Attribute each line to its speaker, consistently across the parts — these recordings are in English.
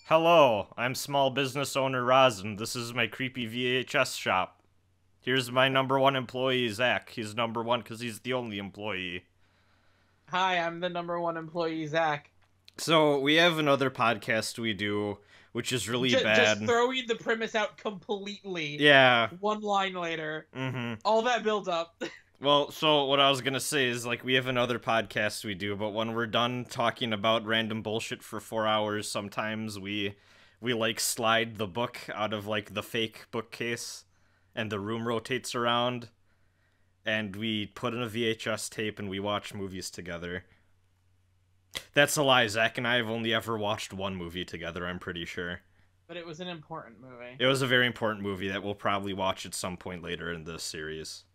Speaker 1: Hello, I'm small business owner Rosin. This is my creepy VHS shop. Here's my number one employee, Zach. He's number one because he's the only employee.
Speaker 2: Hi, I'm the number one employee, Zach.
Speaker 1: So, we have another podcast we do, which is really
Speaker 2: Just
Speaker 1: bad.
Speaker 2: throwing the premise out completely.
Speaker 1: Yeah.
Speaker 2: One line later.
Speaker 1: Mm-hmm.
Speaker 2: All that build up.
Speaker 1: Well, so what I was gonna say is, like, we have another podcast we do, but when we're done talking about random bullshit for 4 hours, sometimes we like slide the book out of like the fake bookcase, and the room rotates around, and we put in a VHS tape and we watch movies together. That's a lie. Zach and I have only ever watched one movie together, I'm pretty sure.
Speaker 2: But it was an important movie.
Speaker 1: It was a very important movie that we'll probably watch at some point later in this series.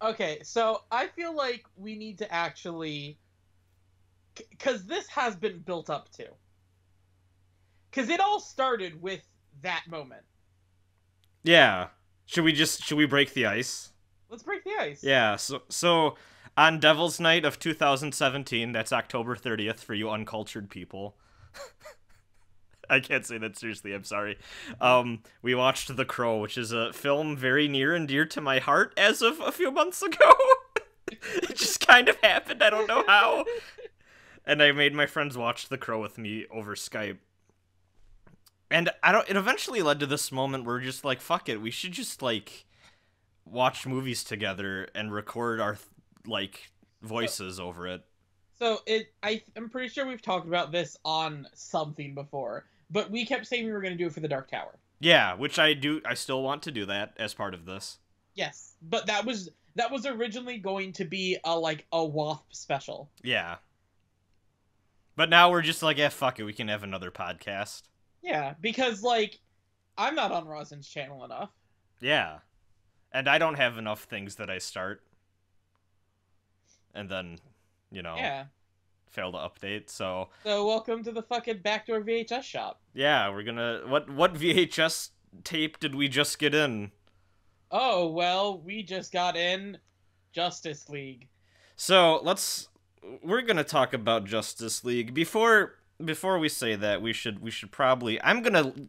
Speaker 2: Okay, so I feel like we need to actually... Because this has been built up to. Because it all started with that moment.
Speaker 1: Yeah. Should we break the ice?
Speaker 2: Let's break the ice.
Speaker 1: Yeah, so on Devil's Night of 2017, that's October 30th for you uncultured people. I can't say that seriously, I'm sorry. We watched The Crow, which is a film very near and dear to my heart as of a few months ago. It just kind of happened, I don't know how. And I made my friends watch The Crow with me over Skype. And it eventually led to this moment where we're just like, fuck it, we should just like watch movies together and record our like voices over it.
Speaker 2: So I'm pretty sure we've talked about this on something before, but we kept saying we were going to do it for the Dark Tower.
Speaker 1: Yeah, which I still want to do that as part of this.
Speaker 2: Yes, but that was originally going to be a WASP special.
Speaker 1: Yeah. But now we're just like, yeah, fuck it, we can have another podcast.
Speaker 2: Yeah, because like I'm not on Rosin's channel enough.
Speaker 1: Yeah. And I don't have enough things that I start. And then,
Speaker 2: Yeah.
Speaker 1: fail to update, so
Speaker 2: welcome to the fucking Backdoor VHS shop.
Speaker 1: yeah, we're gonna what VHS tape did we just get in?
Speaker 2: Oh, well, we just got in Justice League.
Speaker 1: So we're gonna talk about Justice League. Before we say that, we should probably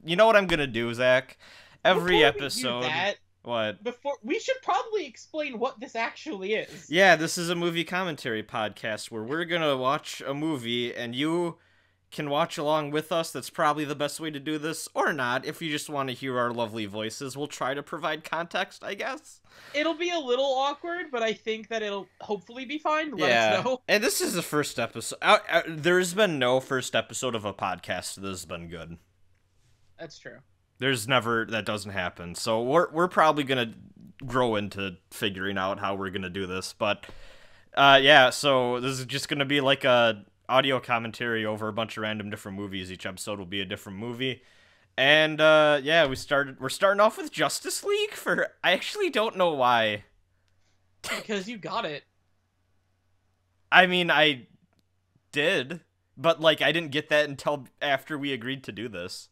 Speaker 1: you know what I'm gonna do, Zach? Every
Speaker 2: Before
Speaker 1: episode.
Speaker 2: We do that,
Speaker 1: what?
Speaker 2: Before we should probably explain what this actually is.
Speaker 1: Yeah, this is a movie commentary podcast where we're gonna watch a movie and you can watch along with us. That's probably the best way to do this, or not. If you just want to hear our lovely voices, we'll try to provide context, I guess.
Speaker 2: It'll be a little awkward, but I think that it'll hopefully be fine. Let us know.
Speaker 1: And this is the first episode. There's been no first episode of a podcast that has been good.
Speaker 2: That's true.
Speaker 1: That doesn't happen. So we're probably gonna grow into figuring out how we're gonna do this. But yeah, so this is just gonna be like a audio commentary over a bunch of random different movies. Each episode will be a different movie. And yeah, we're starting off with Justice League I actually don't know why.
Speaker 2: Because you got it.
Speaker 1: I mean, I did, but like I didn't get that until after we agreed to do this.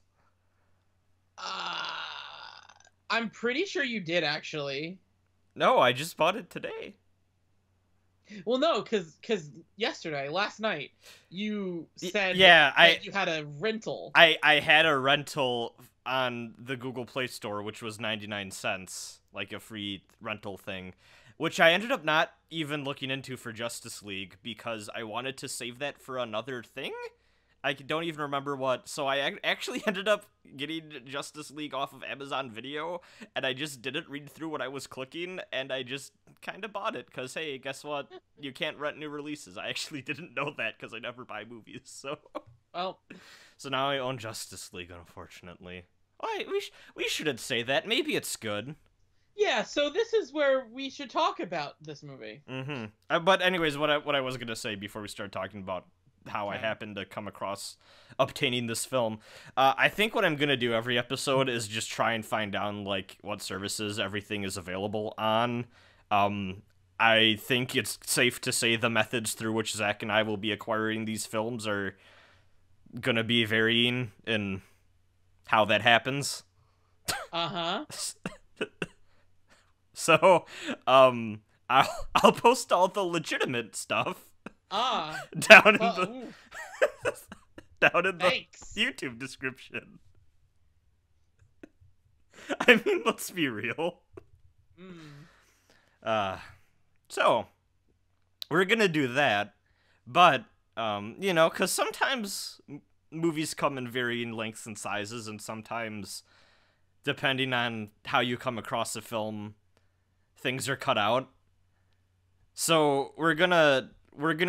Speaker 2: I'm pretty sure you did, actually.
Speaker 1: No, I just bought it today.
Speaker 2: Well, no, because last night, you said
Speaker 1: that
Speaker 2: you had a rental.
Speaker 1: I had a rental on the Google Play Store, which was 99 cents, like a free rental thing, which I ended up not even looking into for Justice League because I wanted to save that for another thing. I don't even remember what, so I actually ended up getting Justice League off of Amazon Video, and I just didn't read through what I was clicking, and I just kind of bought it, because, hey, guess what? You can't rent new releases. I actually didn't know that, because I never buy movies, so...
Speaker 2: Well...
Speaker 1: So now I own Justice League, unfortunately. We shouldn't say that. Maybe it's good.
Speaker 2: Yeah, so this is where we should talk about this movie.
Speaker 1: Mm-hmm. But anyways, what I was going to say before we start talking about how I happened to come across obtaining this film. I think what I'm going to do every episode is just try and find out, like, what services everything is available on. I think it's safe to say the methods through which Zach and I will be acquiring these films are going to be varying in how that happens.
Speaker 2: Uh-huh.
Speaker 1: So, I'll post all the legitimate stuff.
Speaker 2: Ah.
Speaker 1: Down in the down in the
Speaker 2: Thanks.
Speaker 1: YouTube description. I mean, let's be real. So we're gonna do that, but because sometimes movies come in varying lengths and sizes, and sometimes, depending on how you come across the film, things are cut out. So we're gonna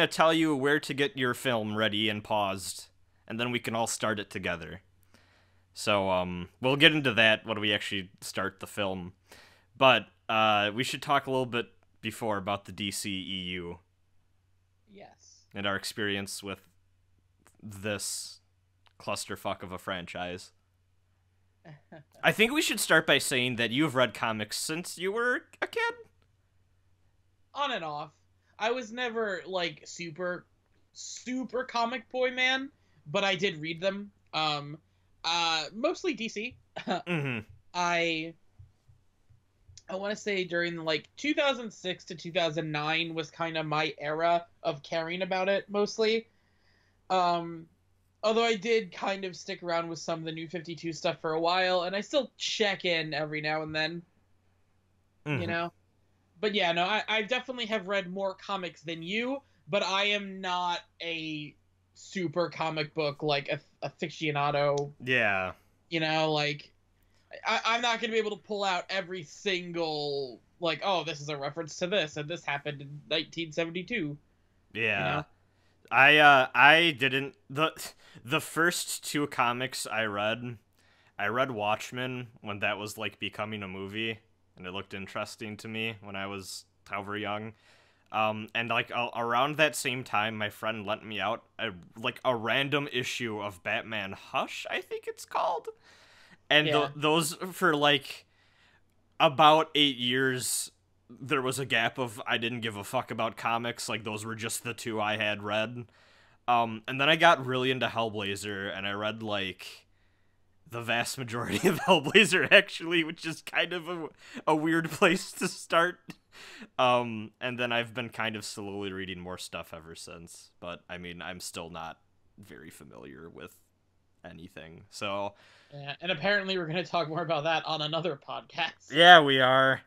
Speaker 1: tell you where to get your film ready and paused, and then we can all start it together. So we'll get into that when we actually start the film. But we should talk a little bit before about the DCEU.
Speaker 2: Yes.
Speaker 1: And our experience with this clusterfuck of a franchise. I think we should start by saying that you've read comics since you were a kid?
Speaker 2: On and off. I was never, like, super comic boy man, but I did read them. Mostly DC.
Speaker 1: Mm-hmm.
Speaker 2: I want to say during, like, 2006 to 2009 was kind of my era of caring about it, mostly. Although I did kind of stick around with some of the New 52 stuff for a while, and I still check in every now and then, you know? But yeah, no, I definitely have read more comics than you, but I am not a super comic book, like, aficionado.
Speaker 1: Yeah.
Speaker 2: You know, like, I'm not going to be able to pull out every single, like, oh, this is a reference to this, and this happened in 1972.
Speaker 1: Yeah.
Speaker 2: You know?
Speaker 1: I didn't... The first two comics I read Watchmen when that was, like, becoming a movie, and it looked interesting to me when I was however young. And, like, around that same time, my friend lent me out, a random issue of Batman Hush, I think it's called. And
Speaker 2: Yeah.
Speaker 1: those, for, like, about 8 years, there was a gap of I didn't give a fuck about comics. Like, those were just the two I had read. And then I got really into Hellblazer, and I read, like, the vast majority of Hellblazer, actually, which is kind of a weird place to start. And then I've been kind of slowly reading more stuff ever since. But, I mean, I'm still not very familiar with anything, so...
Speaker 2: Yeah, and apparently we're going to talk more about that on another podcast.
Speaker 1: Yeah, we are.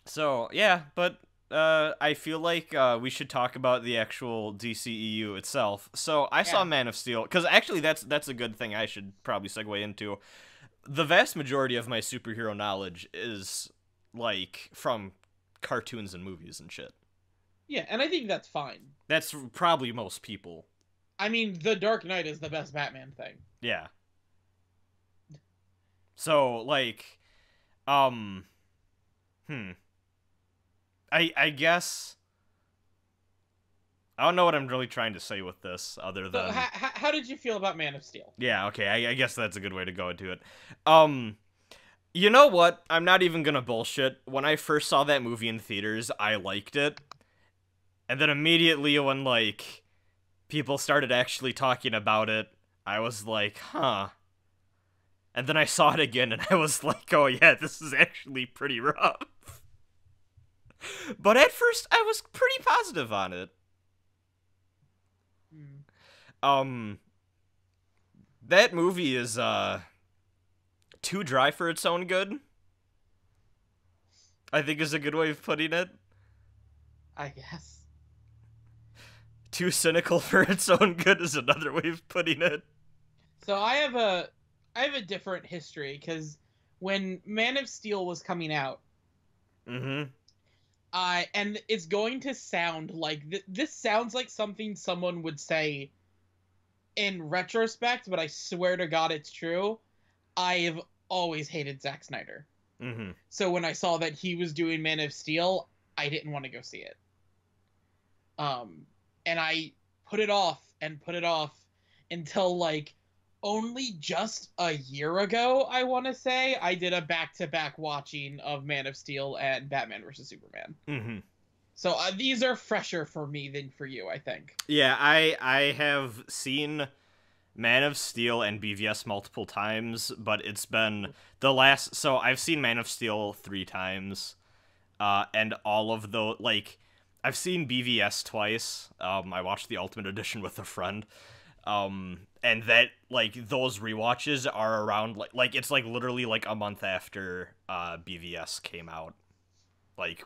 Speaker 1: So, yeah, but I feel like we should talk about the actual DCEU itself. So, I saw Man of Steel, because actually that's a good thing I should probably segue into. The vast majority of my superhero knowledge is, like, from cartoons and movies and shit.
Speaker 2: Yeah, and I think that's fine.
Speaker 1: That's probably most people.
Speaker 2: I mean, The Dark Knight is the best Batman thing.
Speaker 1: Yeah. So, like, I guess I don't know what I'm really trying to say with this, other than...
Speaker 2: So, how did you feel about Man of Steel?
Speaker 1: Yeah, okay, I guess that's a good way to go into it. You know what? I'm not even gonna bullshit. When I first saw that movie in theaters, I liked it. And then immediately when, like, people started actually talking about it, I was like, huh. And then I saw it again, and I was like, oh yeah, this is actually pretty rough. But at first, I was pretty positive on it. That movie is, too dry for its own good, I think is a good way of putting it.
Speaker 2: I guess.
Speaker 1: Too cynical for its own good is another way of putting it.
Speaker 2: So I have a different history, because when Man of Steel was coming out, and it's going to sound like this sounds like something someone would say in retrospect, but I swear to God it's true. I've always hated Zack Snyder. So when I saw that he was doing Man of Steel, I didn't want to go see it. And I put it off until, like, only just a year ago, I want to say, I did a back-to-back watching of Man of Steel and Batman vs. Superman. So these are fresher for me than for you, I think.
Speaker 1: Yeah, I have seen Man of Steel and BVS multiple times, but it's been so I've seen Man of Steel 3 times, and all of the, like, I've seen BVS twice. I watched the Ultimate Edition with a friend. And that, like, those rewatches are around, like it's, like, literally, like, a month after, BVS came out. Like,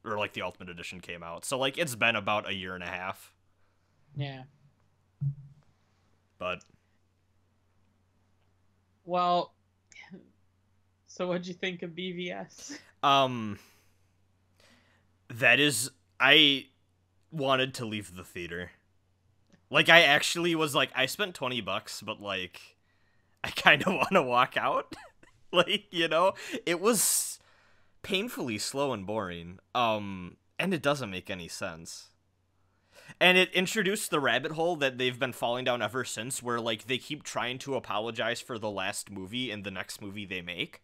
Speaker 1: or, like, the Ultimate Edition came out. So, like, it's been about a year and a half.
Speaker 2: Yeah.
Speaker 1: But...
Speaker 2: Well, so what'd you think of BVS?
Speaker 1: That is... I wanted to leave the theater. Like, I actually was like, I spent $20, but, like, I kind of want to walk out. Like, you know? It was painfully slow and boring. And it doesn't make any sense. And it introduced the rabbit hole that they've been falling down ever since, where, like, they keep trying to apologize for the last movie in the next movie they make.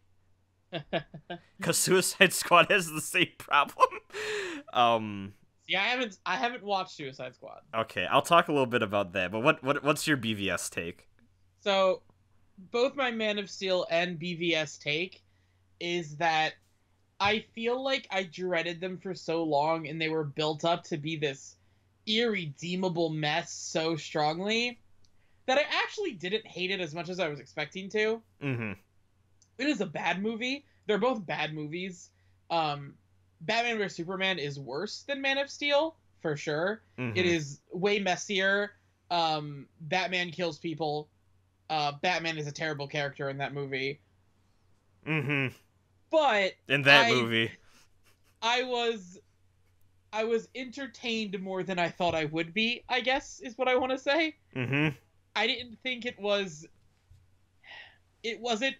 Speaker 1: Because Suicide Squad has the same problem.
Speaker 2: Yeah, I haven't watched Suicide Squad.
Speaker 1: Okay, I'll talk a little bit about that, but what's your BVS take?
Speaker 2: So, both my Man of Steel and BVS take is that I feel like I dreaded them for so long, and they were built up to be this irredeemable mess so strongly that I actually didn't hate it as much as I was expecting to.
Speaker 1: Mm-hmm.
Speaker 2: It is a bad movie. They're both bad movies. Batman vs Superman is worse than Man of Steel, for sure.
Speaker 1: Mm-hmm.
Speaker 2: It is way messier. Batman kills people. Batman is a terrible character in that movie.
Speaker 1: Mm-hmm.
Speaker 2: But
Speaker 1: in that movie,
Speaker 2: I was entertained more than I thought I would be, I guess, is what I want to say.
Speaker 1: Mm-hmm.
Speaker 2: I didn't think it wasn't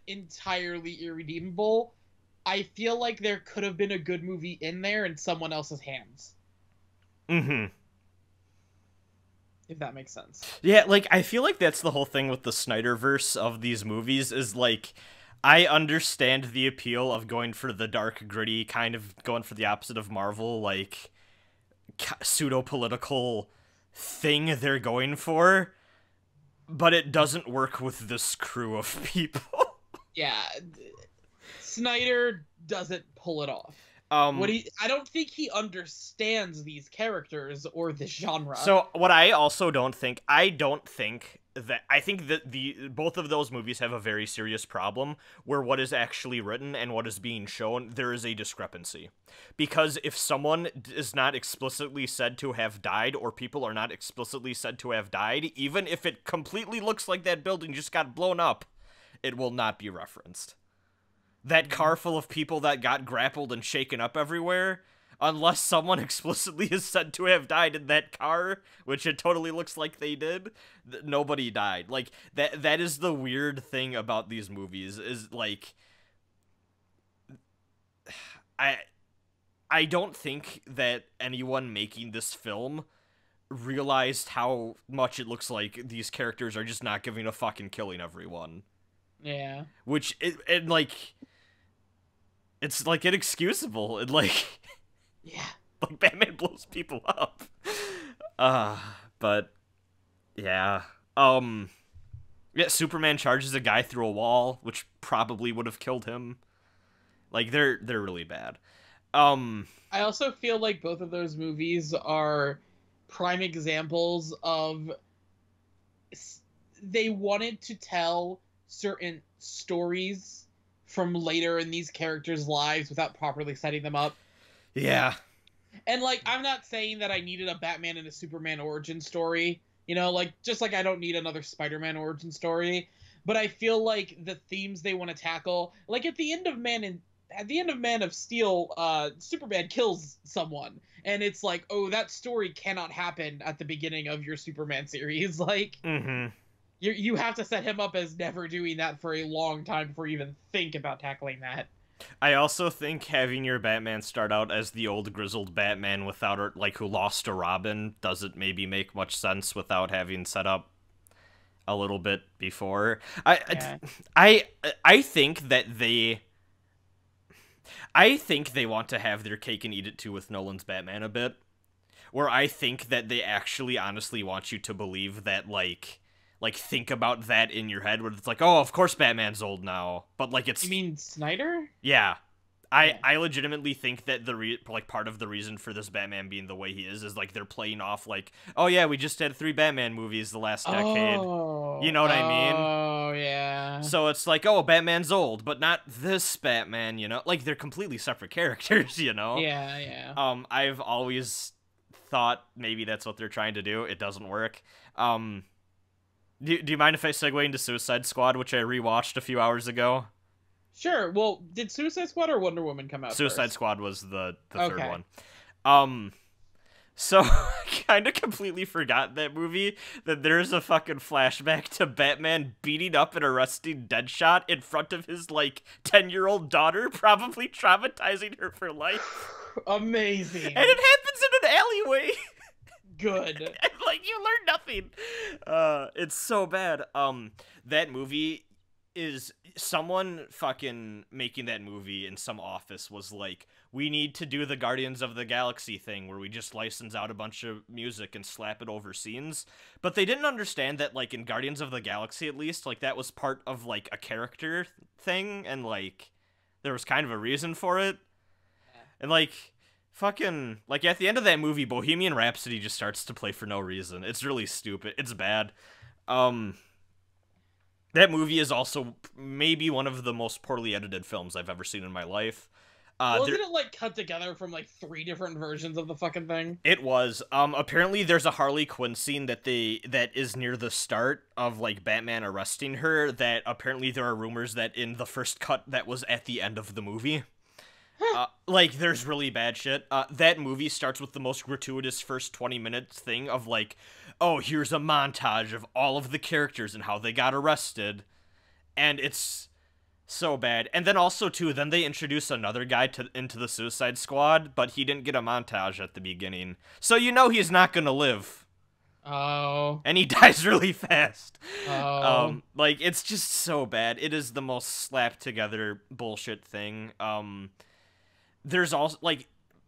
Speaker 2: entirely irredeemable. I feel like there could have been a good movie in there in someone else's hands.
Speaker 1: Mm-hmm.
Speaker 2: If that makes sense.
Speaker 1: Yeah, like, I feel like that's the whole thing with the Snyderverse of these movies, is, like, I understand the appeal of going for the dark, gritty, kind of going for the opposite of Marvel, like, pseudo-political thing they're going for, but it doesn't work with this crew of people.
Speaker 2: Yeah, Snyder doesn't pull it off. I don't think he understands these characters or the genre.
Speaker 1: So what I also don't think, I think that both of those movies have a very serious problem where what is actually written and what is being shown, there is a discrepancy. Because if someone is not explicitly said to have died, or people are not explicitly said to have died, even if it completely looks like that building just got blown up, it will not be referenced. That car full of people that got grappled and shaken up everywhere, unless someone explicitly is said to have died in that car, which it totally looks like they did, nobody died. Like, that is the weird thing about these movies, is, like, I don't think that anyone making this film realized how much it looks like these characters are just not giving a fuck and killing everyone.
Speaker 2: Yeah.
Speaker 1: Which, it's, like, inexcusable, and, like...
Speaker 2: Yeah.
Speaker 1: Like, Batman blows people up. But... Yeah. Yeah, Superman charges a guy through a wall, which probably would have killed him. Like, they're really bad.
Speaker 2: I also feel like both of those movies are prime examples of... They wanted to tell certain stories from later in these characters' lives without properly setting them up.
Speaker 1: Yeah.
Speaker 2: And, like, I'm not saying that I needed a Batman and a Superman origin story, you know, like, just like I don't need another Spider-Man origin story, but I feel like the themes they want to tackle, like, at the end of Man of Steel, Superman kills someone, and it's like, oh, that story cannot happen at the beginning of your Superman series, like...
Speaker 1: Mm-hmm.
Speaker 2: You have to set him up as never doing that for a long time before you even think about tackling that.
Speaker 1: I also think having your Batman start out as the old grizzled Batman without, like, who lost to Robin doesn't maybe make much sense without having set up a little bit before. I think that they want to have their cake and eat it too with Nolan's Batman a bit. Where I think that they actually honestly want you to believe that, like, think about that in your head, where it's like, oh, of course Batman's old now. But, like, it's...
Speaker 2: You mean Snyder?
Speaker 1: Yeah.
Speaker 2: Yeah.
Speaker 1: I legitimately think that like part of the reason for this Batman being the way he is like they're playing off like, oh yeah, we just had 3 Batman movies the last decade. You
Speaker 2: Oh,
Speaker 1: know what I mean?
Speaker 2: oh, yeah.
Speaker 1: So it's like, oh, Batman's old, but not this Batman, you know? Like they're completely separate characters, you know?
Speaker 2: Yeah, yeah.
Speaker 1: I've always thought maybe that's what they're trying to do. It doesn't work. Do you mind if I segue into Suicide Squad, which I rewatched a few hours ago?
Speaker 2: Sure. Well, did Suicide Squad or Wonder Woman come out
Speaker 1: Suicide
Speaker 2: first?
Speaker 1: Squad was the third
Speaker 2: Okay.
Speaker 1: one. So I kind of completely forgot that movie, that there's a fucking flashback to Batman beating up and arresting Deadshot in front of his, like, 10-year-old daughter, probably traumatizing her for life.
Speaker 2: Amazing.
Speaker 1: And it happens in an alleyway.
Speaker 2: Good.
Speaker 1: And, like, you learn nothing. It's so bad. That movie is someone fucking making that movie in some office was like, we need to do the Guardians of the Galaxy thing where we just license out a bunch of music and slap it over scenes. But they didn't understand that, like, in Guardians of the Galaxy, at least, like, that was part of, like, a character thing, and, like, there was kind of a reason for it. And, like, fucking, like, at the end of that movie, Bohemian Rhapsody just starts to play for no reason. It's really stupid. It's bad. That movie is also maybe one of the most poorly edited films I've ever seen in my life.
Speaker 2: Wasn't it, like, cut together from, like, 3 different versions of the fucking thing?
Speaker 1: It was. Apparently there's a Harley Quinn scene that is near the start of, like, Batman arresting her, that apparently there are rumors that in the first cut that was at the end of the movie. Like, there's really bad shit. That movie starts with the most gratuitous first 20 minutes thing of, like, oh, here's a montage of all of the characters and how they got arrested. And it's so bad. And then also, too, then they introduce another guy into the Suicide Squad, but he didn't get a montage at the beginning. So you know he's not gonna live.
Speaker 2: Oh.
Speaker 1: And he dies really fast.
Speaker 2: Oh.
Speaker 1: Like, it's just so bad. It is the most slapped together bullshit thing. There's also, like,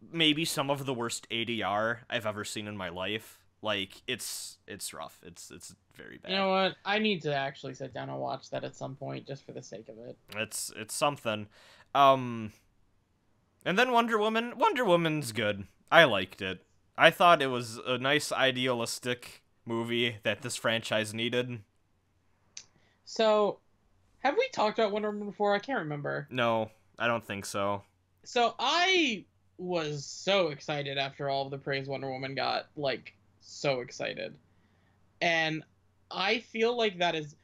Speaker 1: maybe some of the worst ADR I've ever seen in my life. Like, it's rough. It's very bad.
Speaker 2: You know what? I need to actually sit down and watch that at some point, just for the sake of it.
Speaker 1: It's something. And then Wonder Woman. Wonder Woman's good. I liked it. I thought it was a nice, idealistic movie that this franchise needed.
Speaker 2: So, have we talked about Wonder Woman before? I can't remember.
Speaker 1: No, I don't think so.
Speaker 2: So, I was so excited after all of the praise Wonder Woman got. Like, so excited. And I feel like that is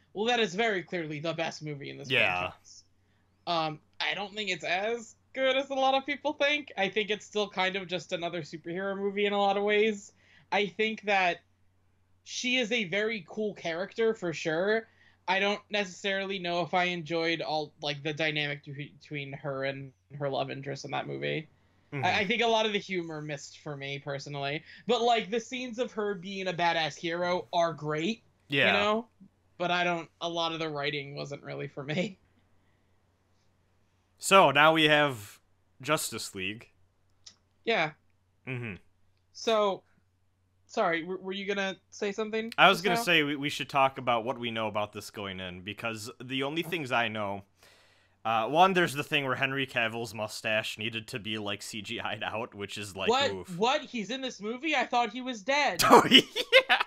Speaker 2: very clearly the best movie in this franchise. I don't think it's as good as a lot of people think. I think it's still kind of just another superhero movie in a lot of ways. I think that she is a very cool character for sure. I don't necessarily know if I enjoyed all, like, the dynamic between her and her love interest in that movie.
Speaker 1: Mm-hmm.
Speaker 2: I think a lot of the humor missed for me personally, but, like, the scenes of her being a badass hero are great.
Speaker 1: Yeah.
Speaker 2: You know, but a lot of the writing wasn't really for me.
Speaker 1: So now we have Justice League.
Speaker 2: Yeah.
Speaker 1: Mm-hmm.
Speaker 2: So, sorry, were you gonna say something?
Speaker 1: I was gonna say we should talk about what we know about this going in, because the only things I know, one, there's the thing where Henry Cavill's mustache needed to be, like, CGI'd out, which is like, oof.
Speaker 2: What? He's in this movie? I thought he was dead.
Speaker 1: Oh, yeah.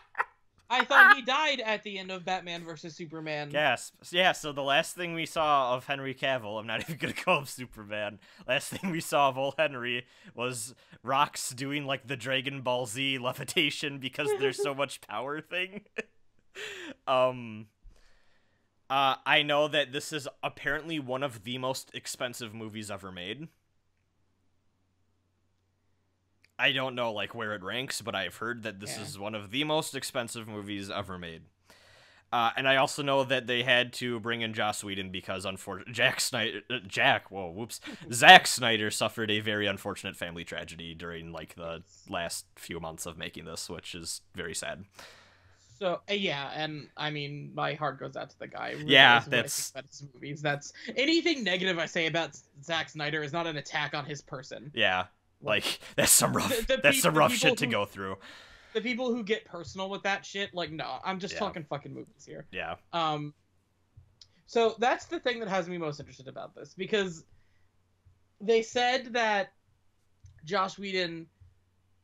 Speaker 2: I thought he died at the end of Batman vs. Superman.
Speaker 1: Gasp. Yeah, so the last thing we saw of Henry Cavill, I'm not even gonna call him Superman, last thing we saw of old Henry was Rox doing, like, the Dragon Ball Z levitation because there's so much power thing. I know that this is apparently one of the most expensive movies ever made. I don't know, like, where it ranks, but I've heard that this is one of the most expensive movies ever made. And I also know that they had to bring in Joss Whedon because Zack Snyder suffered a very unfortunate family tragedy during, like, the last few months of making this, which is very sad.
Speaker 2: So, yeah, and I mean, my heart goes out to the guy.
Speaker 1: Yeah,
Speaker 2: that's movies. That's anything negative I say about Zack Snyder is not an attack on his person.
Speaker 1: Yeah. Like, that's some rough shit to go through.
Speaker 2: The people who get personal with that shit, like, no, I'm just talking fucking movies here.
Speaker 1: Yeah.
Speaker 2: So that's the thing that has me most interested about this, because they said that Joss Whedon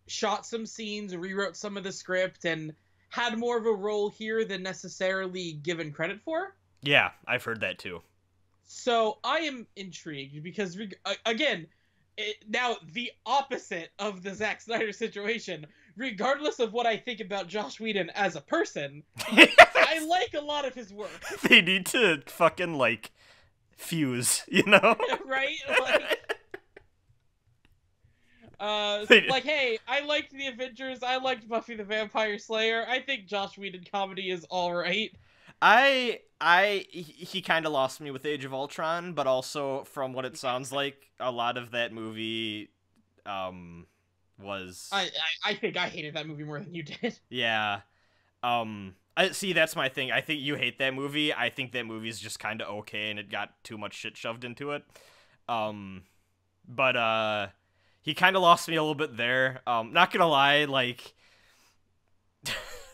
Speaker 2: shot some scenes, rewrote some of the script, and had more of a role here than necessarily given credit for.
Speaker 1: Yeah, I've heard that too.
Speaker 2: So I am intrigued because, again, now the opposite of the Zack Snyder situation. Regardless of what I think about Joss Whedon as a person, I like a lot of his work.
Speaker 1: They need to fucking, like, fuse, you know?
Speaker 2: Right? Like, hey, I liked the Avengers. I liked Buffy the Vampire Slayer. I think Joss Whedon comedy is all right.
Speaker 1: He kind of lost me with Age of Ultron, but also from what it sounds like, a lot of that movie, was.
Speaker 2: I think I hated that movie more than you did.
Speaker 1: Yeah. I see. That's my thing. I think you hate that movie. I think that movie's just kind of okay, and it got too much shit shoved into it. But he kind of lost me a little bit there. Not gonna lie, like.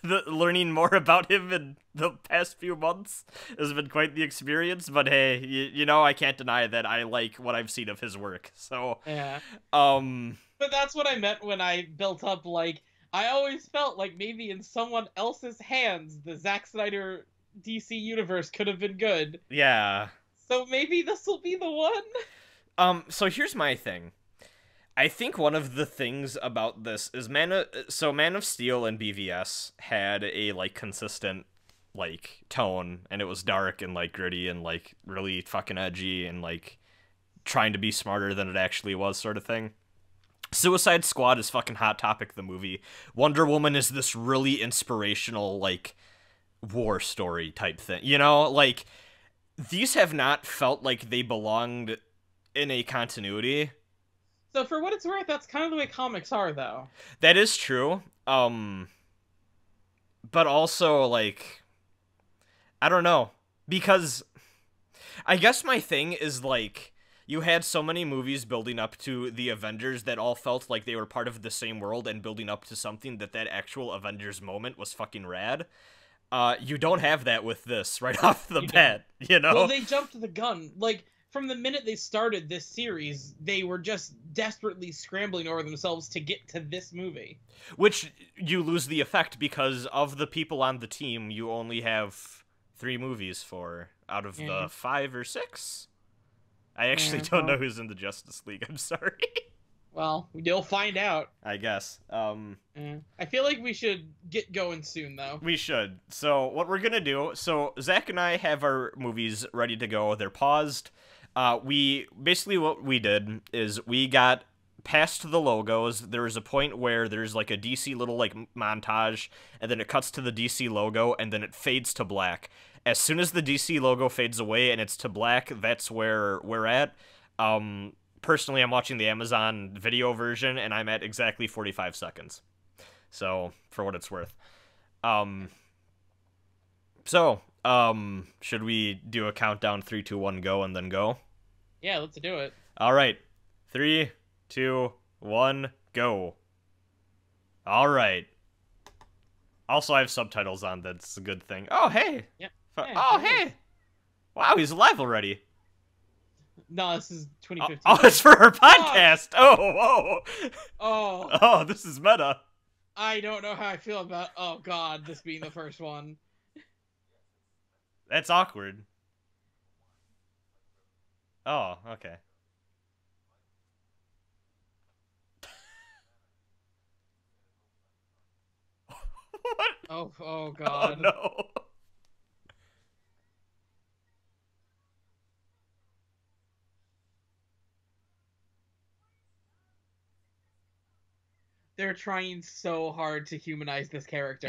Speaker 1: Learning more about him in the past few months has been quite the experience, but hey, you know, I can't deny that I like what I've seen of his work. So,
Speaker 2: Yeah.
Speaker 1: um,
Speaker 2: But that's what I meant when I built up, like, I always felt like maybe in someone else's hands, the Zack Snyder DC universe could have been good.
Speaker 1: yeah.
Speaker 2: So maybe this will be the one?
Speaker 1: So here's my thing. I think one of the things about this is Man of Steel and BVS had a, like, consistent, like, tone, and it was dark and, like, gritty and, like, really fucking edgy and, like, trying to be smarter than it actually was, sort of thing. Suicide Squad is fucking Hot Topic, the movie. Wonder Woman is this really inspirational, like, war story type thing. You know, like, these have not felt like they belonged in a continuity.
Speaker 2: So for what it's worth, that's kind of the way comics are, though.
Speaker 1: That is true. But also, like, I don't know. Because I guess my thing is, like, you had so many movies building up to the Avengers that all felt like they were part of the same world and building up to something that actual Avengers moment was fucking rad. You don't have that with this right off the bat, you know?
Speaker 2: Well, they jumped the gun. Like, from the minute they started this series, they were just desperately scrambling over themselves to get to this movie.
Speaker 1: Which you lose the effect because of the people on the team, you only have 3 movies for out of the 5 or 6. I actually don't know who's in the Justice League. I'm sorry.
Speaker 2: Well, you'll find out.
Speaker 1: I guess.
Speaker 2: I feel like we should get going soon, though.
Speaker 1: We should. So what we're gonna do? So Zach and I have our movies ready to go. They're paused. We basically what we did is we got past the logos. There was a point where there's like a DC little like montage, and then it cuts to the DC logo, and then it fades to black. As soon as the DC logo fades away and it's to black, that's where we're at. Personally, I'm watching the Amazon video version, and I'm at exactly 45 seconds. So, for what it's worth. Should we do a countdown 3, 2, 1, go, and then go?
Speaker 2: Yeah, let's do it.
Speaker 1: All right. 3, 2, 1, go. All right. Also, I have subtitles on. That's a good thing. Oh, hey.
Speaker 2: Yep.
Speaker 1: Hey. Wow, he's alive already.
Speaker 2: No, this is 2015.
Speaker 1: Oh, it's for our podcast. Oh. Oh, this is meta.
Speaker 2: I don't know how I feel about, oh god, this being the first one.
Speaker 1: That's awkward. Oh, okay. What?
Speaker 2: Oh god.
Speaker 1: Oh, no.
Speaker 2: They're trying so hard to humanize this character.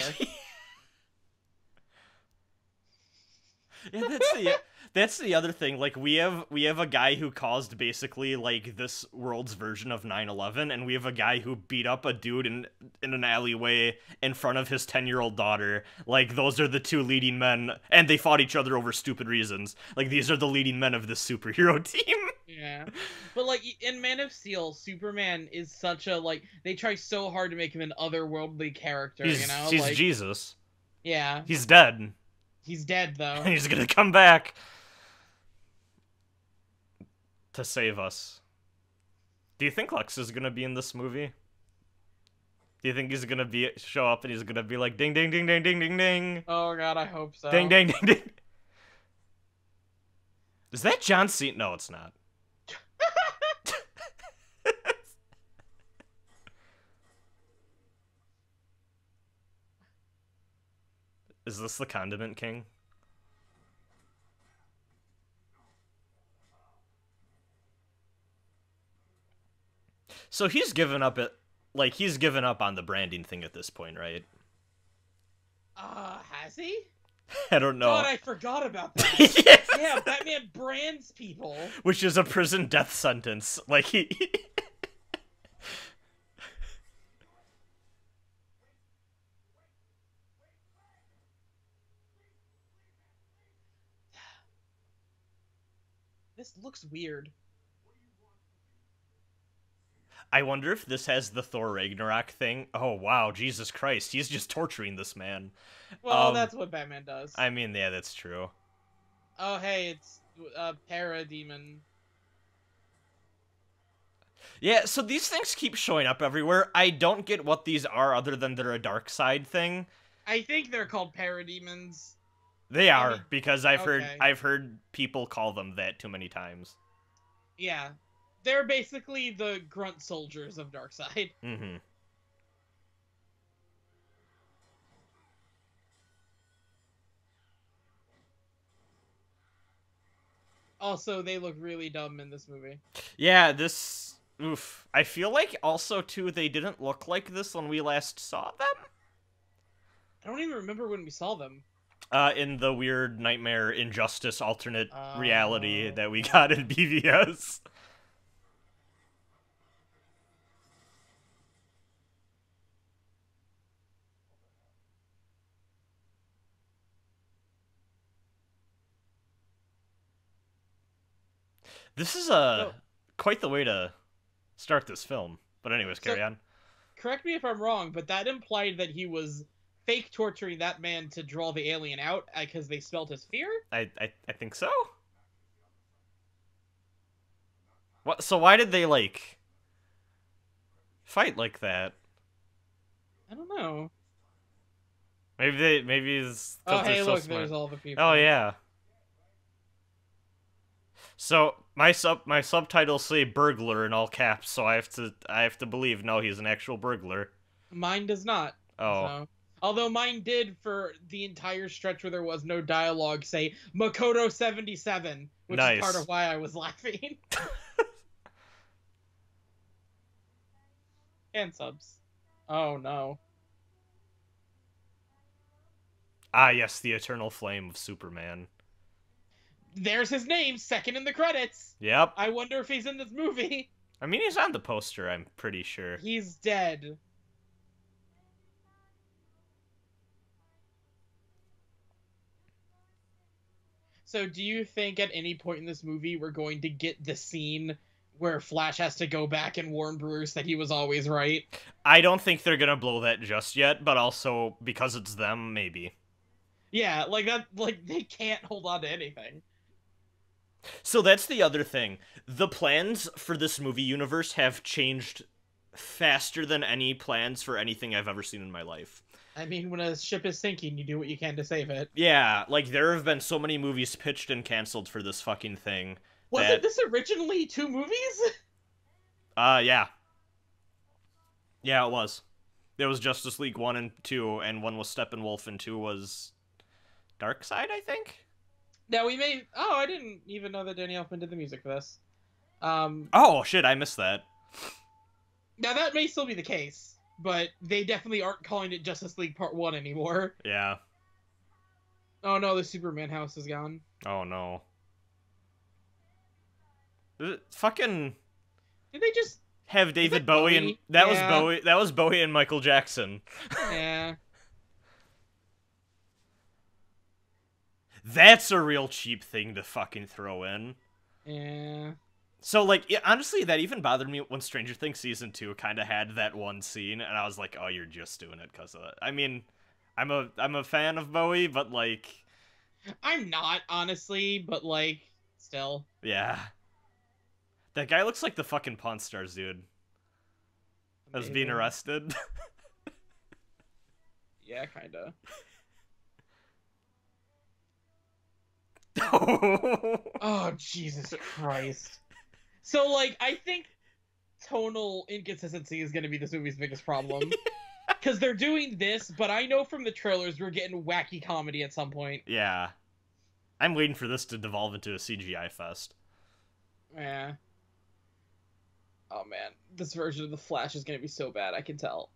Speaker 1: Yeah, that's the other thing. Like, we have a guy who caused basically like this world's version of 9/11, and we have a guy who beat up a dude in an alleyway in front of his 10-year-old daughter. Like, those are the 2 leading men, and they fought each other over stupid reasons. Like, these are the leading men of this superhero team.
Speaker 2: Yeah. But, like, in Man of Steel, Superman is such a, like, they try so hard to make him an otherworldly character, you know?
Speaker 1: He's
Speaker 2: like,
Speaker 1: Jesus.
Speaker 2: Yeah.
Speaker 1: He's dead.
Speaker 2: He's dead, though.
Speaker 1: And he's gonna come back to save us. Do you think Lex is gonna be in this movie? Do you think he's gonna show up and he's gonna be like ding ding ding ding ding ding ding
Speaker 2: Oh god, I hope so.
Speaker 1: ding ding ding ding? Is that John Cena? No, it's not. Is this the Condiment King? So he's given up he's given up on the branding thing at this point, right?
Speaker 2: Has he?
Speaker 1: I don't know.
Speaker 2: God, I forgot about that.
Speaker 1: Yes!
Speaker 2: Yeah, Batman brands people.
Speaker 1: Which is a prison death sentence. Like, he...
Speaker 2: This looks weird.
Speaker 1: I wonder if this has the Thor Ragnarok thing. Oh, wow, Jesus Christ. He's just torturing this man.
Speaker 2: Well, that's what Batman does.
Speaker 1: I mean, yeah, that's true.
Speaker 2: Oh, hey, it's a parademon.
Speaker 1: Yeah, so these things keep showing up everywhere. I don't get what these are other than they're a dark side thing.
Speaker 2: I think they're called parademons.
Speaker 1: They are,
Speaker 2: mean,
Speaker 1: because I've
Speaker 2: okay.
Speaker 1: heard people call them that too many times.
Speaker 2: Yeah. They're basically the grunt soldiers of Darkseid.
Speaker 1: Mm-hmm.
Speaker 2: Also, they look really dumb in this movie.
Speaker 1: Yeah, this... Oof. I feel like also, too, they didn't look like this when we last saw them.
Speaker 2: I don't even remember when we saw them.
Speaker 1: In the weird Nightmare Injustice alternate reality that we got in BVS. This is quite the way to start this film. But anyways, carry on.
Speaker 2: Correct me if I'm wrong, but that implied that he was fake torturing that man to draw the alien out because they smelled his fear?
Speaker 1: I think so. What? So why did they, like, fight like that?
Speaker 2: I don't know.
Speaker 1: Maybe it's...
Speaker 2: Oh, hey,
Speaker 1: so
Speaker 2: look,
Speaker 1: smart.
Speaker 2: there's all the people.
Speaker 1: Oh, yeah. So my subtitles say burglar in all caps, so I have to believe no, he's an actual burglar.
Speaker 2: Mine does not.
Speaker 1: Oh.
Speaker 2: So. Although mine did for the entire stretch where there was no dialogue say Makoto 77, which
Speaker 1: Nice.
Speaker 2: is part of why I was laughing. And subs. Oh no.
Speaker 1: Ah, yes, the eternal flame of Superman.
Speaker 2: There's his name, second in the credits.
Speaker 1: Yep.
Speaker 2: I wonder if he's in this movie.
Speaker 1: I mean, he's on the poster, I'm pretty sure.
Speaker 2: He's dead. So do you think at any point in this movie we're going to get the scene where Flash has to go back and warn Bruce that he was always right?
Speaker 1: I don't think they're gonna blow that just yet, but also, because it's them, maybe.
Speaker 2: Yeah, like that, like they can't hold on to anything.
Speaker 1: So that's the other thing. The plans for this movie universe have changed faster than any plans for anything I've ever seen in my life.
Speaker 2: I mean, when a ship is sinking, you do what you can to save it.
Speaker 1: Yeah, like, there have been so many movies pitched and canceled for this fucking thing.
Speaker 2: Wasn't this originally 2 movies?
Speaker 1: Yeah. Yeah, it was. There was Justice League 1 and 2, and 1 was Steppenwolf, and 2 was Darkseid, I think?
Speaker 2: Now we may... Oh, I didn't even know that Danny Elfman did the music for this.
Speaker 1: Oh, shit, I missed that.
Speaker 2: Now that may still be the case, but they definitely aren't calling it Justice League Part 1 anymore.
Speaker 1: Yeah.
Speaker 2: Oh no, the Superman house is gone.
Speaker 1: Oh, no. Fucking...
Speaker 2: Did they just...
Speaker 1: have David Bowie and... That was Bowie and Michael Jackson.
Speaker 2: Yeah.
Speaker 1: That's a real cheap thing to fucking throw in.
Speaker 2: Yeah.
Speaker 1: So, like, honestly, that even bothered me when Stranger Things Season 2 kind of had that one scene, and I was like, oh, you're just doing it because of it. I mean, I'm a fan of Bowie, but, like...
Speaker 2: I'm not, honestly, but, like, still.
Speaker 1: Yeah. That guy looks like the fucking Pawn Stars dude. That's being arrested.
Speaker 2: Yeah, kinda. Oh, Jesus Christ. So, like, I think tonal inconsistency is going to be this movie's biggest problem. Because they're doing this, but I know from the trailers we're getting wacky comedy at some point.
Speaker 1: Yeah. I'm waiting for this to devolve into a CGI fest.
Speaker 2: Yeah. Oh, man. This version of The Flash is going to be so bad, I can tell.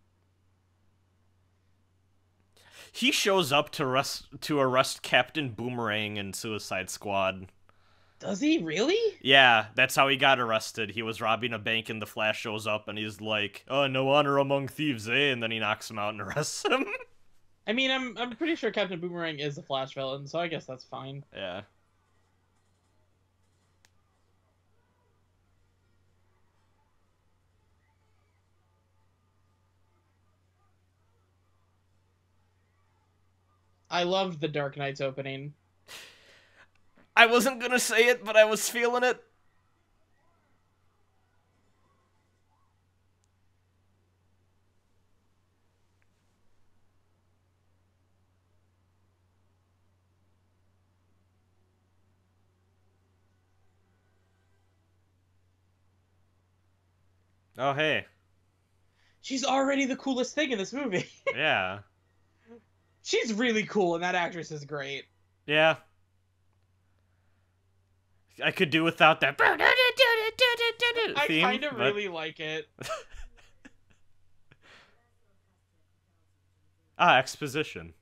Speaker 1: He shows up to arrest Captain Boomerang in Suicide Squad.
Speaker 2: Does he really?
Speaker 1: Yeah, that's how he got arrested. He was robbing a bank and the Flash shows up and he's like, "Oh, no honor among thieves, eh?" And then he knocks him out and arrests him.
Speaker 2: I mean, I'm pretty sure Captain Boomerang is a Flash villain, so I guess that's fine.
Speaker 1: Yeah.
Speaker 2: I loved the Dark Knight's opening.
Speaker 1: I wasn't gonna say it, but I was feeling it. Oh, hey.
Speaker 2: She's already the coolest thing in this movie.
Speaker 1: Yeah.
Speaker 2: She's really cool, and that actress is great.
Speaker 1: Yeah. I could do without that
Speaker 2: I
Speaker 1: theme,
Speaker 2: kind of really like it.
Speaker 1: Exposition.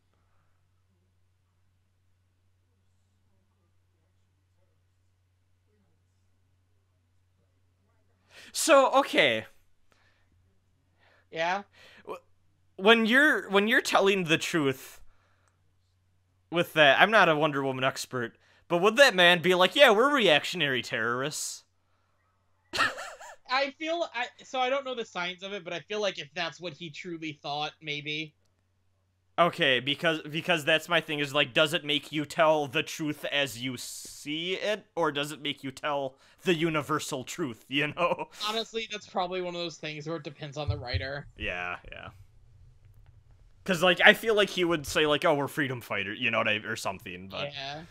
Speaker 1: So, okay.
Speaker 2: Yeah?
Speaker 1: When you're telling the truth with that, I'm not a Wonder Woman expert, but would that man be like, "Yeah, we're reactionary terrorists"?
Speaker 2: So I don't know the science of it, but I feel like if that's what he truly thought, maybe.
Speaker 1: Okay, because that's my thing, is like, does it make you tell the truth as you see it, or does it make you tell the universal truth, you know?
Speaker 2: Honestly, that's probably one of those things where it depends on the writer.
Speaker 1: Yeah. Because, like, I feel like he would say, like, "Oh, we're freedom fighters," you know what I or something, but...
Speaker 2: Yeah.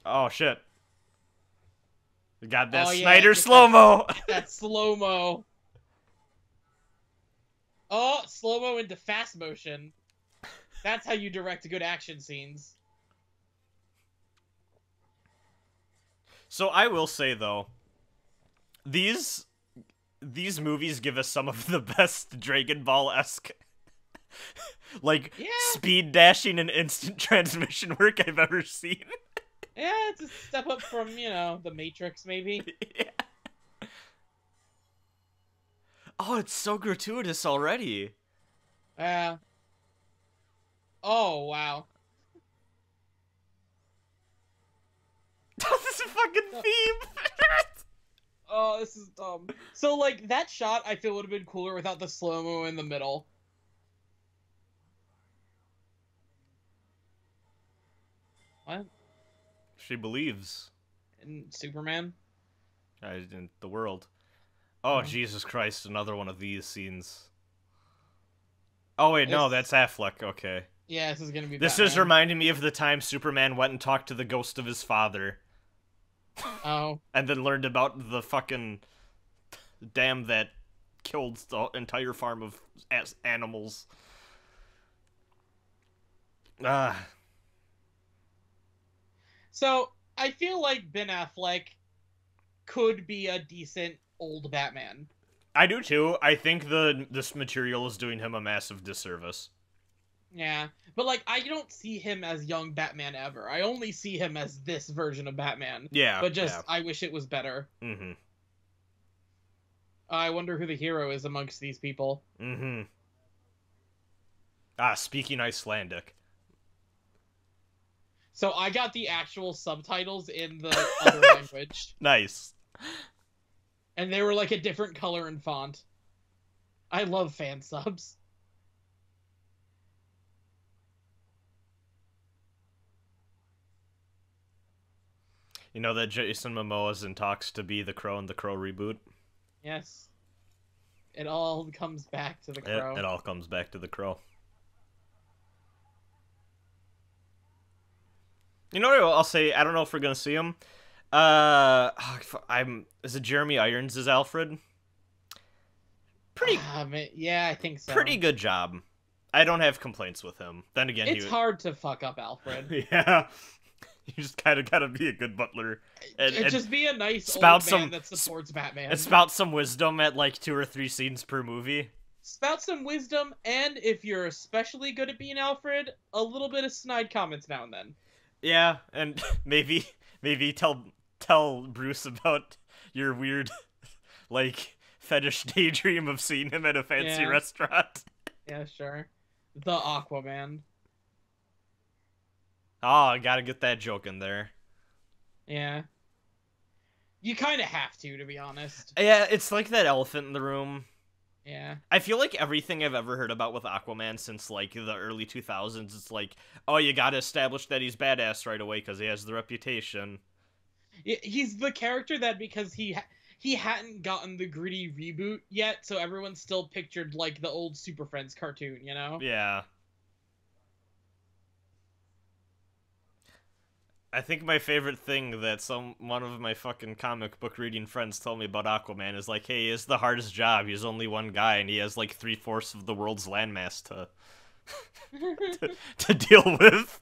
Speaker 1: Oh, shit. We got that
Speaker 2: Oh, yeah,
Speaker 1: Snyder slow-mo!
Speaker 2: That slow-mo. Oh, slow-mo into fast motion. That's how you direct good action scenes.
Speaker 1: So I will say, though, these movies give us some of the best Dragon Ball-esque like, speed dashing and instant transmission work I've ever seen.
Speaker 2: Yeah, it's a step up from, The Matrix, maybe.
Speaker 1: Yeah. Oh, it's so gratuitous already.
Speaker 2: Oh, wow.
Speaker 1: This is a fucking theme.
Speaker 2: Oh, this is dumb. So, like, that shot, I feel would have been cooler without the slow-mo in the middle. What?
Speaker 1: She believes.
Speaker 2: In Superman?
Speaker 1: In the world. Oh, Jesus Christ, another one of these scenes. Oh, wait, no, that's Affleck, okay.
Speaker 2: Yeah, this is gonna be
Speaker 1: This
Speaker 2: Batman.
Speaker 1: is reminding me of the time Superman went and talked to the ghost of his father.
Speaker 2: Oh.
Speaker 1: And then learned about the fucking dam that killed the entire farm of animals.
Speaker 2: So, I feel like Ben Affleck could be a decent old Batman.
Speaker 1: I do too. I think this material is doing him a massive disservice.
Speaker 2: Yeah, but like I don't see him as young Batman ever. I only see him as this version of Batman.
Speaker 1: Yeah,
Speaker 2: but I wish it was better.
Speaker 1: Mm-hmm.
Speaker 2: I wonder who the hero is amongst these people.
Speaker 1: Mm-hmm. Speaking Icelandic.
Speaker 2: So I got the actual subtitles in the other language.
Speaker 1: Nice.
Speaker 2: And they were like a different color and font. I love fan subs.
Speaker 1: You know that Jason Momoa's in talks to be the Crow in the Crow reboot?
Speaker 2: Yes. It all comes back to the Crow.
Speaker 1: It all comes back to the Crow. You know what I'll say? I don't know if we're gonna see him. Is it Jeremy Irons as Alfred? Pretty.
Speaker 2: Yeah, I think so.
Speaker 1: Pretty good job. I don't have complaints with him. Then again,
Speaker 2: it's hard to fuck up Alfred.
Speaker 1: Yeah. You just kind of gotta be a good butler.
Speaker 2: And just be a nice old man that supports Batman.
Speaker 1: And spout some wisdom at like 2 or 3 scenes per movie.
Speaker 2: Spout some wisdom, and if you're especially good at being Alfred, a little bit of snide comments now and then.
Speaker 1: Yeah, and maybe tell Bruce about your weird, like, fetish daydream of seeing him at a fancy restaurant.
Speaker 2: Yeah, sure. The Aquaman.
Speaker 1: Oh, I gotta get that joke in there.
Speaker 2: Yeah. You kind of have to be honest.
Speaker 1: Yeah, it's like that elephant in the room.
Speaker 2: Yeah.
Speaker 1: I feel like everything I've ever heard about with Aquaman since, like, the early 2000s, it's like, oh, you gotta establish that he's badass right away because he has the reputation.
Speaker 2: He's the character that because he hadn't gotten the gritty reboot yet, so everyone still pictured, like, the old Super Friends cartoon, you know?
Speaker 1: Yeah. I think my favorite thing that one of my fucking comic book reading friends told me about Aquaman is like, hey, it's the hardest job. He's only one guy, and he has like 3/4 of the world's landmass to to deal with.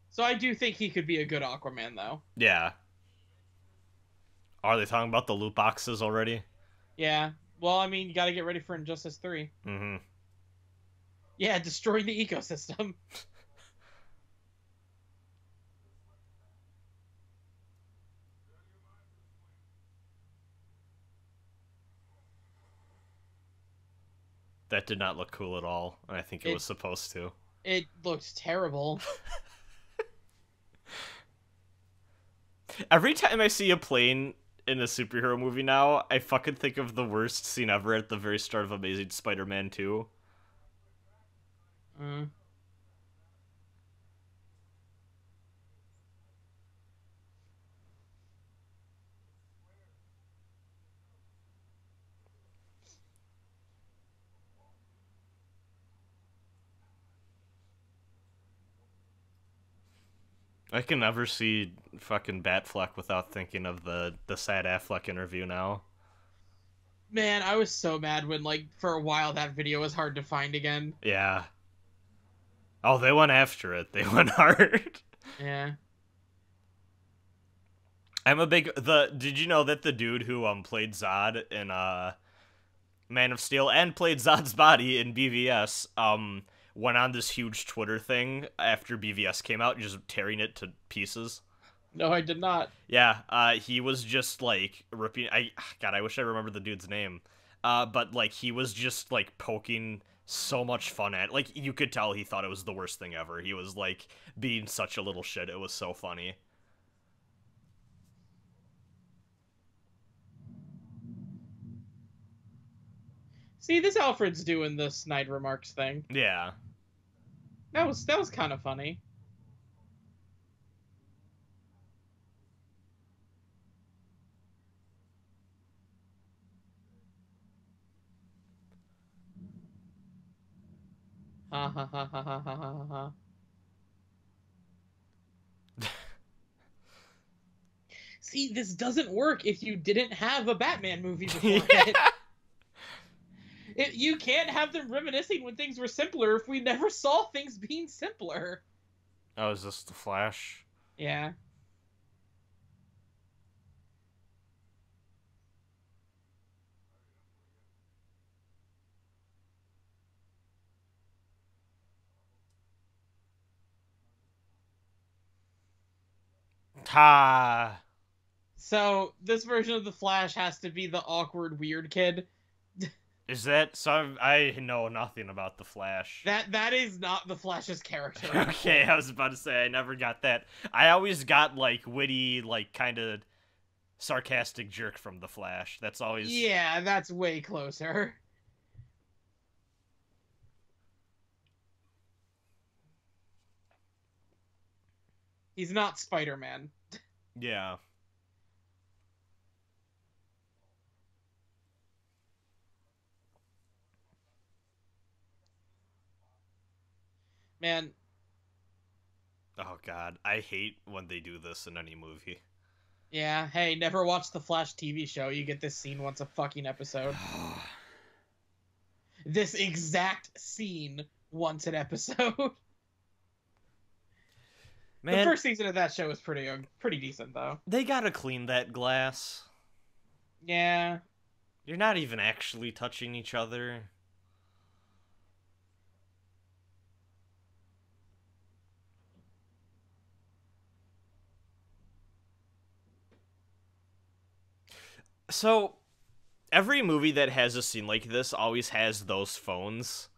Speaker 2: So I do think he could be a good Aquaman, though.
Speaker 1: Yeah. Are they talking about the loot boxes already?
Speaker 2: Yeah. Well, I mean, you gotta get ready for Injustice 3.
Speaker 1: Mm-hmm.
Speaker 2: Yeah, destroying the ecosystem.
Speaker 1: That did not look cool at all, and I think it was supposed to.
Speaker 2: It looked terrible.
Speaker 1: Every time I see a plane in a superhero movie now, I fucking think of the worst scene ever at the very start of Amazing Spider-Man 2. I can never see fucking Batfleck without thinking of the sad Affleck interview now.
Speaker 2: Man, I was so mad when, like, for a while that video was hard to find again.
Speaker 1: Yeah. Oh, they went after it. They went hard.
Speaker 2: Yeah.
Speaker 1: Did you know that the dude who played Zod in Man of Steel and played Zod's body in BVS went on this huge Twitter thing after BVS came out, just tearing it to pieces?
Speaker 2: No, I did not.
Speaker 1: Yeah, he was just like ripping. God, I wish I remembered the dude's name. But like he was just like poking so much fun at. Like you could tell he thought it was the worst thing ever. He was like being such a little shit. It was so funny.
Speaker 2: See, this Alfred's doing the snide remarks thing.
Speaker 1: Yeah.
Speaker 2: That was kind of funny. Ha ha ha ha ha ha ha ha. See, this doesn't work if you didn't have a Batman movie before it. You can't have them reminiscing when things were simpler if we never saw things being simpler.
Speaker 1: Oh, is this the Flash?
Speaker 2: Yeah.
Speaker 1: Ha!
Speaker 2: So, this version of the Flash has to be the awkward, weird kid.
Speaker 1: Is that so? I know nothing about the Flash.
Speaker 2: That is not the Flash's character.
Speaker 1: Okay, I was about to say I never got that. I always got like witty, like kind of sarcastic jerk from the Flash. That's always
Speaker 2: Yeah, that's way closer. He's not Spider-Man.
Speaker 1: Yeah.
Speaker 2: Man,
Speaker 1: Oh god, I hate when they do this in any movie.
Speaker 2: yeah, hey, never watched the Flash TV show. You get this scene once a fucking episode. This exact scene once an episode. The
Speaker 1: Man,
Speaker 2: first season of that show was pretty decent though.
Speaker 1: they gotta clean that glass.
Speaker 2: Yeah.
Speaker 1: You're not even actually touching each other. So, every movie that has a scene like this always has those phones.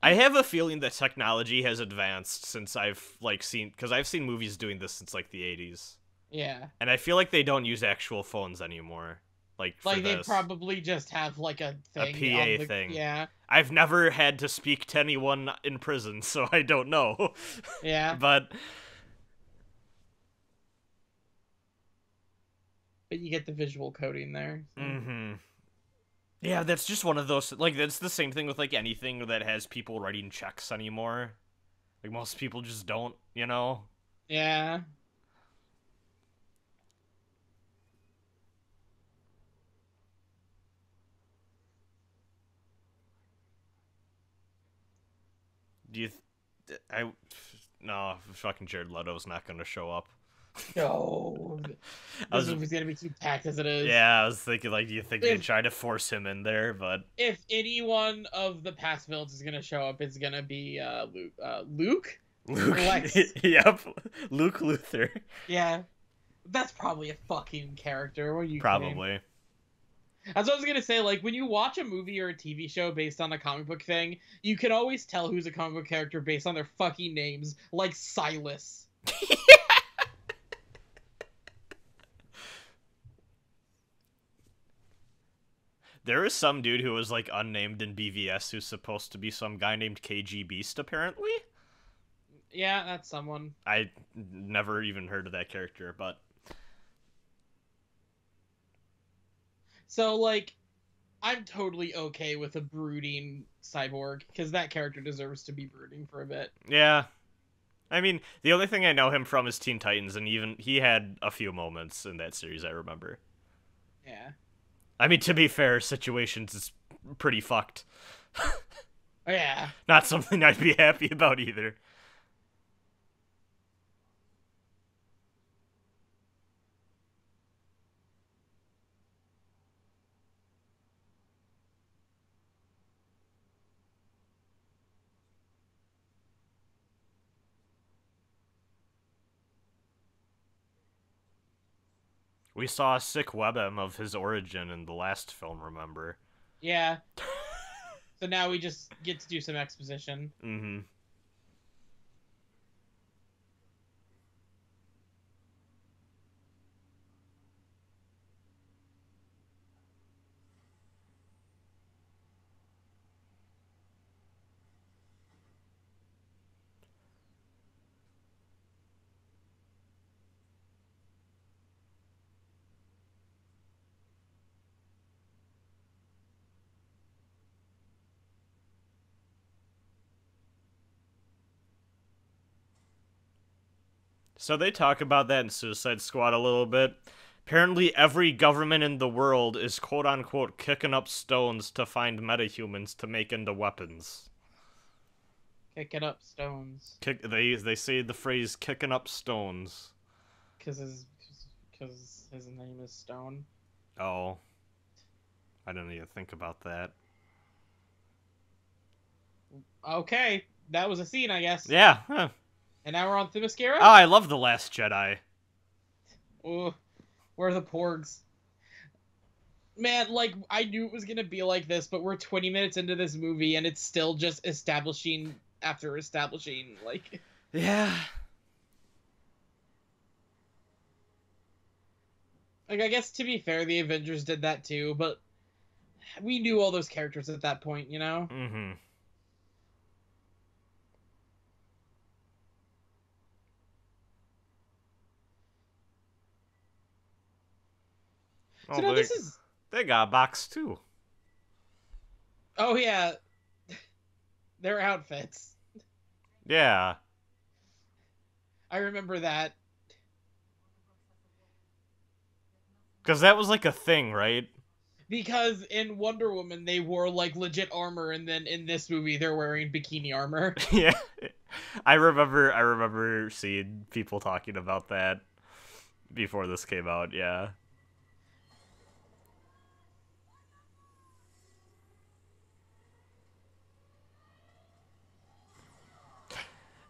Speaker 1: I have a feeling that technology has advanced since I've seen, because I've seen movies doing this since like the 80s.
Speaker 2: Yeah.
Speaker 1: And I feel like they don't use actual phones anymore. For
Speaker 2: Like they
Speaker 1: this.
Speaker 2: probably just have like a thing
Speaker 1: PA
Speaker 2: on the,
Speaker 1: thing.
Speaker 2: Yeah.
Speaker 1: I've never had to speak to anyone in prison, so I don't know.
Speaker 2: Yeah.
Speaker 1: But
Speaker 2: you get the visual coding there. So.
Speaker 1: mm-hmm. Yeah, that's just one of those, that's the same thing with anything that has people writing checks anymore. Like most people just don't, you know?
Speaker 2: Yeah.
Speaker 1: Do you no, fucking Jared Leto's not going to show up.
Speaker 2: No. This movie's gonna be too packed as it is.
Speaker 1: Yeah, I was thinking, do you think they try to force him in there? But
Speaker 2: if any one of the past villains is gonna show up, it's gonna be Luke.
Speaker 1: Luke. Yep. Luke Luthor.
Speaker 2: Yeah. That's probably a fucking character. What are you
Speaker 1: Probably.
Speaker 2: kidding? That's what I was gonna say. Like, when you watch a movie or a TV show based on a comic book thing, you can always tell who's a comic book character based on their fucking names, like Silas.
Speaker 1: There is some dude who was unnamed in BVS who's supposed to be some guy named KG Beast, apparently.
Speaker 2: Yeah, that's someone.
Speaker 1: I never even heard of that character, but
Speaker 2: so I'm totally okay with a brooding cyborg because that character deserves to be brooding for a bit.
Speaker 1: Yeah. I mean, the only thing I know him from is Teen Titans, and even he had a few moments in that series I remember.
Speaker 2: Yeah.
Speaker 1: I mean, to be fair, Situations is pretty fucked.
Speaker 2: Oh, yeah.
Speaker 1: Not something I'd be happy about either. We saw a sick webm of his origin in the last film, remember?
Speaker 2: Yeah. So now we just get to do some exposition.
Speaker 1: Mm-hmm. So they talk about that in Suicide Squad a little bit. Apparently every government in the world is quote-unquote kicking up stones to find metahumans to make into weapons.
Speaker 2: Kicking up stones.
Speaker 1: They say the phrase kicking up stones.
Speaker 2: Because his name is Stone.
Speaker 1: Oh. I didn't even think about that.
Speaker 2: Okay, that was a scene, I guess.
Speaker 1: Yeah. Huh.
Speaker 2: And now we're on Themyscira?
Speaker 1: Oh, I love The Last Jedi.
Speaker 2: Ooh, where are the porgs? Man, I knew it was gonna be like this, but we're 20 minutes into this movie, and it's still just establishing after establishing,
Speaker 1: Yeah.
Speaker 2: I guess, to be fair, the Avengers did that too, but we knew all those characters at that point, you know?
Speaker 1: Mm-hmm. Oh,
Speaker 2: So no, this is.
Speaker 1: they got a box too.
Speaker 2: Oh yeah, their outfits.
Speaker 1: Yeah.
Speaker 2: I remember that.
Speaker 1: Because that was like a thing, right?
Speaker 2: Because in Wonder Woman they wore like legit armor, and then in this movie they're wearing bikini armor.
Speaker 1: Yeah. I remember seeing people talking about that before this came out, yeah.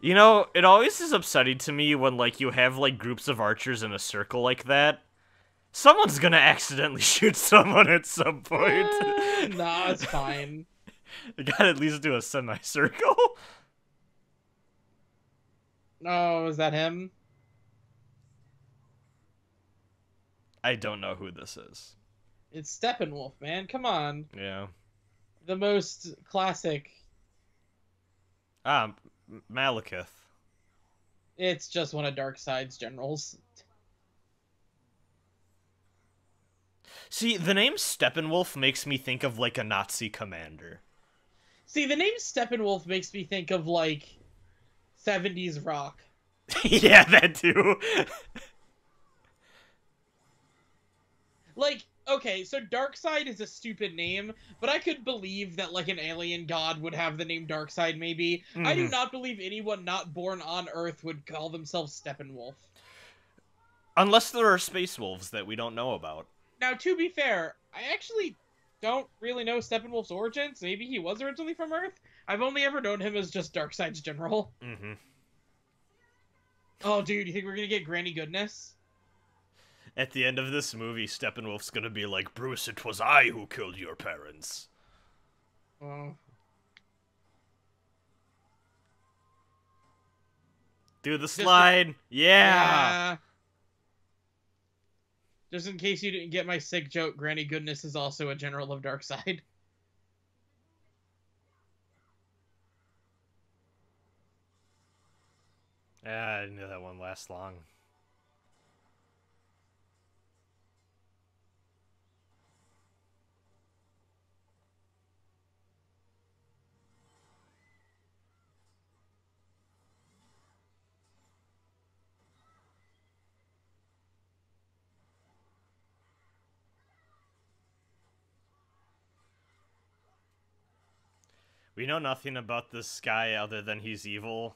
Speaker 1: You know, it always is upsetting to me when like you have like groups of archers in a circle like that. Someone's gonna accidentally shoot someone at some point.
Speaker 2: Nah, it's fine.
Speaker 1: You gotta at least do a semicircle.
Speaker 2: Oh, is that him?
Speaker 1: I don't know who this is.
Speaker 2: It's Steppenwolf, man. Come on.
Speaker 1: Yeah.
Speaker 2: The most classic.
Speaker 1: Ah, Malekith.
Speaker 2: It's just one of Darkseid's generals.
Speaker 1: See, the name Steppenwolf makes me think of like a Nazi commander.
Speaker 2: See, the name Steppenwolf makes me think of like 70s rock.
Speaker 1: Yeah, that too.
Speaker 2: Like, okay, so Darkseid is a stupid name, but I could believe that like an alien god would have the name Darkseid maybe. I do not believe anyone not born on Earth would call themselves Steppenwolf.
Speaker 1: Unless there are space wolves that we don't know about.
Speaker 2: Now, to be fair, I actually don't really know Steppenwolf's origins. Maybe he was originally from Earth. I've only ever known him as just Darkseid's general.
Speaker 1: Mm-hmm.
Speaker 2: Oh, dude, you think we're gonna get Granny Goodness?
Speaker 1: At the end of this movie, Steppenwolf's gonna be like, Bruce, it was I who killed your parents.
Speaker 2: Oh.
Speaker 1: Do the slide. Yeah.
Speaker 2: Just in case you didn't get my sick joke, Granny Goodness is also a general of Darkseid.
Speaker 1: Yeah, I didn't know that one lasts long. We know nothing about this guy other than he's evil.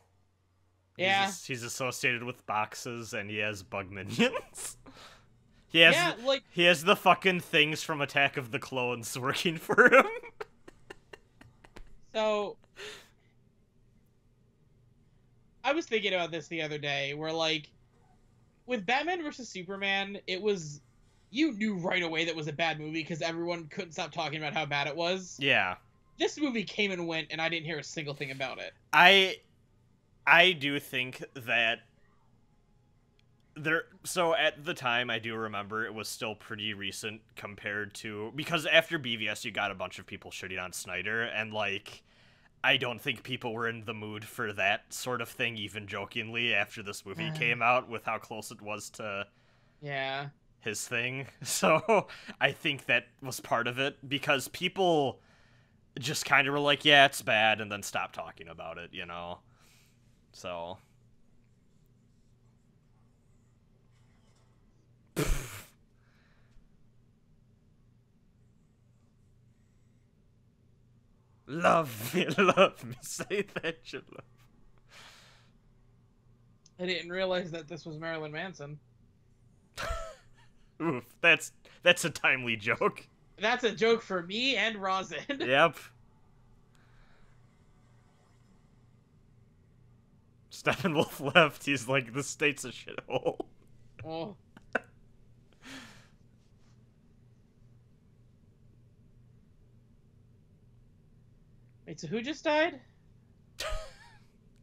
Speaker 2: Yeah.
Speaker 1: He's associated with boxes and he has bug minions. He has the fucking things from Attack of the Clones working for him.
Speaker 2: So I was thinking about this the other day where like with Batman versus Superman, it was you knew right away that was a bad movie because everyone couldn't stop talking about how bad it was.
Speaker 1: Yeah.
Speaker 2: This movie came and went and I didn't hear a single thing about it.
Speaker 1: I do think that so at the time I do remember it was still pretty recent compared to, because after BVS you got a bunch of people shitting on Snyder, and like I don't think people were in the mood for that sort of thing even jokingly after this movie came out with how close it was to his thing. So I think that was part of it, because people just kind of were like, yeah, it's bad, and then stopped talking about it, you know? So. Love me, say that you love.
Speaker 2: I didn't realize that this was Marilyn Manson.
Speaker 1: Oof, that's a timely joke.
Speaker 2: That's a joke for me and Rosin.
Speaker 1: Yep. Steppenwolf left. He's like, the state's a shithole.
Speaker 2: Oh. Wait, so who just died?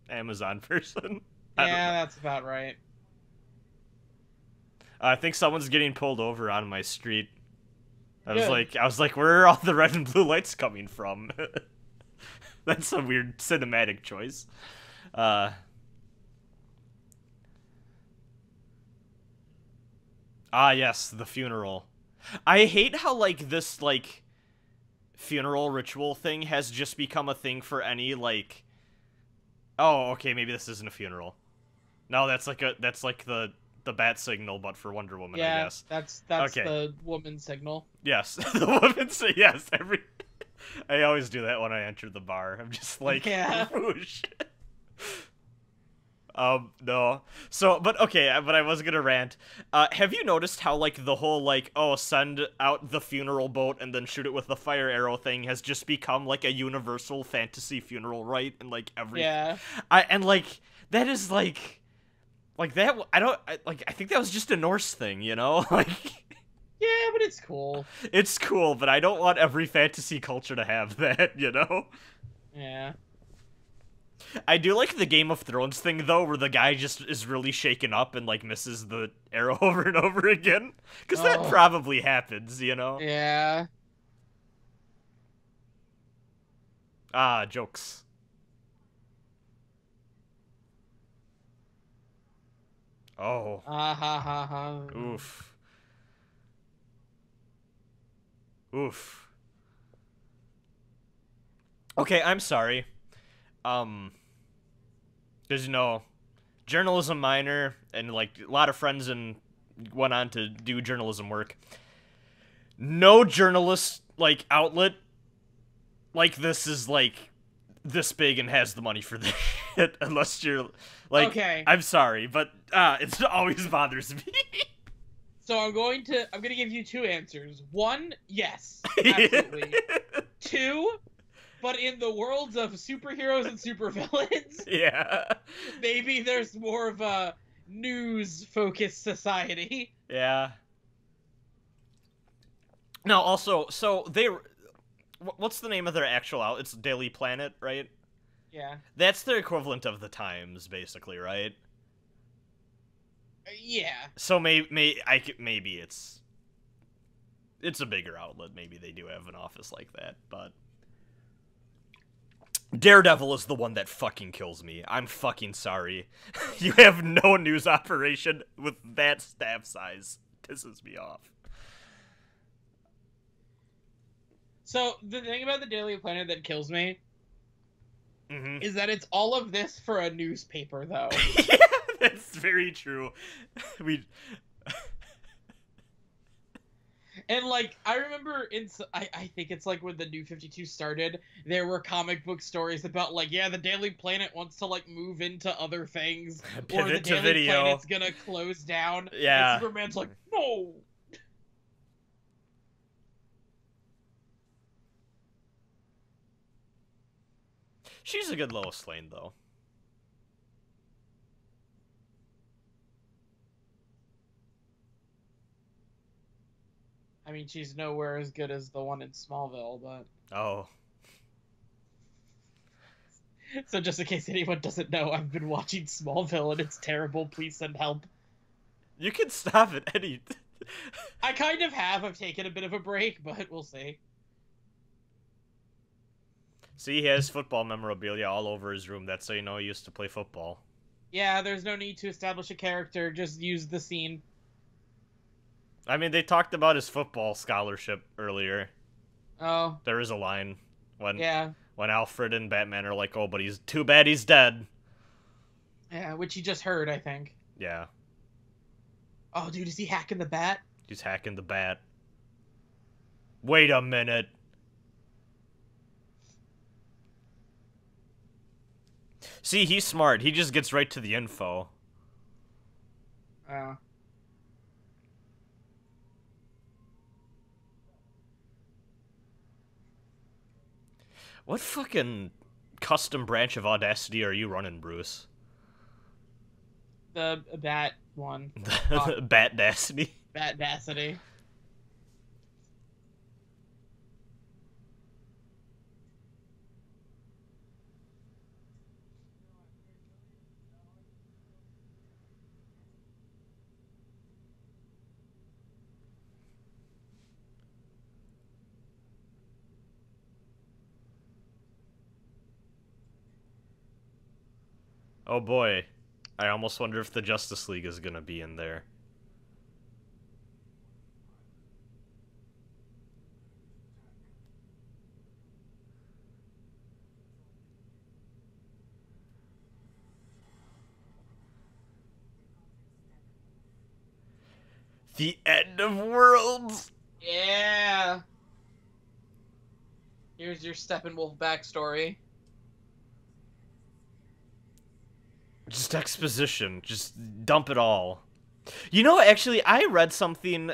Speaker 1: Amazon person.
Speaker 2: Yeah, that's about right.
Speaker 1: I think someone's getting pulled over on my street. I was
Speaker 2: Good.
Speaker 1: like, where are all the red and blue lights coming from? That's a weird cinematic choice. Yes, the funeral. I hate how, like, this, like, funeral ritual thing has just become a thing for any, like... Oh, okay, maybe this isn't a funeral. No, that's like the bat signal, but for Wonder Woman, I
Speaker 2: Yeah,
Speaker 1: guess.
Speaker 2: that's
Speaker 1: Okay.
Speaker 2: the woman signal.
Speaker 1: Yes. The woman say yes, I always do that when I enter the bar. I'm just like,
Speaker 2: Yeah.
Speaker 1: whoosh. No. So, but okay, but I was gonna rant. Have you noticed how, like, the whole, like, oh, send out the funeral boat and then shoot it with the fire arrow thing has just become, like, a universal fantasy funeral rite and, like, every...
Speaker 2: Yeah.
Speaker 1: And, like, that is, like, that, I think that was just a Norse thing, you know? Like...
Speaker 2: Yeah, but it's cool.
Speaker 1: It's cool, but I don't want every fantasy culture to have that, you know?
Speaker 2: Yeah.
Speaker 1: I do like the Game of Thrones thing, though, where the guy just is really shaken up and, like, misses the arrow over and over again. Because that probably happens, you know?
Speaker 2: Yeah.
Speaker 1: Ah, jokes. Oh.
Speaker 2: Ah ha ha ha.
Speaker 1: Oof. Oof. Okay, I'm sorry. There's no journalism minor, and, like, a lot of friends and went on to do journalism work. No journalist, like, outlet like this is, like, this big and has the money for this shit, unless you're, like,
Speaker 2: Okay.
Speaker 1: I'm sorry, but, it always bothers me.
Speaker 2: So I'm gonna give you two answers. One, yes, absolutely. Two, but in the worlds of superheroes and supervillains,
Speaker 1: Yeah.
Speaker 2: maybe there's more of a news-focused society.
Speaker 1: Yeah. No, also, so what's the name of their actual out? It's Daily Planet, right?
Speaker 2: Yeah.
Speaker 1: That's their equivalent of the Times, basically, right?
Speaker 2: Yeah.
Speaker 1: So maybe it's a bigger outlet. Maybe they do have an office like that, but Daredevil is the one that fucking kills me. I'm fucking sorry. You have no news operation with that staff size. Pisses me off.
Speaker 2: So the thing about the Daily Planet that kills me
Speaker 1: Mm-hmm.
Speaker 2: is that it's all of this for a newspaper, though.
Speaker 1: Yeah, that's very true.
Speaker 2: And, like, I remember I think it's like when the New 52 started, there were comic book stories about, like, yeah, the Daily Planet wants to, like, move into other things, or the
Speaker 1: Pivot to
Speaker 2: Daily
Speaker 1: video.
Speaker 2: Planet's gonna close down.
Speaker 1: Yeah.
Speaker 2: And Superman's like, no.
Speaker 1: She's a good Lois Lane, though.
Speaker 2: I mean, she's nowhere as good as the one in Smallville, but...
Speaker 1: Oh.
Speaker 2: So just in case anyone doesn't know, I've been watching Smallville and it's terrible. Please send help.
Speaker 1: You can stop at any...
Speaker 2: I kind of have. I've taken a bit of a break, but we'll see.
Speaker 1: See, he has football memorabilia all over his room. That's how you know he used to play football.
Speaker 2: Yeah, there's no need to establish a character. Just use the scene.
Speaker 1: I mean, they talked about his football scholarship earlier.
Speaker 2: Oh.
Speaker 1: There is a line when Alfred and Batman are like, oh, but he's too bad he's dead.
Speaker 2: Yeah, which you just heard, I think.
Speaker 1: Yeah.
Speaker 2: Oh, dude, is he hacking the bat?
Speaker 1: He's hacking the bat. Wait a minute. See, he's smart. He just gets right to the info.
Speaker 2: Oh.
Speaker 1: What fucking custom branch of Audacity are you running, Bruce?
Speaker 2: The bat one.
Speaker 1: Bat-dacity?
Speaker 2: Bat-dacity.
Speaker 1: Oh boy. I almost wonder if the Justice League is gonna be in there. The end of worlds.
Speaker 2: Yeah. Here's your Steppenwolf backstory.
Speaker 1: Just exposition. Just dump it all. You know, actually, I read something.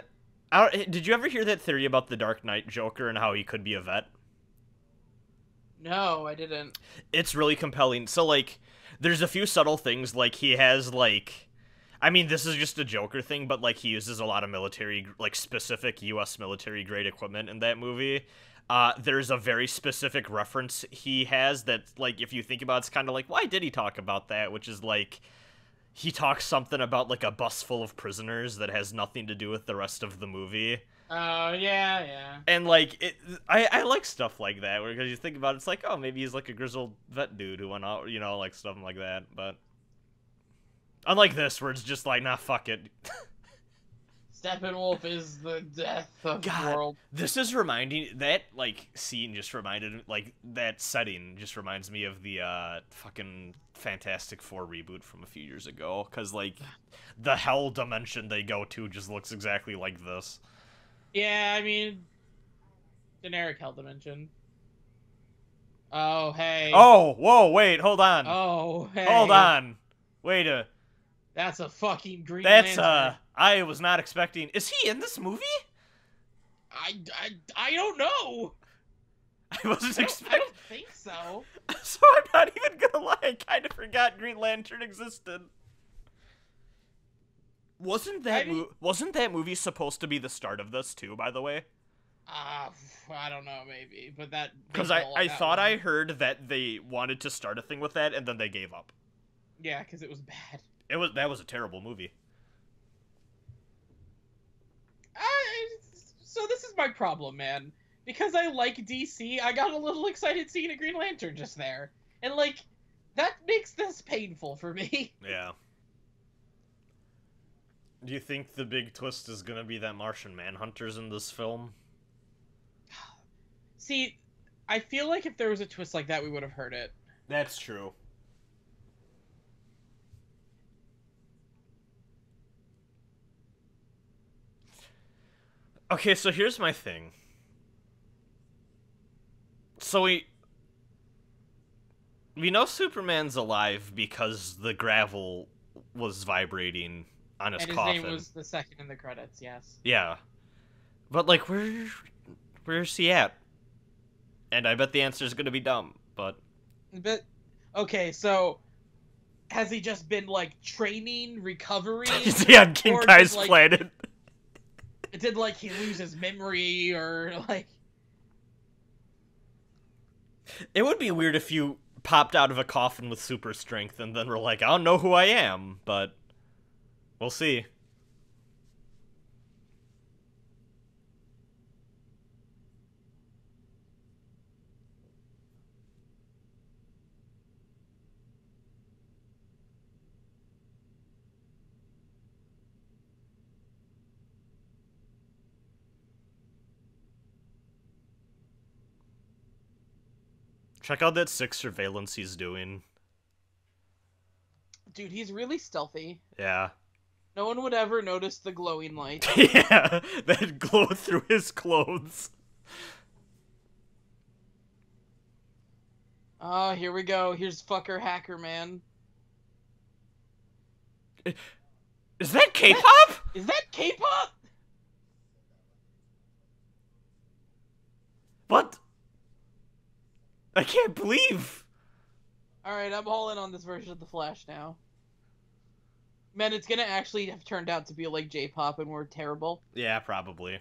Speaker 1: Did you ever hear that theory about the Dark Knight Joker and how he could be a vet?
Speaker 2: No, I didn't.
Speaker 1: It's really compelling. So, like, there's a few subtle things. Like, he has, like... I mean, this is just a Joker thing, but, like, he uses a lot of military, like, specific U.S. military-grade equipment in that movie. There's a very specific reference he has that, like, if you think about it, it's kind of like, why did he talk about that? Which is, like, he talks something about, like, a bus full of prisoners that has nothing to do with the rest of the movie.
Speaker 2: Oh, yeah.
Speaker 1: And, like, I like stuff like that, because you think about it, it's like, oh, maybe he's, like, a grizzled vet dude who went out, you know, like, stuff like that, but... Unlike this, where it's just like, nah, fuck it.
Speaker 2: Steppenwolf is the death of the
Speaker 1: God,
Speaker 2: world.
Speaker 1: this is reminding... That, like, scene just reminded... Like, that setting just reminds me of the, fucking Fantastic Four reboot from a few years ago. Because, like, the hell dimension they go to just looks exactly like this.
Speaker 2: Yeah, I mean... generic hell dimension. Oh, hey.
Speaker 1: Oh, whoa, wait, hold on.
Speaker 2: Oh, hey.
Speaker 1: Hold on. Wait a...
Speaker 2: That's a fucking Green
Speaker 1: That's,
Speaker 2: Lantern.
Speaker 1: I was not expecting... Is he in this movie?
Speaker 2: I don't know.
Speaker 1: I wasn't
Speaker 2: I
Speaker 1: expecting...
Speaker 2: don't think so.
Speaker 1: So I'm not even gonna lie, I kind of forgot Green Lantern existed. Wasn't that movie supposed to be the start of this too, by the way?
Speaker 2: I don't know, maybe, but that...
Speaker 1: Because I thought I heard that they wanted to start a thing with that, and then they gave up.
Speaker 2: Yeah, because it was bad.
Speaker 1: That was a terrible movie.
Speaker 2: So this is my problem, man. Because I like DC, I got a little excited seeing a Green Lantern just there. And, like, that makes this painful for me.
Speaker 1: Yeah. Do you think the big twist is gonna be that Martian Manhunter's in this film?
Speaker 2: See, I feel like if there was a twist like that, we would have heard it.
Speaker 1: That's true. Okay, so here's my thing. So we know Superman's alive because the gravel was vibrating on his coffin.
Speaker 2: And his name was the second in the credits, yes.
Speaker 1: Yeah. But, like, where's he at? And I bet the answer is going to be dumb, but...
Speaker 2: But, okay, so... Has he just been, like, training, recovering?
Speaker 1: Is he on King Kai's planet?
Speaker 2: Did, like, he lose his memory, or, like...
Speaker 1: It would be weird if you popped out of a coffin with super strength and then were like, I don't know who I am, but we'll see. Check out that 6 surveillance he's doing.
Speaker 2: Dude, he's really stealthy.
Speaker 1: Yeah.
Speaker 2: No one would ever notice the glowing light.
Speaker 1: Yeah, that glow through his clothes.
Speaker 2: Oh, here we go. Here's fucker Hacker Man.
Speaker 1: Is that K-pop?
Speaker 2: Is that K-pop?
Speaker 1: What? I can't believe.
Speaker 2: Alright, I'm all in on this version of The Flash now. Man, it's gonna actually have turned out to be like J-pop and we're terrible.
Speaker 1: Yeah, probably.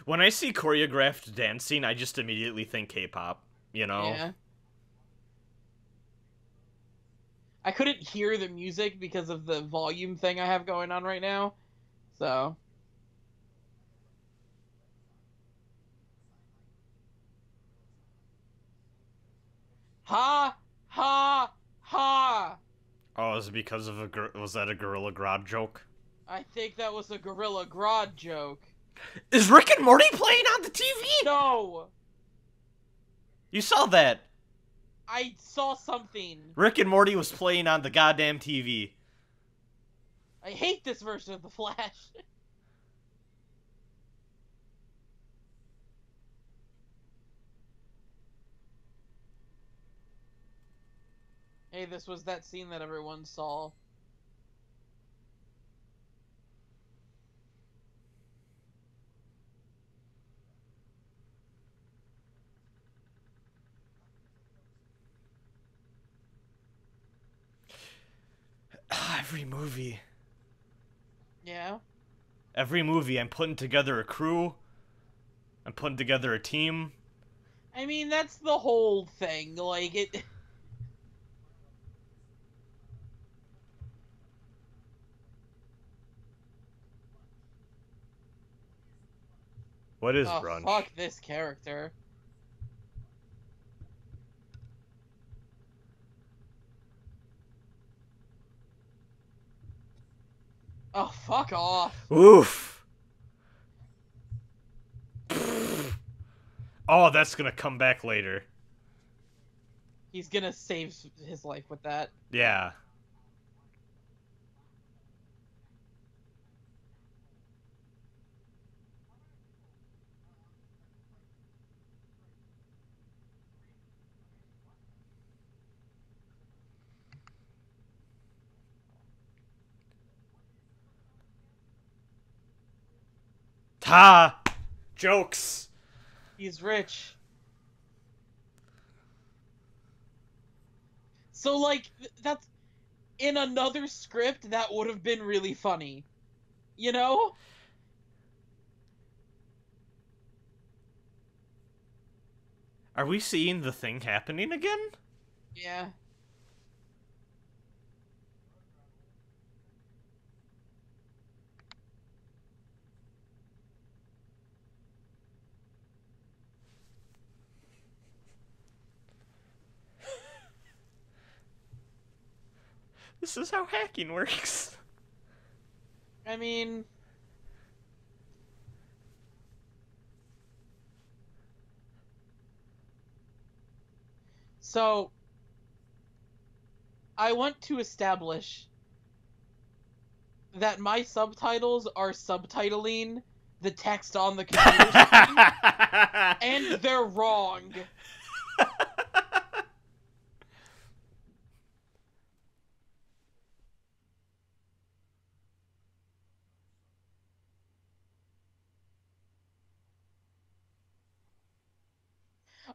Speaker 1: When I see choreographed dancing, I just immediately think K-pop, you know?
Speaker 2: Yeah. I couldn't hear the music because of the volume thing I have going on right now, so... Ha! Ha! Ha!
Speaker 1: Oh, is it because of was that a Gorilla Grodd joke?
Speaker 2: I think that was a Gorilla Grodd joke.
Speaker 1: Is Rick and Morty playing on the TV?
Speaker 2: No!
Speaker 1: You saw that.
Speaker 2: I saw something.
Speaker 1: Rick and Morty was playing on the goddamn TV.
Speaker 2: I hate this version of the Flash. Hey, this was that scene that everyone saw.
Speaker 1: Every movie.
Speaker 2: Yeah.
Speaker 1: Every movie, I'm putting together a crew. I'm putting together a team.
Speaker 2: I mean, that's the whole thing. Like, it...
Speaker 1: What is
Speaker 2: Oh,
Speaker 1: brunch?
Speaker 2: fuck this character. Oh, fuck off.
Speaker 1: Oof. Oh, that's gonna come back later.
Speaker 2: He's gonna save his life with that.
Speaker 1: Yeah. Ha! Jokes.
Speaker 2: He's rich. So, like, that's... In another script, that would have been really funny. You know?
Speaker 1: Are we seeing the thing happening again?
Speaker 2: Yeah.
Speaker 1: This is how hacking works.
Speaker 2: I mean... So... I want to establish that my subtitles are subtitling the text on the computer screen, and they're wrong.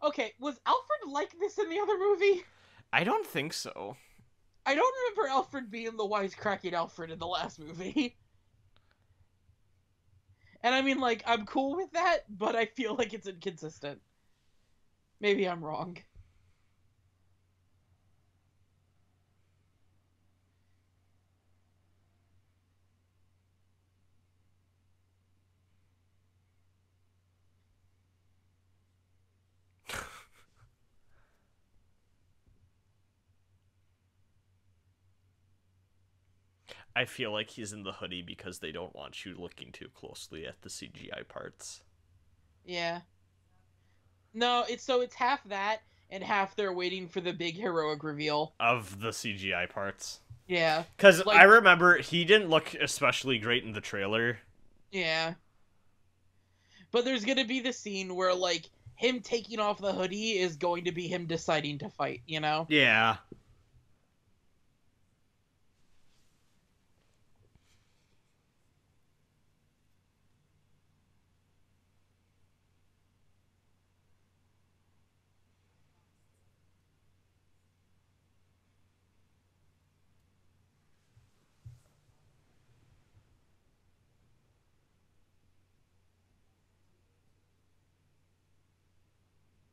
Speaker 2: Okay, was Alfred like this in the other movie?
Speaker 1: I don't think so.
Speaker 2: I don't remember Alfred being the wisecracking Alfred in the last movie. And I mean, like, I'm cool with that, but I feel like it's inconsistent. Maybe I'm wrong.
Speaker 1: I feel like he's in the hoodie because they don't want you looking too closely at the CGI parts.
Speaker 2: Yeah. No, it's half that, and half they're waiting for the big heroic reveal.
Speaker 1: Of the CGI parts.
Speaker 2: Yeah.
Speaker 1: Because
Speaker 2: Like,
Speaker 1: I remember he didn't look especially great in the trailer.
Speaker 2: yeah. But there's gonna be the scene where, like, him taking off the hoodie is going to be him deciding to fight, you know?
Speaker 1: Yeah.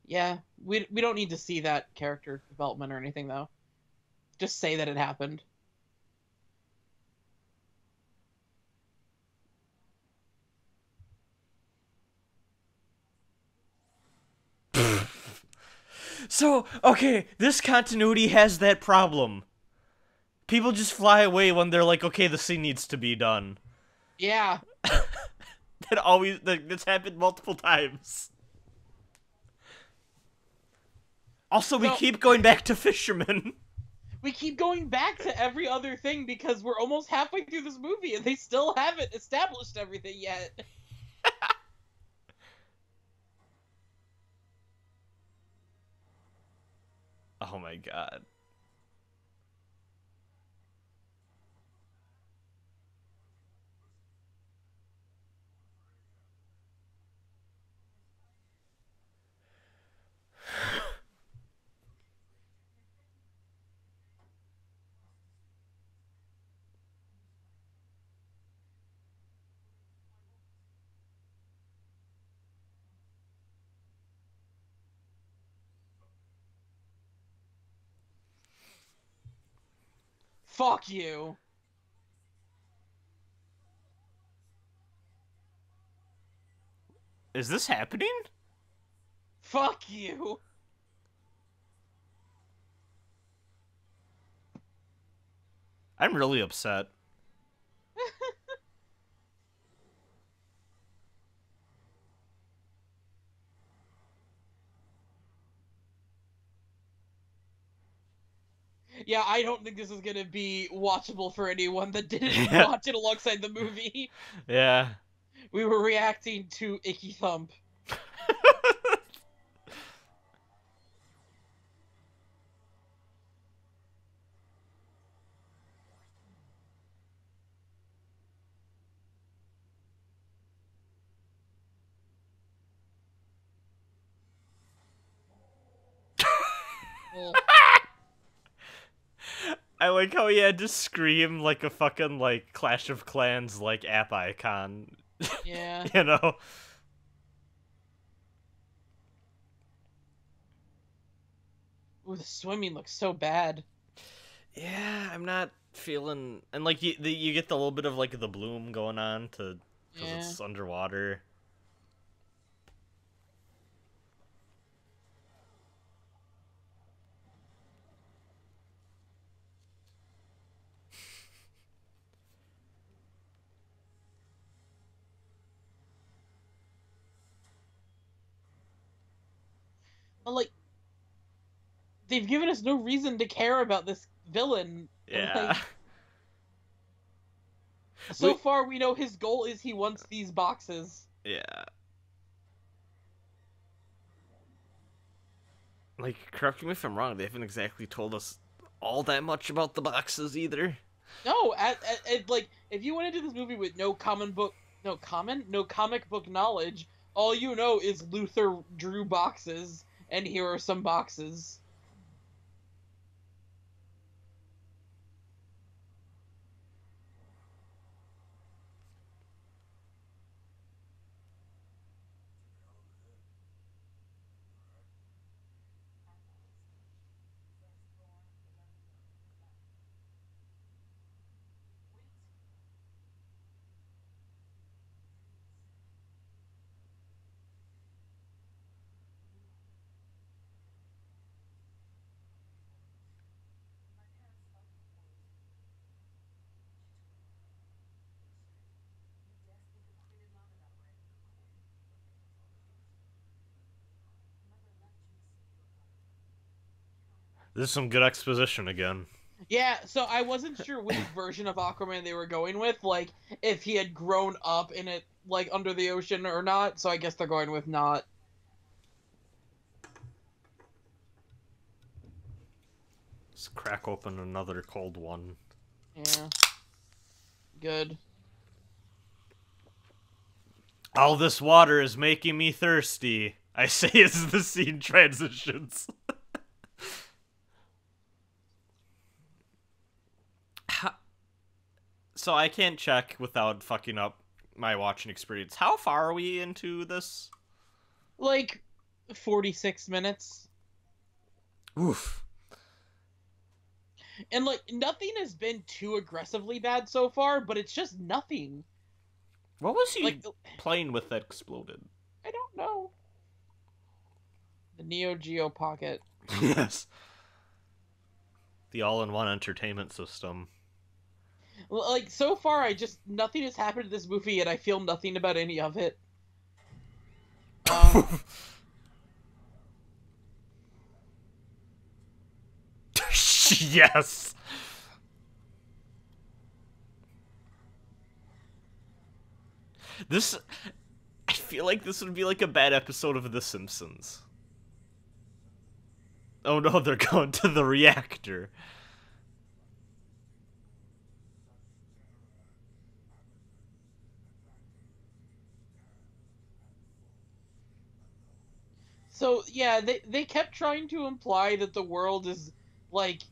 Speaker 2: Yeah. We don't need to see that character development or anything, though. Just say that it happened.
Speaker 1: So, okay, this continuity has that problem. People just fly away when they're like, okay, the scene needs to be done.
Speaker 2: Yeah.
Speaker 1: That's happened multiple times. Also, we
Speaker 2: So-
Speaker 1: keep going back to fishermen.
Speaker 2: We keep going back to every other thing because we're almost halfway through this movie and they still haven't established everything yet.
Speaker 1: Oh my god.
Speaker 2: Fuck you.
Speaker 1: Is this happening?
Speaker 2: Fuck you.
Speaker 1: I'm really upset.
Speaker 2: Yeah, I don't think this is gonna be watchable for anyone that didn't
Speaker 1: Yeah.
Speaker 2: watch it alongside the movie.
Speaker 1: Yeah.
Speaker 2: We were reacting to Icky Thump. Well,
Speaker 1: I like how he had to scream like a fucking like Clash of Clans like app icon.
Speaker 2: yeah.
Speaker 1: You know?
Speaker 2: Ooh, the swimming looks so bad.
Speaker 1: Yeah, I'm not feeling, and like you get the little bit of like the bloom going on to because
Speaker 2: Yeah.
Speaker 1: it's underwater.
Speaker 2: But like, they've given us no reason to care about this villain. And
Speaker 1: Yeah.
Speaker 2: like, so far we know his goal is he wants these boxes.
Speaker 1: Yeah. Like, correct me if I'm wrong, they haven't exactly told us all that much about the boxes either.
Speaker 2: No, like if you went into this movie with no comic book knowledge, all you know is Luther drew boxes, and here are some boxes.
Speaker 1: This is some good exposition again.
Speaker 2: Yeah, so I wasn't sure which version of Aquaman they were going with, like if he had grown up in it, like under the ocean or not. So I guess they're going with not.
Speaker 1: Let's crack open another cold one.
Speaker 2: Yeah. Good.
Speaker 1: All this water is making me thirsty, I say as the scene transitions. So I can't check without fucking up my watching experience. How far are we into this?
Speaker 2: Like 46 minutes.
Speaker 1: Oof.
Speaker 2: And like nothing has been too aggressively bad so far, but it's just nothing.
Speaker 1: What was he
Speaker 2: Like
Speaker 1: playing with that exploded?
Speaker 2: I don't know. The Neo Geo Pocket.
Speaker 1: Yes. The all-in-one entertainment system.
Speaker 2: Like so far, nothing has happened to this movie, and I feel nothing about any of it.
Speaker 1: Yes. This, I feel like this would be like a bad episode of The Simpsons. Oh no, they're going to the reactor.
Speaker 2: So yeah, they kept trying to imply that the world is like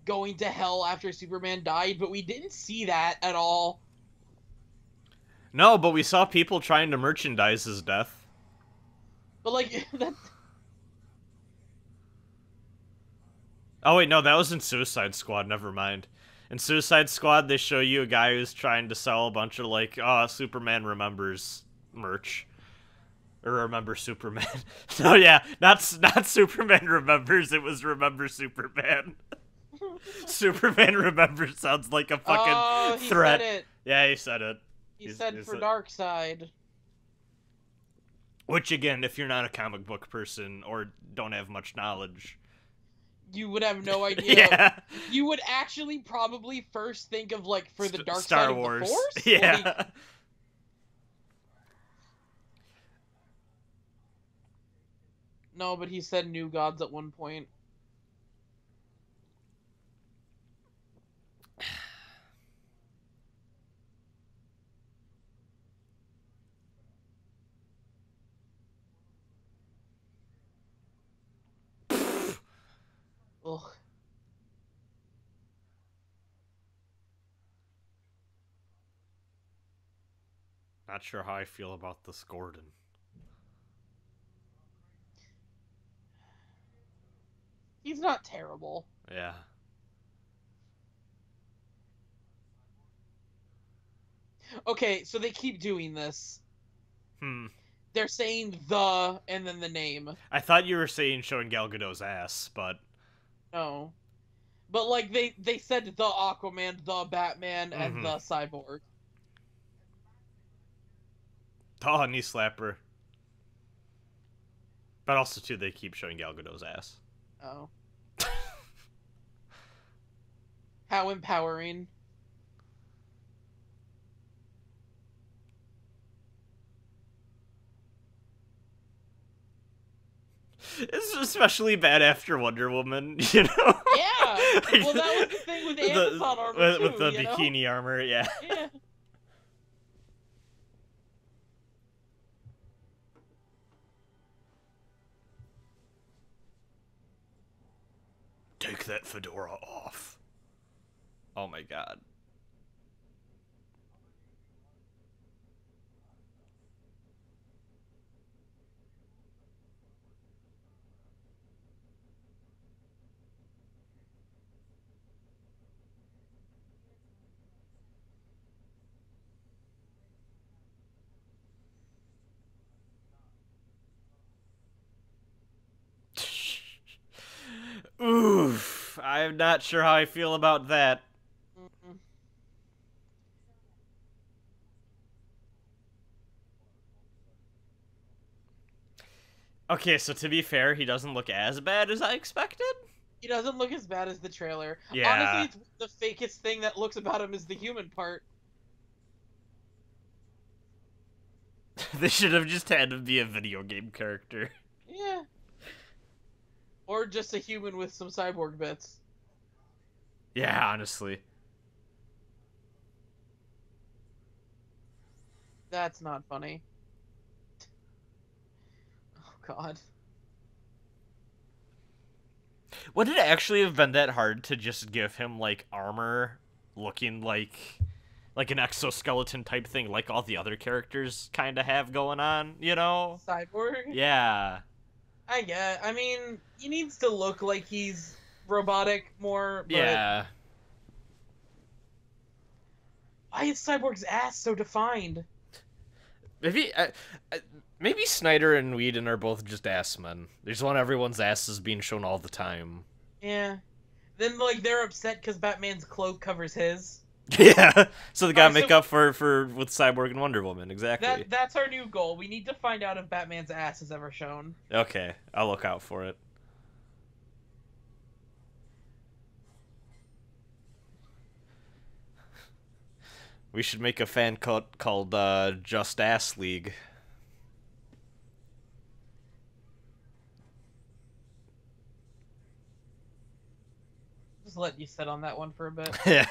Speaker 2: going to hell after Superman died, but we didn't see that at all.
Speaker 1: No, but we saw people trying to merchandise his death.
Speaker 2: But like that.
Speaker 1: Oh wait, no, that was in Suicide Squad. Never mind. In Suicide Squad, they show you a guy who's trying to sell a bunch of like, Superman remembers merch, or remember Superman. No, yeah, not Superman remembers. It was remember Superman. Superman remembers sounds like a fucking
Speaker 2: He
Speaker 1: threat.
Speaker 2: said it.
Speaker 1: Yeah, he said it.
Speaker 2: He said for Darkseid.
Speaker 1: Which again, if you're not a comic book person or don't have much knowledge,
Speaker 2: you would have no idea.
Speaker 1: Yeah.
Speaker 2: You would actually probably first think of like for the dark
Speaker 1: Star
Speaker 2: side
Speaker 1: Wars.
Speaker 2: Of the Force.
Speaker 1: Yeah.
Speaker 2: Like, no, but he said new gods at one point. Ugh.
Speaker 1: Not sure how I feel about this Gordon.
Speaker 2: He's not terrible.
Speaker 1: Yeah.
Speaker 2: Okay, so they keep doing this.
Speaker 1: Hmm.
Speaker 2: They're saying the and then the name.
Speaker 1: I thought you were saying showing Gal Gadot's ass, but
Speaker 2: No. But like they said the Aquaman, the Batman, and the Cyborg.
Speaker 1: oh, knee slapper. But also too, they keep showing Gal Gadot's ass.
Speaker 2: Oh. How empowering.
Speaker 1: It's especially bad after Wonder Woman, you know?
Speaker 2: Yeah! Well, that was the thing with the Amazon armor, too,
Speaker 1: with the
Speaker 2: you know?
Speaker 1: bikini armor, yeah.
Speaker 2: Yeah.
Speaker 1: Take that fedora off. Oh my god. Oof. I'm not sure how I feel about that.
Speaker 2: Mm-mm.
Speaker 1: Okay, so to be fair, he doesn't look as bad as I expected.
Speaker 2: He doesn't look as bad as the trailer.
Speaker 1: Yeah.
Speaker 2: Honestly, it's the fakest thing that looks about him is the human part.
Speaker 1: They should have just had him be a video game character.
Speaker 2: Yeah. Or just a human with some cyborg bits.
Speaker 1: Yeah, honestly.
Speaker 2: That's not funny. Oh, God.
Speaker 1: Would it actually have been that hard to just give him, like, armor looking like an exoskeleton type thing like all the other characters kind of have going on, you know?
Speaker 2: Cyborg?
Speaker 1: Yeah.
Speaker 2: I mean, he needs to look like he's robotic more, but...
Speaker 1: Yeah.
Speaker 2: Why is Cyborg's ass so defined?
Speaker 1: Maybe Snyder and Whedon are both just ass men. They just want everyone's asses being shown all the time.
Speaker 2: Yeah. Then, like, they're upset because Batman's cloak covers his.
Speaker 1: Yeah, so they gotta
Speaker 2: Alright,
Speaker 1: make up for with Cyborg and Wonder Woman, exactly.
Speaker 2: That's our new goal. We need to find out if Batman's ass is ever shown.
Speaker 1: Okay, I'll look out for it. We should make a fan called Just Ass League.
Speaker 2: Just let you sit on that one for a bit.
Speaker 1: Yeah.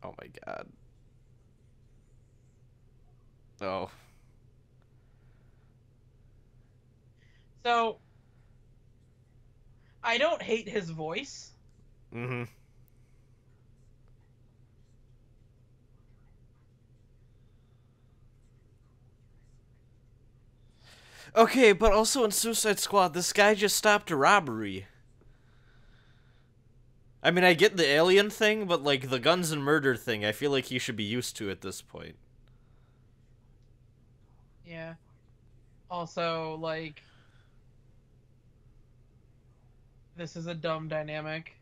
Speaker 1: Oh my god. Oh.
Speaker 2: So, I don't hate his voice.
Speaker 1: Mm-hmm. Okay, but also in Suicide Squad, this guy just stopped a robbery. I mean, I get the alien thing, but, like, the guns and murder thing, I feel like he should be used to at this point.
Speaker 2: Yeah. Also, like, this is a dumb dynamic.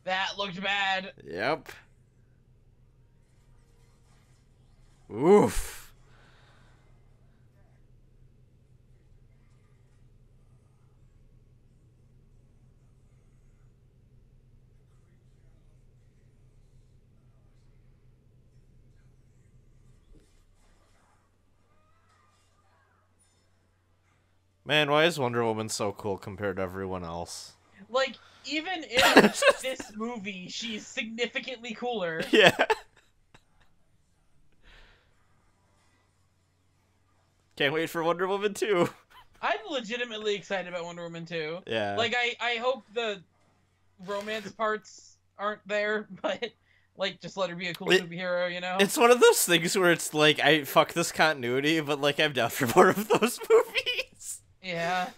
Speaker 2: That looked bad.
Speaker 1: Yep. Oof. Man, why is Wonder Woman so cool compared to everyone else?
Speaker 2: Like, even in this movie, she's significantly cooler.
Speaker 1: Yeah. Can't wait for Wonder Woman 2.
Speaker 2: I'm legitimately excited about Wonder Woman 2.
Speaker 1: Yeah.
Speaker 2: Like, I hope the romance parts aren't there, but, like, just let her be a cool superhero, you know?
Speaker 1: It's one of those things where it's like, I fuck this continuity, but, like, I'm down for more of those movies.
Speaker 2: Yeah.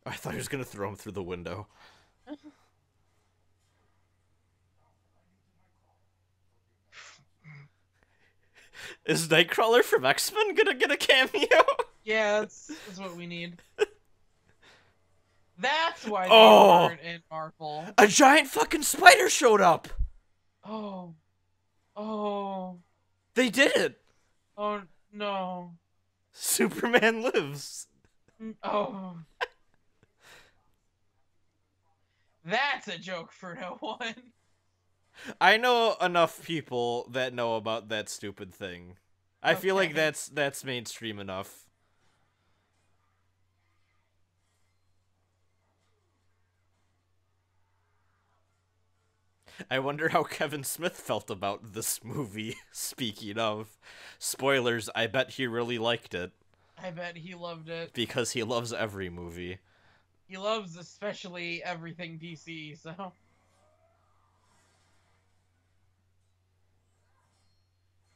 Speaker 1: I thought he was gonna throw him through the window. Is Nightcrawler from X-Men gonna get a cameo?
Speaker 2: Yeah, that's what we need. That's why they
Speaker 1: Oh!
Speaker 2: weren't in Marvel.
Speaker 1: A giant fucking spider showed up!
Speaker 2: Oh. Oh.
Speaker 1: They did it!
Speaker 2: Oh, no.
Speaker 1: Superman lives.
Speaker 2: Oh. That's a joke for no one.
Speaker 1: I know enough people that know about that stupid thing. I feel like
Speaker 2: Okay.
Speaker 1: that's mainstream enough. I wonder how Kevin Smith felt about this movie. Speaking of spoilers, I bet he really liked it.
Speaker 2: I bet he loved it.
Speaker 1: Because he loves every movie.
Speaker 2: He loves especially everything DC, so.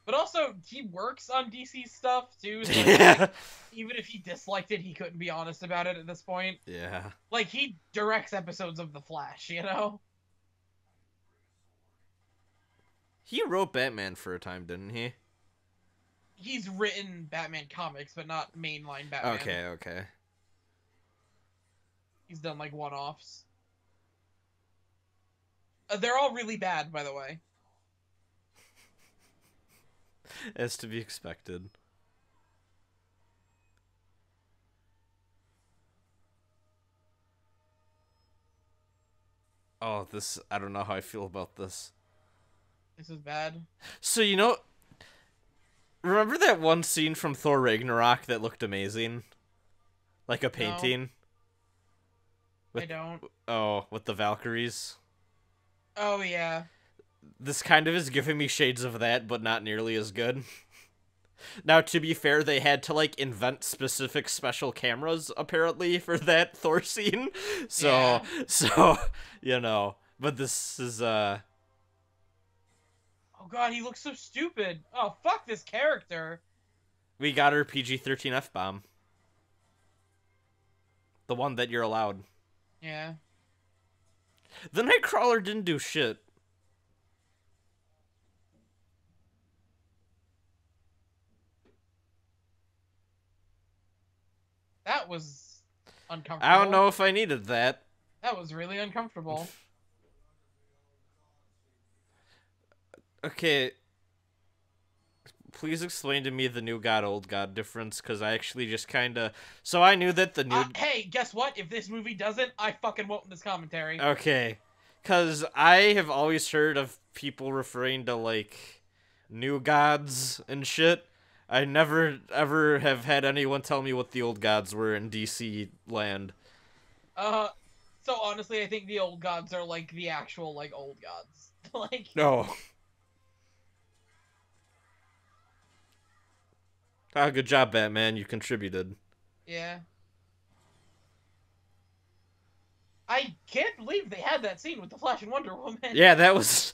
Speaker 2: But also, he works on DC stuff too, so
Speaker 1: Yeah.
Speaker 2: like, even if he disliked it, he couldn't be honest about it at this point.
Speaker 1: Yeah.
Speaker 2: Like, he directs episodes of The Flash, you know?
Speaker 1: He wrote Batman for a time, didn't he?
Speaker 2: He's written Batman comics, but not mainline Batman.
Speaker 1: Okay.
Speaker 2: He's done, like, one-offs. They're all really bad, by the way.
Speaker 1: As to be expected. Oh, this... I don't know how I feel about this.
Speaker 2: This is bad.
Speaker 1: So, remember that one scene from Thor Ragnarok that looked amazing? Like a painting?
Speaker 2: No, I don't.
Speaker 1: Oh, with the Valkyries?
Speaker 2: Oh, yeah.
Speaker 1: This kind of is giving me shades of that, but not nearly as good. Now, to be fair, they had to, like, invent specific special cameras, apparently, for that Thor scene. So,
Speaker 2: Yeah.
Speaker 1: so, but this is,
Speaker 2: Oh god, he looks so stupid. Oh, fuck this character.
Speaker 1: we got our PG-13 F-bomb. The one that you're allowed.
Speaker 2: Yeah.
Speaker 1: The Nightcrawler didn't do shit.
Speaker 2: That was uncomfortable.
Speaker 1: I don't know if I needed that.
Speaker 2: That was really uncomfortable.
Speaker 1: Okay. Please explain to me the new god, old god difference, because I actually just kind of... So I knew that the new...
Speaker 2: Hey, guess what? If this movie doesn't, I fucking won't in this commentary.
Speaker 1: Okay. Because I have always heard of people referring to, like, new gods and shit. I never, ever have had anyone tell me what the old gods were in DC land.
Speaker 2: So honestly, I think the old gods are, like, the actual, like, old gods. Like...
Speaker 1: No. Ah, good job, Batman. You contributed.
Speaker 2: Yeah. I can't believe they had that scene with the Flash and Wonder Woman.
Speaker 1: Yeah, that was...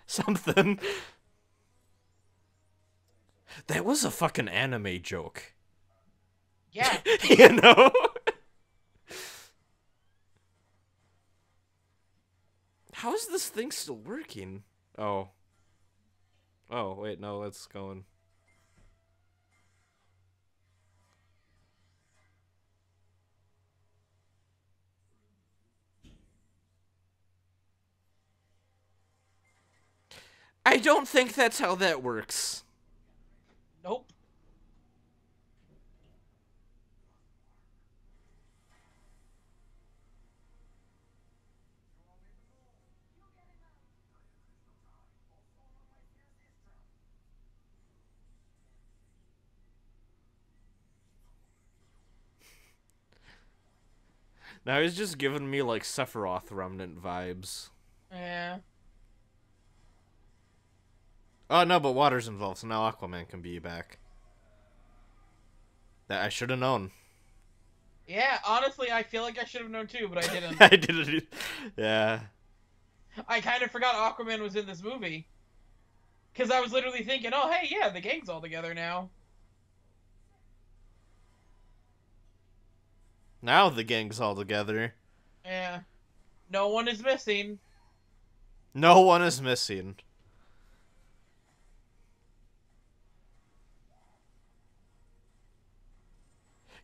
Speaker 1: something. That was a fucking anime joke.
Speaker 2: Yeah.
Speaker 1: You know? How is this thing still working? Oh. Oh, wait, no, it's going. I don't think that's how that works.
Speaker 2: Nope.
Speaker 1: Now he's just giving me, like, Sephiroth Remnant vibes.
Speaker 2: Yeah.
Speaker 1: Oh, no, but water's involved, so now Aquaman can be back. That I should have known.
Speaker 2: Yeah, honestly, I feel like I should have known too, but I didn't.
Speaker 1: I didn't. Yeah.
Speaker 2: I kind of forgot Aquaman was in this movie. Because I was literally thinking, oh, hey, yeah, the gang's all together now.
Speaker 1: Now the gang's all together.
Speaker 2: Yeah. No one is missing.
Speaker 1: No one is missing.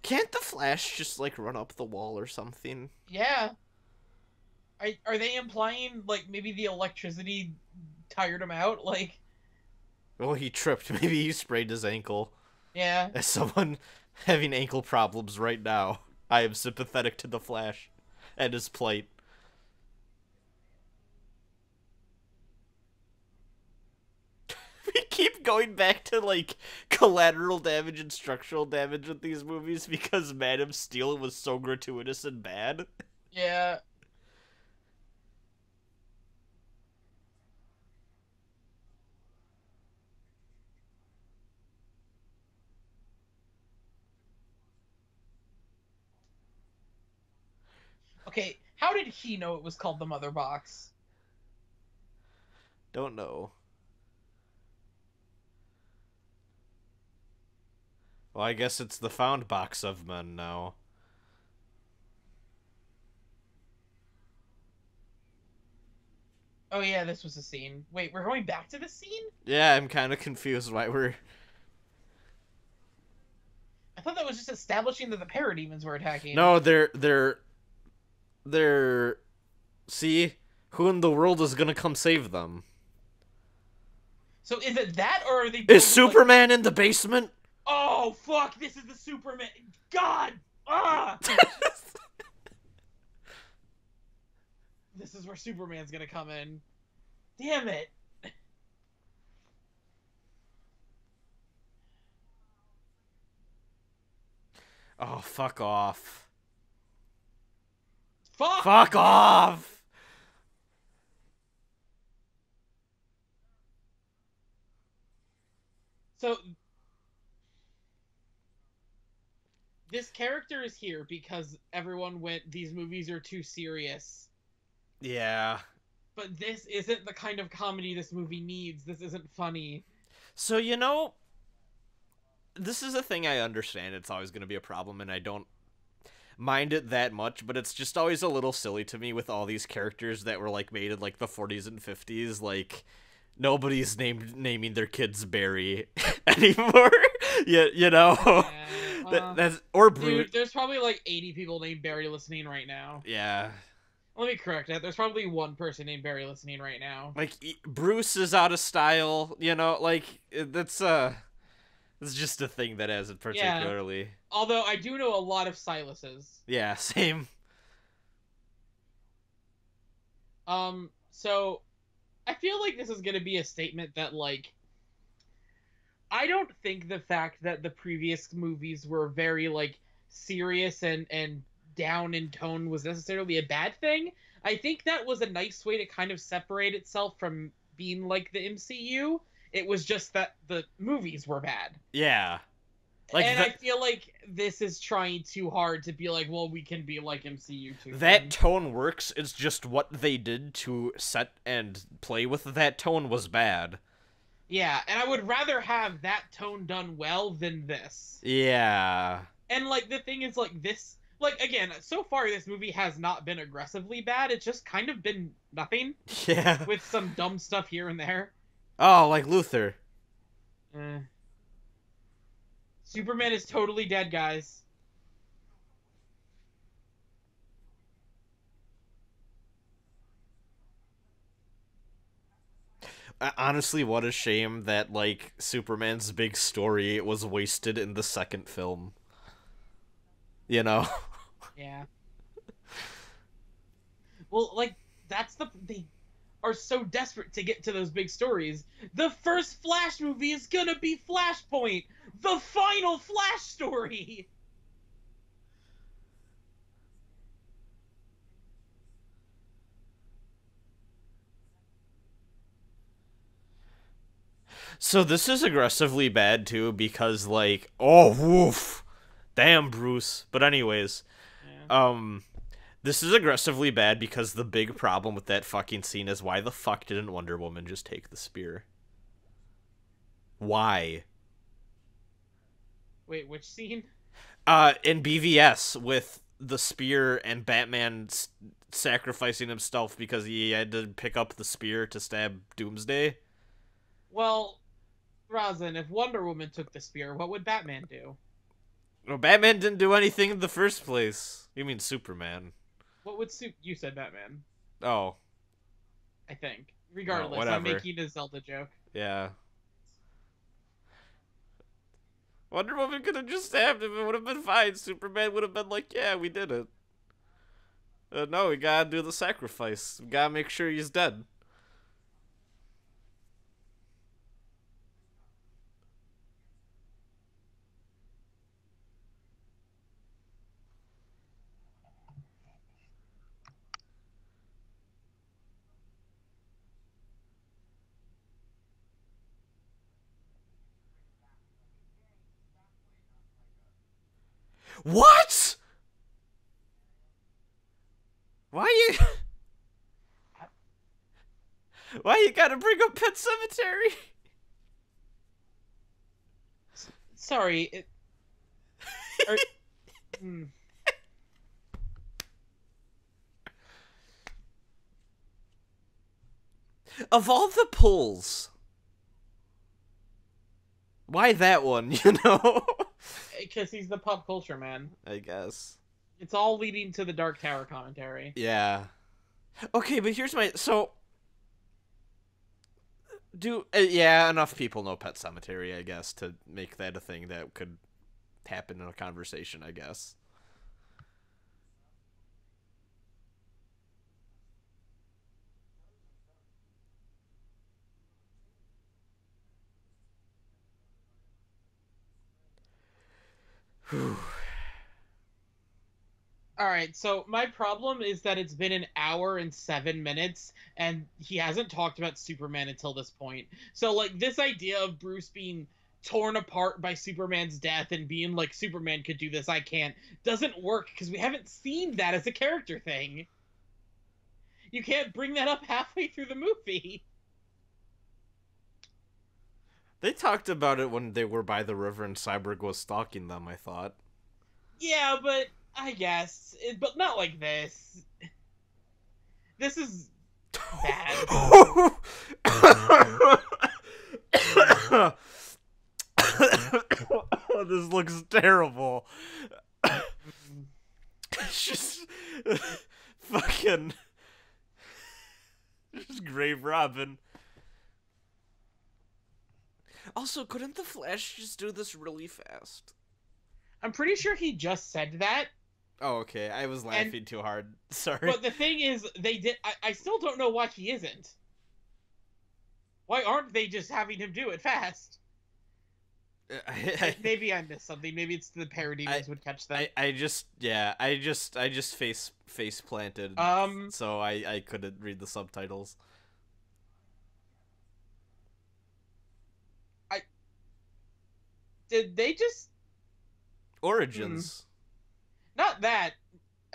Speaker 1: Can't the Flash just, like, run up the wall or something?
Speaker 2: Yeah. Are they implying, like, maybe the electricity tired him out? Like...
Speaker 1: Oh, he tripped. Maybe he sprained his ankle.
Speaker 2: Yeah.
Speaker 1: As someone having ankle problems right now, I am sympathetic to the Flash and his plight. We keep going back to, like, collateral damage and structural damage with these movies because Man of Steel was so gratuitous and bad.
Speaker 2: Yeah. Okay, how did he know it was called the Mother Box?
Speaker 1: Don't know. Well, I guess it's the found box of men now.
Speaker 2: Oh yeah, this was a scene. Wait, we're going back to the scene?
Speaker 1: Yeah, I'm kind of confused why we're...
Speaker 2: I thought that was just establishing that the parademons were attacking.
Speaker 1: No, they're... See? Who in the world is gonna come save them?
Speaker 2: So is it that, or are they...
Speaker 1: Is Superman in the basement?
Speaker 2: Oh, fuck, this is the Superman... God! Ah! This is where Superman's gonna come in. Damn it!
Speaker 1: Oh, fuck off.
Speaker 2: Fuck
Speaker 1: off!
Speaker 2: So this character is here because everyone went, these movies are too serious.
Speaker 1: Yeah.
Speaker 2: But this isn't the kind of comedy this movie needs. This isn't funny.
Speaker 1: So, this is a thing I understand. It's always going to be a problem, and I don't mind it that much, but it's just always a little silly to me with all these characters that were, like, made in, like, the 40s and 50s. Like, nobody's naming their kids Barry anymore. Yeah,
Speaker 2: Yeah,
Speaker 1: that's or
Speaker 2: dude,
Speaker 1: Brute.
Speaker 2: there's probably like 80 people named Barry listening right now.
Speaker 1: Yeah,
Speaker 2: Let me correct that. There's probably one person named Barry listening right now.
Speaker 1: like Bruce is out of style. Like it's just a thing that hasn't
Speaker 2: Yeah.
Speaker 1: particularly.
Speaker 2: Although I do know a lot of Silas's.
Speaker 1: Yeah, same.
Speaker 2: So I feel like this is gonna be a statement that, like, I don't think the fact that the previous movies were very, like, serious and down in tone was necessarily a bad thing. I think that was a nice way to kind of separate itself from being like the MCU. It was just that the movies were bad.
Speaker 1: Yeah,
Speaker 2: And I feel like this is trying too hard to be like, well, we can be like MCU too.
Speaker 1: that tone works. It's just what they did to set and play with that tone was bad.
Speaker 2: Yeah, and I would rather have that tone done well than this.
Speaker 1: Yeah.
Speaker 2: And, like, the thing is, like, this, like, again, so far this movie has not been aggressively bad. It's just kind of been nothing.
Speaker 1: Yeah.
Speaker 2: With some dumb stuff here and there.
Speaker 1: Oh, like Luther.
Speaker 2: Superman is totally dead, guys.
Speaker 1: Honestly, what a shame that, like, Superman's big story was wasted in the second film. You know?
Speaker 2: Yeah. Well, like, they are so desperate to get to those big stories. The first Flash movie is gonna be Flashpoint, the final Flash story.
Speaker 1: So this is aggressively bad, too, because, like, oh, woof. Damn, Bruce. But anyways,
Speaker 2: Yeah.
Speaker 1: this is aggressively bad because the big problem with that fucking scene is why the fuck didn't Wonder Woman just take the spear? Why?
Speaker 2: Wait, which scene?
Speaker 1: In BVS with the spear and Batman sacrificing himself because he had to pick up the spear to stab Doomsday.
Speaker 2: Well, Razin, if Wonder Woman took the spear, what would Batman do?
Speaker 1: Well, Batman didn't do anything in the first place. You mean Superman?
Speaker 2: What would you said Batman?
Speaker 1: Oh.
Speaker 2: I think. Regardless,
Speaker 1: whatever.
Speaker 2: I'm making a Zelda joke.
Speaker 1: Yeah. Wonder Woman could have just stabbed him. It would have been fine. Superman would have been like, yeah, we did it. No, we gotta do the sacrifice. We gotta make sure he's dead. What? Why you... Why you gotta bring up Pet Cemetery?
Speaker 2: Sorry, it... Or...
Speaker 1: Of all the pulls, why that one, you know?
Speaker 2: Because he's the pop culture man.
Speaker 1: I guess.
Speaker 2: It's all leading to the Dark Tower commentary.
Speaker 1: Yeah. Okay, but here's my... So... yeah, enough people know Pet Cemetery, I guess, to make that a thing that could happen in a conversation, I guess. Whew.
Speaker 2: Alright, so my problem is that it's been an hour and 7 minutes, and he hasn't talked about Superman until this point. So, like, this idea of Bruce being torn apart by Superman's death and being like, Superman could do this, I can't, doesn't work because we haven't seen that as a character thing. You can't bring that up halfway through the movie.
Speaker 1: They talked about it when they were by the river and Cyborg was stalking them, I thought.
Speaker 2: Yeah, but I guess, but not like this. This is bad.
Speaker 1: This looks terrible. It's just fucking just Grave Robin. Also, couldn't the Flash just do this really fast?
Speaker 2: I'm pretty sure he just said that.
Speaker 1: Oh, okay. I was laughing too hard. Sorry.
Speaker 2: But the thing is, they did. I still don't know why he isn't. Why aren't they just having him do it fast? Maybe I missed something. Maybe it's the parody ones would catch that.
Speaker 1: I just face planted. So I couldn't read the subtitles.
Speaker 2: Did they just
Speaker 1: Origins?
Speaker 2: Not that.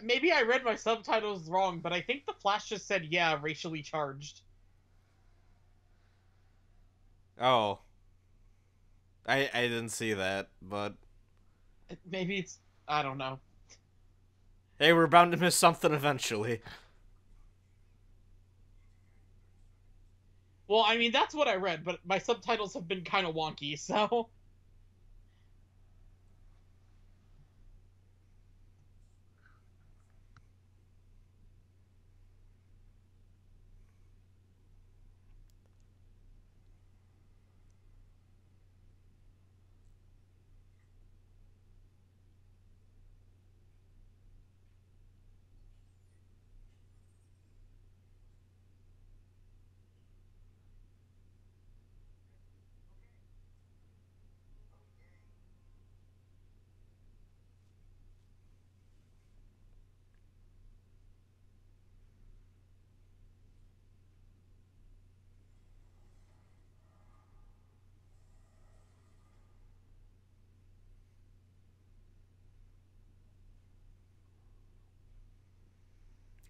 Speaker 2: Maybe I read my subtitles wrong, but I think the Flash just said, yeah, racially charged.
Speaker 1: Oh. I didn't see that, but
Speaker 2: maybe it's, I don't know.
Speaker 1: Hey, we're bound to miss something eventually.
Speaker 2: Well, I mean, that's what I read, but my subtitles have been kind of wonky, so...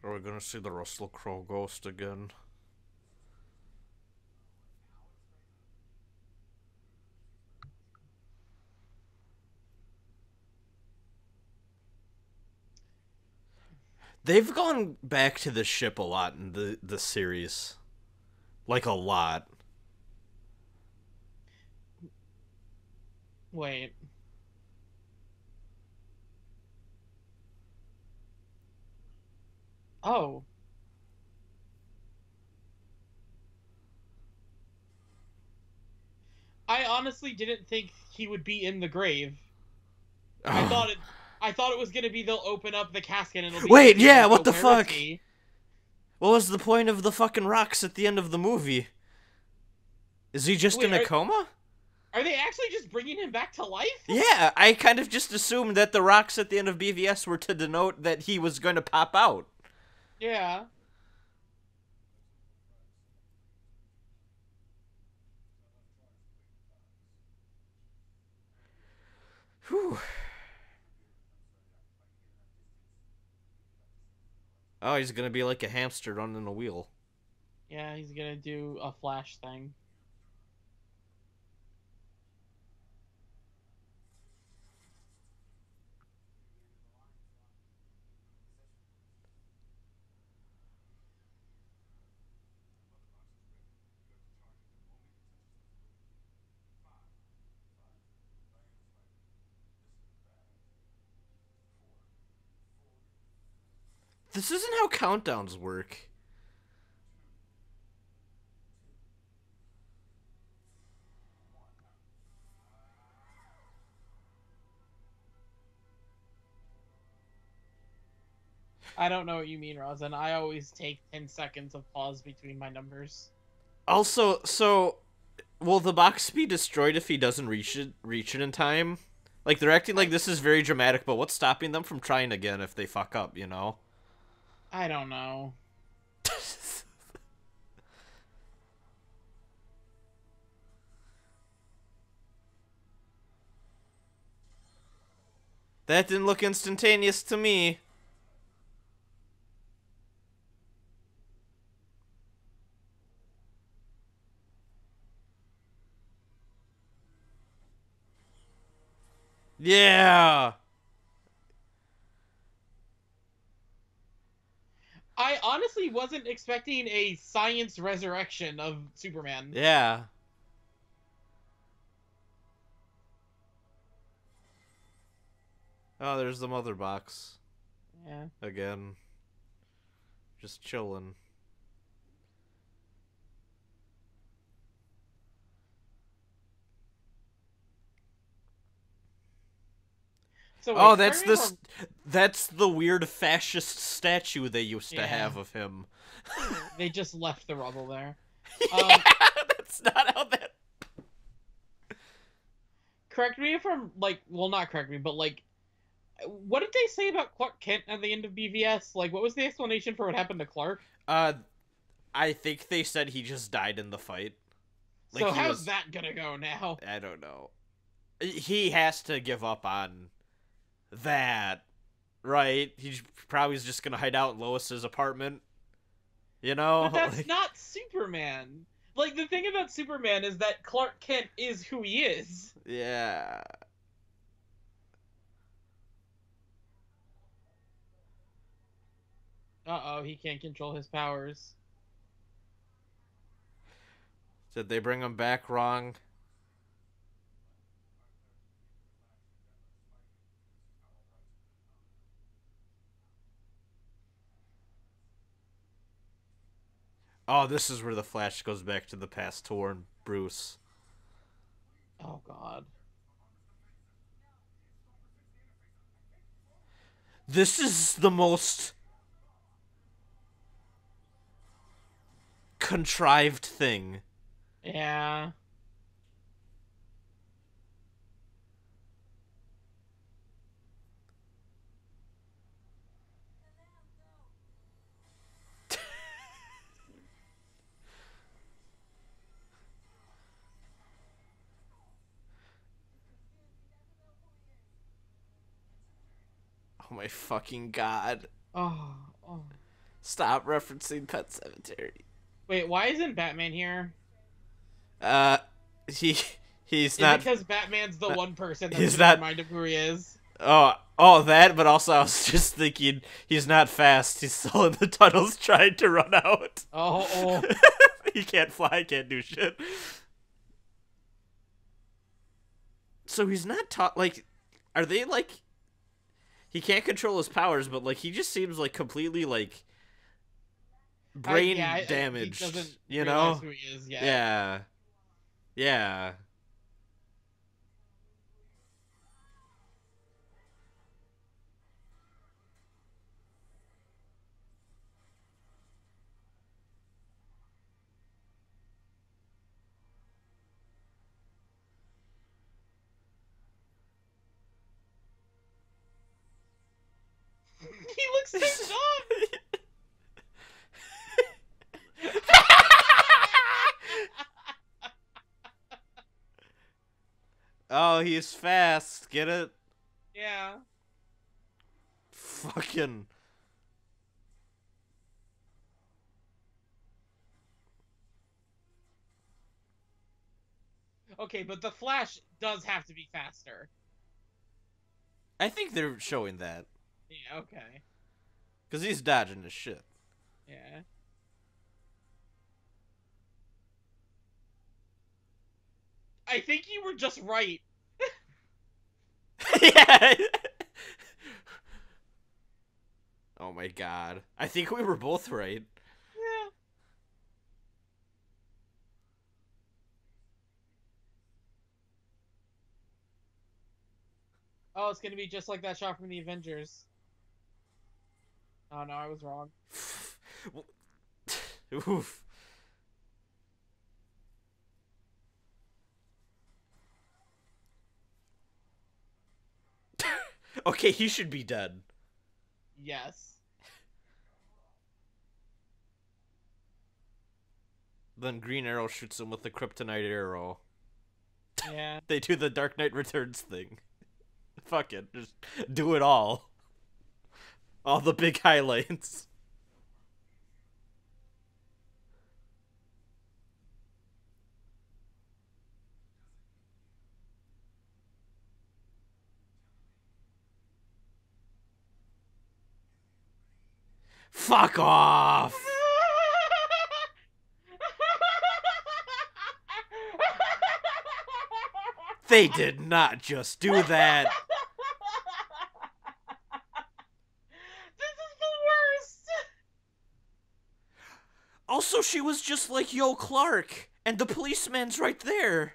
Speaker 1: Are we gonna see the Russell Crowe ghost again? They've gone back to the ship a lot in the series. Like, a lot.
Speaker 2: Wait. Oh. I honestly didn't think he would be in the grave. I thought it was gonna be they'll open up the casket and it'll be...
Speaker 1: Wait, yeah, what the fuck? What was the point of the fucking rocks at the end of the movie? Is he just in a coma?
Speaker 2: Are they actually just bringing him back to life?
Speaker 1: Yeah, I kind of just assumed that the rocks at the end of BVS were to denote that he was going to pop out.
Speaker 2: Yeah.
Speaker 1: Whew. Oh, he's gonna be like a hamster running a wheel.
Speaker 2: Yeah, he's gonna do a Flash thing.
Speaker 1: This isn't how countdowns work.
Speaker 2: I don't know what you mean, Rosin. I always take 10 seconds of pause between my numbers.
Speaker 1: Also, so will the box be destroyed if he doesn't reach it in time? Like, they're acting like this is very dramatic, but what's stopping them from trying again if they fuck up, you know?
Speaker 2: I don't know.
Speaker 1: That didn't look instantaneous to me. Yeah.
Speaker 2: I honestly wasn't expecting a science resurrection of Superman.
Speaker 1: Yeah. Oh, there's the mother box.
Speaker 2: Yeah.
Speaker 1: Again. Just chilling.
Speaker 2: So
Speaker 1: Oh,
Speaker 2: wait, correct me if I'm...
Speaker 1: that's the weird fascist statue they used to
Speaker 2: Yeah,
Speaker 1: have of him.
Speaker 2: they just left the rubble there.
Speaker 1: Yeah, that's not how that.
Speaker 2: Correct me if I'm like, well, not correct me, but like, what did they say about Clark Kent at the end of BVS? Like, what was the explanation for what happened to Clark?
Speaker 1: Uh, I think they said he just died in the fight. Like
Speaker 2: So
Speaker 1: he
Speaker 2: how's
Speaker 1: was.
Speaker 2: that gonna go now?
Speaker 1: I don't know. He has to give up on that, right? He probably is just gonna hide out in Lois's apartment. You know,
Speaker 2: But that's
Speaker 1: like,
Speaker 2: not Superman. Like, the thing about Superman is that Clark Kent is who he is.
Speaker 1: yeah.
Speaker 2: Uh-oh, he can't control his powers.
Speaker 1: Did they bring him back wrong? Oh, this is where the Flash goes back to the past to warn Bruce.
Speaker 2: Oh, God.
Speaker 1: This is the most contrived thing.
Speaker 2: Yeah.
Speaker 1: Oh my fucking god.
Speaker 2: Oh, oh.
Speaker 1: Stop referencing Pet Cemetery.
Speaker 2: Wait, why isn't Batman here?
Speaker 1: Uh, he he's
Speaker 2: Is
Speaker 1: not.
Speaker 2: it because Batman's the one person that's
Speaker 1: He's
Speaker 2: gonna
Speaker 1: not.
Speaker 2: remind him who he is?
Speaker 1: Oh, that. But also, I was just thinking he's not fast. He's still in the tunnels trying to run out.
Speaker 2: Oh, oh.
Speaker 1: He can't fly. Can't do shit. So he's not taught. Like, are they like? He can't control his powers, but like he just seems like completely like brain damaged.
Speaker 2: He doesn't
Speaker 1: you
Speaker 2: realize
Speaker 1: know?
Speaker 2: who he is yet.
Speaker 1: Yeah. Yeah.
Speaker 2: He looks so dumb!
Speaker 1: Oh, he's fast. Get it?
Speaker 2: Yeah.
Speaker 1: Fucking.
Speaker 2: Okay, but the Flash does have to be faster.
Speaker 1: I think they're showing that.
Speaker 2: Yeah, okay.
Speaker 1: Because he's dodging his shit.
Speaker 2: Yeah. I think you were just right.
Speaker 1: Yeah. Oh my god. I think we were both right.
Speaker 2: Yeah. Oh, it's gonna be just like that shot from the Avengers. Oh no, I was wrong.
Speaker 1: Oof. Okay, he should be dead.
Speaker 2: Yes.
Speaker 1: Then Green Arrow shoots him with the kryptonite arrow.
Speaker 2: Yeah.
Speaker 1: They do the Dark Knight Returns thing. Fuck it, just do it all the big highlights. Fuck off. They did not just do that.
Speaker 2: This is the worst.
Speaker 1: Also, she was just like, yo, Clark, and the policeman's right there.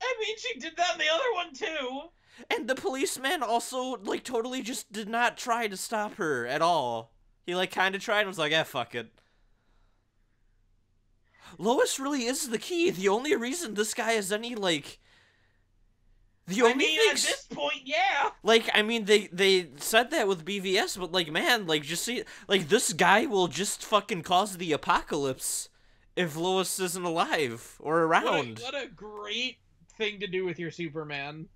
Speaker 2: I mean, she did that in the other one too.
Speaker 1: And the policeman also, like, totally just did not try to stop her at all. He, like, kind of tried and was like, fuck it. Lois really is the key. The only reason this guy has any, like...
Speaker 2: At this point, yeah.
Speaker 1: Like, I mean, they said that with BVS, but, like, man, like, just see... Like, this guy will just fucking cause the apocalypse if Lois isn't alive or around.
Speaker 2: What a great thing to do with your Superman.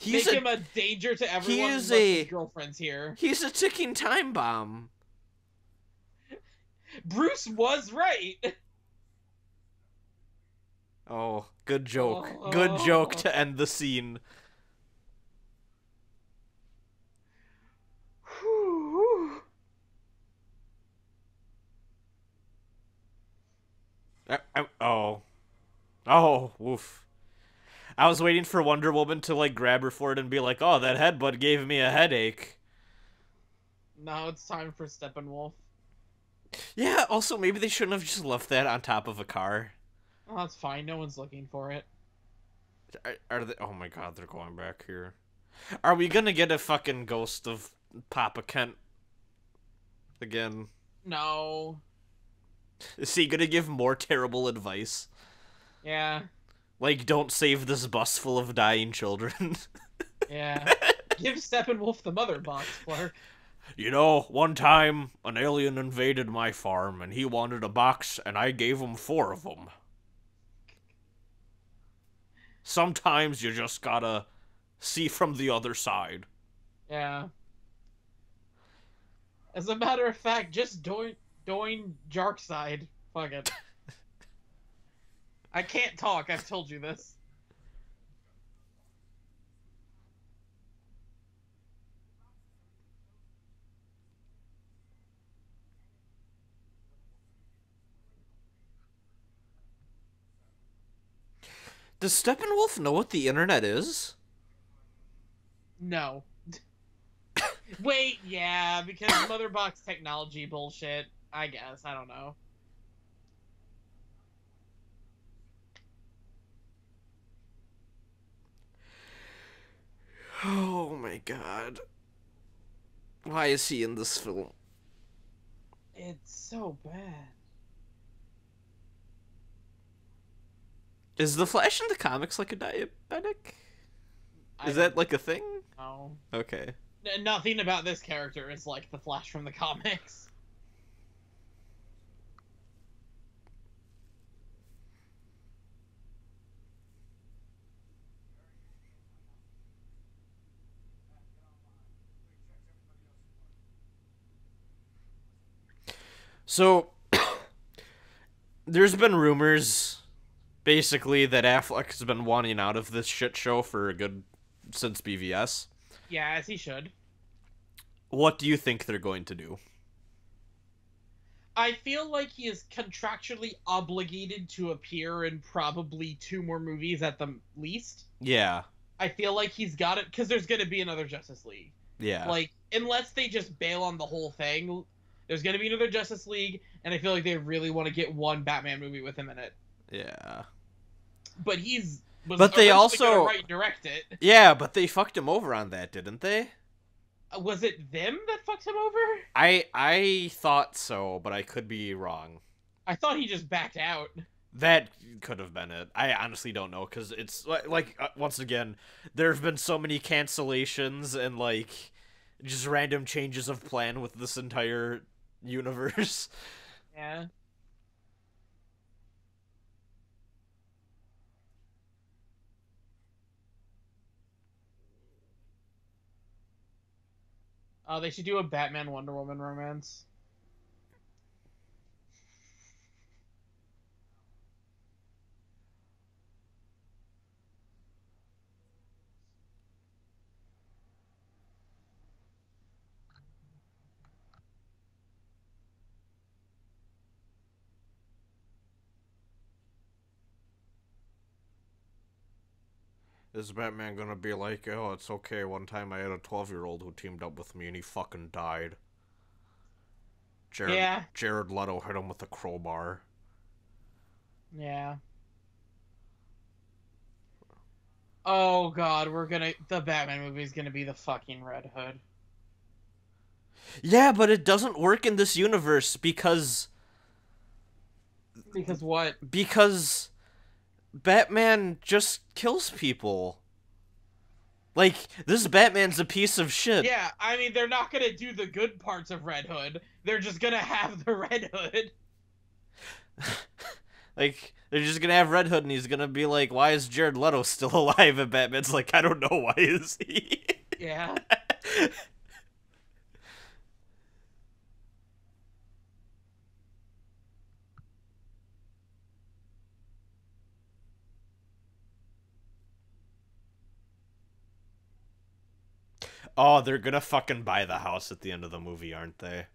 Speaker 1: Make
Speaker 2: him a danger to everyone unless his girlfriend's here.
Speaker 1: He's a ticking time bomb.
Speaker 2: Bruce was right.
Speaker 1: Oh, good joke. Good joke to end the scene. Oh, woof. I was waiting for Wonder Woman to, like, grab her for it and be like, oh, that headbutt gave me a headache.
Speaker 2: Now it's time for Steppenwolf.
Speaker 1: Yeah, also, maybe they shouldn't have just left that on top of a car.
Speaker 2: Oh, that's fine. No one's looking for it.
Speaker 1: Are they? Oh my god, they're going back here. Are we gonna get a fucking ghost of Papa Kent again?
Speaker 2: No.
Speaker 1: Is he gonna give more terrible advice?
Speaker 2: Yeah.
Speaker 1: Like, don't save this bus full of dying children.
Speaker 2: Yeah. Give Steppenwolf the mother box, Clark.
Speaker 1: You know, one time, an alien invaded my farm, and he wanted a box, and I gave him 4 of them. Sometimes you just gotta see from the other side.
Speaker 2: Yeah. As a matter of fact, just doing Jarkside. Fuck it. I can't talk, I've told you this.
Speaker 1: Does Steppenwolf know what the internet is?
Speaker 2: No. Wait, yeah, because mother box technology bullshit. I guess, I don't know.
Speaker 1: Oh my god. Why is he in this film?
Speaker 2: It's so bad.
Speaker 1: Is the Flash in the comics like a diabetic? Is that like a thing?
Speaker 2: No.
Speaker 1: Okay.
Speaker 2: Nothing about this character is like the Flash from the comics.
Speaker 1: So, there's been rumors, basically, that Affleck has been wanting out of this shit show for a good... since BVS.
Speaker 2: Yeah, as he should.
Speaker 1: What do you think they're going to do?
Speaker 2: I feel like he is contractually obligated to appear in probably 2 more movies at the least.
Speaker 1: Yeah.
Speaker 2: I feel like he's got it, because there's going to be another Justice League.
Speaker 1: Yeah.
Speaker 2: Like, unless they just bail on the whole thing, there's going to be another Justice League, and I feel like they really want to get one Batman movie with him in it.
Speaker 1: Yeah.
Speaker 2: But
Speaker 1: but they also
Speaker 2: gonna write and direct it.
Speaker 1: Yeah, but they fucked him over on that, didn't they?
Speaker 2: Was it them that fucked him over?
Speaker 1: I thought so, but I could be wrong.
Speaker 2: I thought he just backed out.
Speaker 1: That could have been it. I honestly don't know, because it's like once again, there have been so many cancellations and like just random changes of plan with this entire universe.
Speaker 2: Yeah. They should do a Batman Wonder Woman romance.
Speaker 1: Is Batman gonna be like, oh, it's okay, one time I had a 12-year-old who teamed up with me and he fucking died.
Speaker 2: Yeah.
Speaker 1: Jared Leto hit him with a crowbar.
Speaker 2: Yeah. Oh god, the Batman movie is gonna be the fucking Red Hood.
Speaker 1: Yeah, but it doesn't work in this universe because
Speaker 2: Because what?
Speaker 1: because Batman just kills people. Like, this Batman's a piece of shit.
Speaker 2: Yeah, I mean, they're not gonna do the good parts of Red Hood. They're just gonna have the Red Hood.
Speaker 1: Like, they're just gonna have Red Hood and he's gonna be like, why is Jared Leto still alive? And Batman's like, I don't know, why is he?
Speaker 2: Yeah.
Speaker 1: Oh, they're gonna fucking buy the house at the end of the movie, aren't they?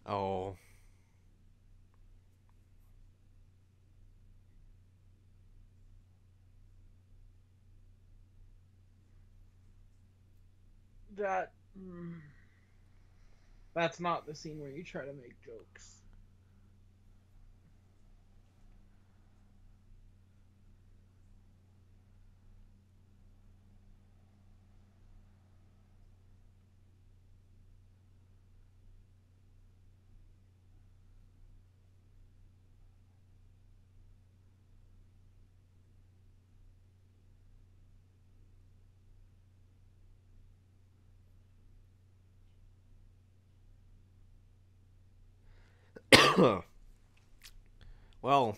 Speaker 1: Oh.
Speaker 2: That. That's not the scene where you try to make jokes.
Speaker 1: Well.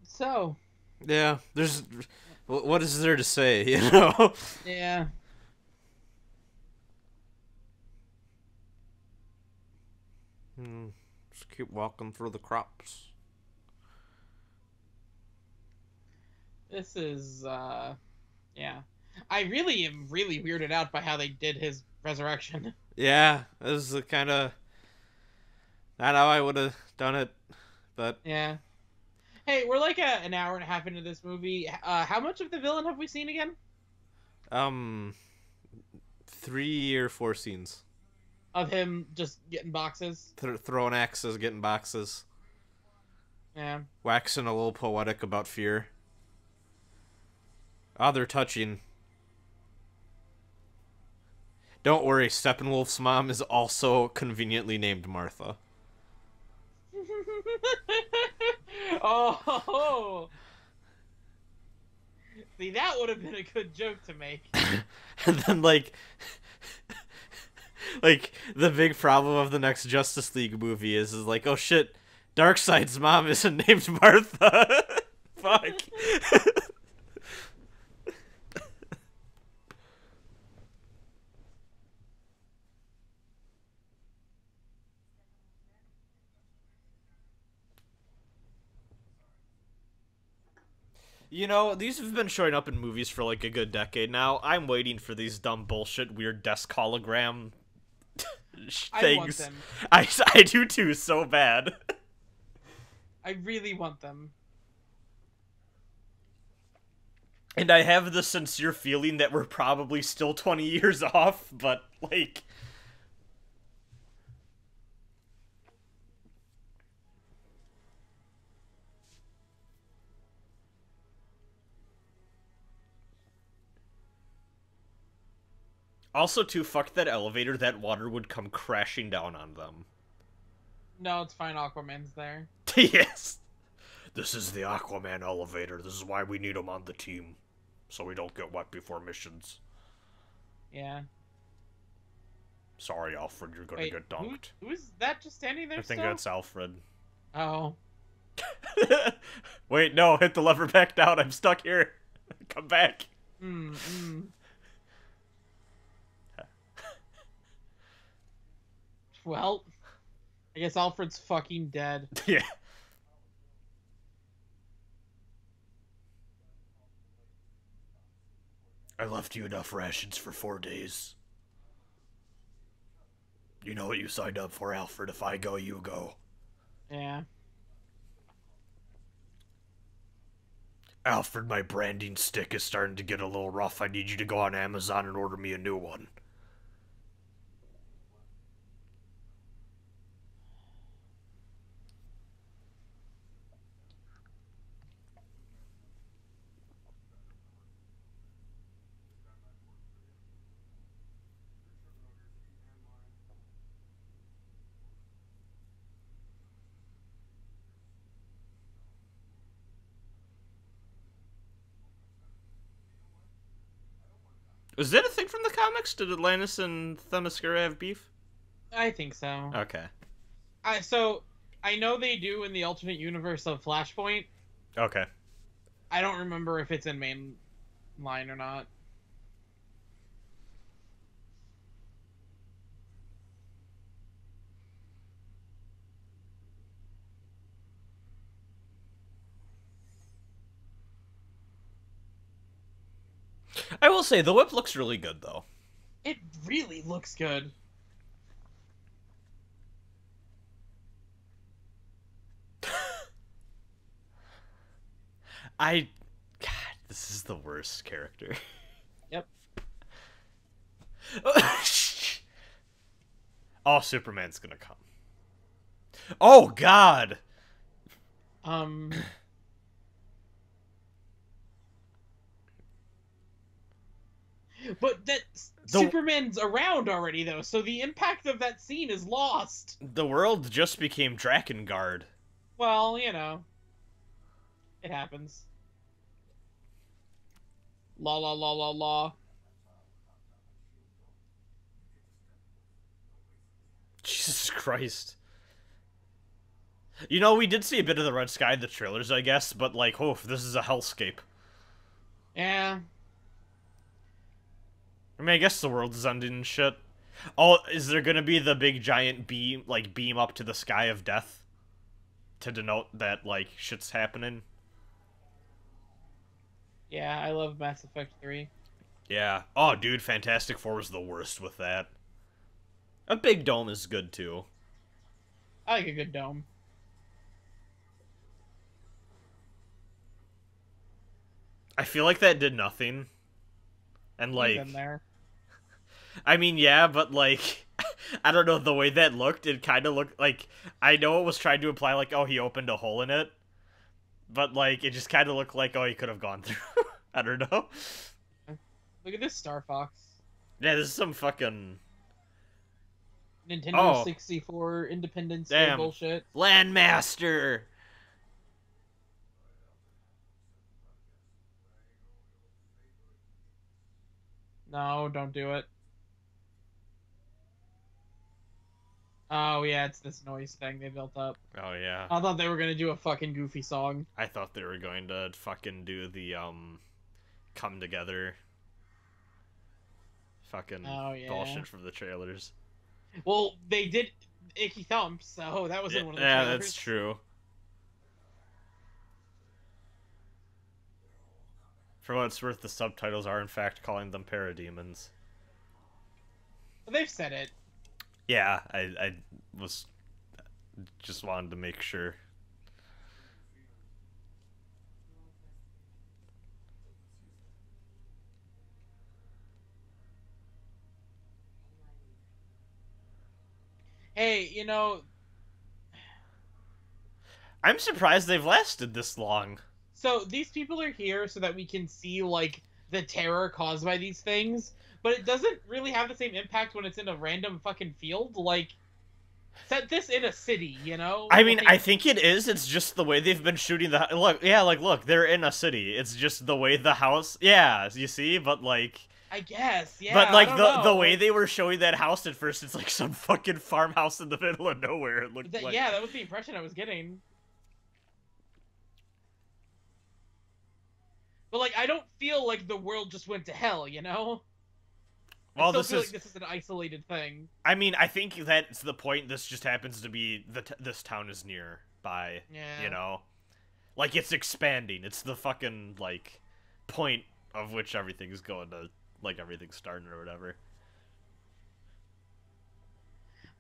Speaker 2: So.
Speaker 1: Yeah, there's... What is there to say, you know?
Speaker 2: Yeah.
Speaker 1: Just keep walking through the crops.
Speaker 2: This is, yeah. I really am really weirded out by how they did his resurrection.
Speaker 1: Yeah, this is kind of not how I would have done it, but...
Speaker 2: Yeah. Hey, we're like an hour and a half into this movie. How much of the villain have we seen again?
Speaker 1: 3 or 4 scenes.
Speaker 2: Of him just getting boxes?
Speaker 1: Throwing axes, getting boxes.
Speaker 2: Yeah.
Speaker 1: Waxing a little poetic about fear. Oh, they're touching. Don't worry, Steppenwolf's mom is also conveniently named Martha.
Speaker 2: Oh! See, that would have been a good joke to make.
Speaker 1: And then, like, the big problem of the next Justice League movie is like, oh shit, Darkseid's mom isn't named Martha. Fuck. You know, these have been showing up in movies for like a good decade now. I'm waiting for these dumb bullshit weird desk hologram
Speaker 2: I want
Speaker 1: things.
Speaker 2: them.
Speaker 1: I do too, so bad.
Speaker 2: I really want them.
Speaker 1: And I have the sincere feeling that we're probably still 20 years off, but like... Also, too, fuck that elevator, that water would come crashing down on them.
Speaker 2: No, it's fine. Aquaman's there.
Speaker 1: Yes. This is the Aquaman elevator. This is why we need him on the team. So we don't get wet before missions.
Speaker 2: Yeah.
Speaker 1: Sorry, Alfred, you're gonna get dunked.
Speaker 2: Who is that just standing there
Speaker 1: I think
Speaker 2: still?
Speaker 1: that's Alfred.
Speaker 2: Oh.
Speaker 1: Wait, no, hit the lever back down. I'm stuck here. Come back.
Speaker 2: Well, I guess Alfred's fucking dead.
Speaker 1: Yeah. I left you enough rations for 4 days. You know what you signed up for, Alfred. If I go, you go.
Speaker 2: Yeah.
Speaker 1: Alfred, my branding stick is starting to get a little rough. I need you to go on Amazon and order me a new one. Is that a thing from the comics? Did Atlantis and Themyscira have beef?
Speaker 2: I think so.
Speaker 1: Okay.
Speaker 2: So I know they do in the alternate universe of Flashpoint.
Speaker 1: Okay.
Speaker 2: I don't remember if it's in main line or not.
Speaker 1: I will say, the whip looks really good, though.
Speaker 2: It really looks good.
Speaker 1: God, this is the worst character.
Speaker 2: Yep.
Speaker 1: Oh, Superman's gonna come. Oh, God!
Speaker 2: But Superman's around already, though, so the impact of that scene is lost.
Speaker 1: The world just became Drakengard.
Speaker 2: Well, you know. It happens. La la la la la.
Speaker 1: Jesus Christ. You know, we did see a bit of the Red Sky in the trailers, I guess, but like, oh, this is a hellscape.
Speaker 2: Yeah.
Speaker 1: I mean, I guess the world is ending and shit. Oh, is there gonna be the big giant beam up to the sky of death? To denote that, like, shit's happening?
Speaker 2: Yeah, I love Mass Effect 3.
Speaker 1: Yeah. Oh, dude, Fantastic Four was the worst with that. A big dome is good, too.
Speaker 2: I like a good dome.
Speaker 1: I feel like that did nothing. And, like...
Speaker 2: Been there.
Speaker 1: I mean, yeah, but, like... I don't know, the way that looked, it kind of looked like... I know it was trying to imply, like, oh, he opened a hole in it. But, like, it just kind of looked like, oh, he could have gone through. I don't know.
Speaker 2: Look at this Star Fox.
Speaker 1: Yeah, this is some fucking...
Speaker 2: Nintendo 64 Independence Day bullshit.
Speaker 1: Landmaster!
Speaker 2: No, don't do it. Oh yeah, it's this noise thing they built up.
Speaker 1: Oh yeah.
Speaker 2: I thought they were gonna do a fucking goofy song.
Speaker 1: I thought they were going to fucking do the come together fucking
Speaker 2: Oh yeah.
Speaker 1: bullshit from the trailers.
Speaker 2: Well, they did Icky Thump, so that was
Speaker 1: Yeah,
Speaker 2: in one of the
Speaker 1: yeah,
Speaker 2: trailers.
Speaker 1: that's true. For what it's worth, the subtitles are in fact calling them parademons.
Speaker 2: They've said it.
Speaker 1: Yeah, I was just wanted to make sure.
Speaker 2: Hey,
Speaker 1: I'm surprised they've lasted this long.
Speaker 2: so these people are here so that we can see like the terror caused by these things, but it doesn't really have the same impact when it's in a random fucking field. Like, set this in a city, you know?
Speaker 1: I mean,
Speaker 2: Like,
Speaker 1: I think it is. It's just the way they've been shooting the look. Yeah, like look, they're in a city. It's just the way the house. Yeah, you see, but like.
Speaker 2: I guess, yeah.
Speaker 1: But like
Speaker 2: I
Speaker 1: the
Speaker 2: don't know.
Speaker 1: way they were showing that house at first, it's like some fucking farmhouse in the middle of nowhere. It looked like.
Speaker 2: Yeah, that was the impression I was getting. But like, I don't feel like the world just went to hell, you know? I
Speaker 1: Well,
Speaker 2: still
Speaker 1: this
Speaker 2: feel
Speaker 1: is.
Speaker 2: like this is an isolated thing.
Speaker 1: I mean, I think that's the point. This just happens to be this town is nearby.
Speaker 2: Yeah.
Speaker 1: You know, like it's expanding. It's the fucking like point of which everything's going to like everything's starting or whatever.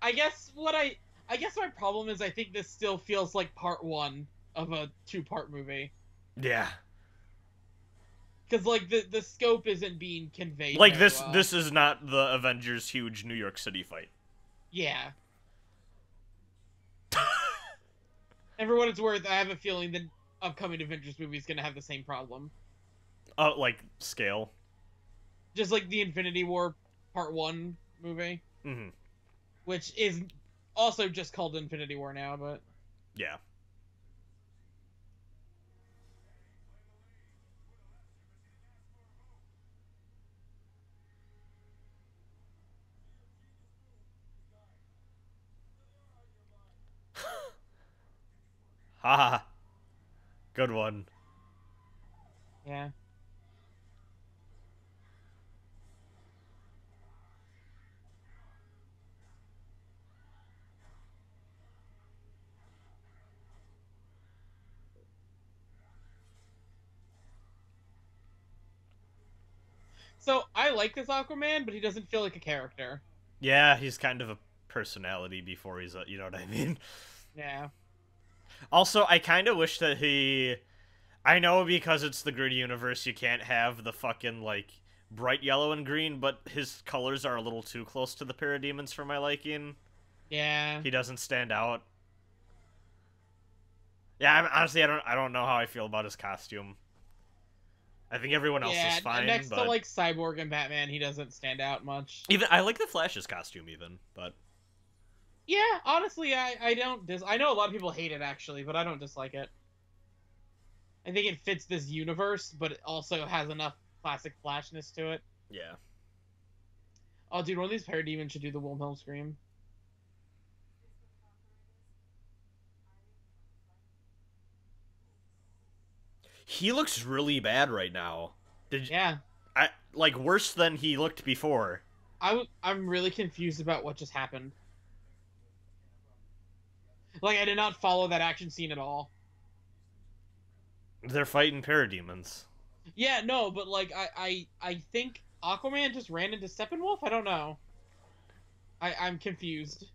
Speaker 2: I guess my problem is I think this still feels like part one of a two-part movie.
Speaker 1: Yeah.
Speaker 2: Because like the scope isn't being conveyed
Speaker 1: Like
Speaker 2: very
Speaker 1: this
Speaker 2: well.
Speaker 1: this is not the Avengers huge New York City fight.
Speaker 2: Yeah. And for what it's worth, I have a feeling the upcoming Avengers movie is gonna have the same problem.
Speaker 1: Like scale.
Speaker 2: Just like the Infinity War Part 1 movie.
Speaker 1: Mm-hmm.
Speaker 2: Which is also just called Infinity War now, but...
Speaker 1: Yeah. Haha. Good one.
Speaker 2: Yeah. So, I like this Aquaman, but he doesn't feel like a character.
Speaker 1: Yeah, he's kind of a personality before he's a, you know what I mean?
Speaker 2: Yeah.
Speaker 1: Also, I kind of wish that he... I know because it's the gritty universe, you can't have the fucking, like, bright yellow and green, but his colors are a little too close to the parademons for my liking.
Speaker 2: Yeah.
Speaker 1: He doesn't stand out. Yeah, honestly, I don't know how I feel about his costume. I think everyone else is fine,
Speaker 2: next
Speaker 1: but...
Speaker 2: to, like, Cyborg and Batman, he doesn't stand out much.
Speaker 1: Even I like the Flash's costume, even, but...
Speaker 2: Yeah, honestly, I don't I know a lot of people hate it, actually, but I don't dislike it. I think it fits this universe, but it also has enough classic flashness to it.
Speaker 1: Yeah.
Speaker 2: Oh, dude, one of these parademons should do the Wilhelm scream.
Speaker 1: He looks really bad right now.
Speaker 2: Yeah.
Speaker 1: Like, worse than he looked before.
Speaker 2: I'm really confused about what just happened. Like, I did not follow that action scene at all.
Speaker 1: They're fighting parademons.
Speaker 2: Yeah, no, but, like, I think Aquaman just ran into Steppenwolf? I don't know. I'm confused.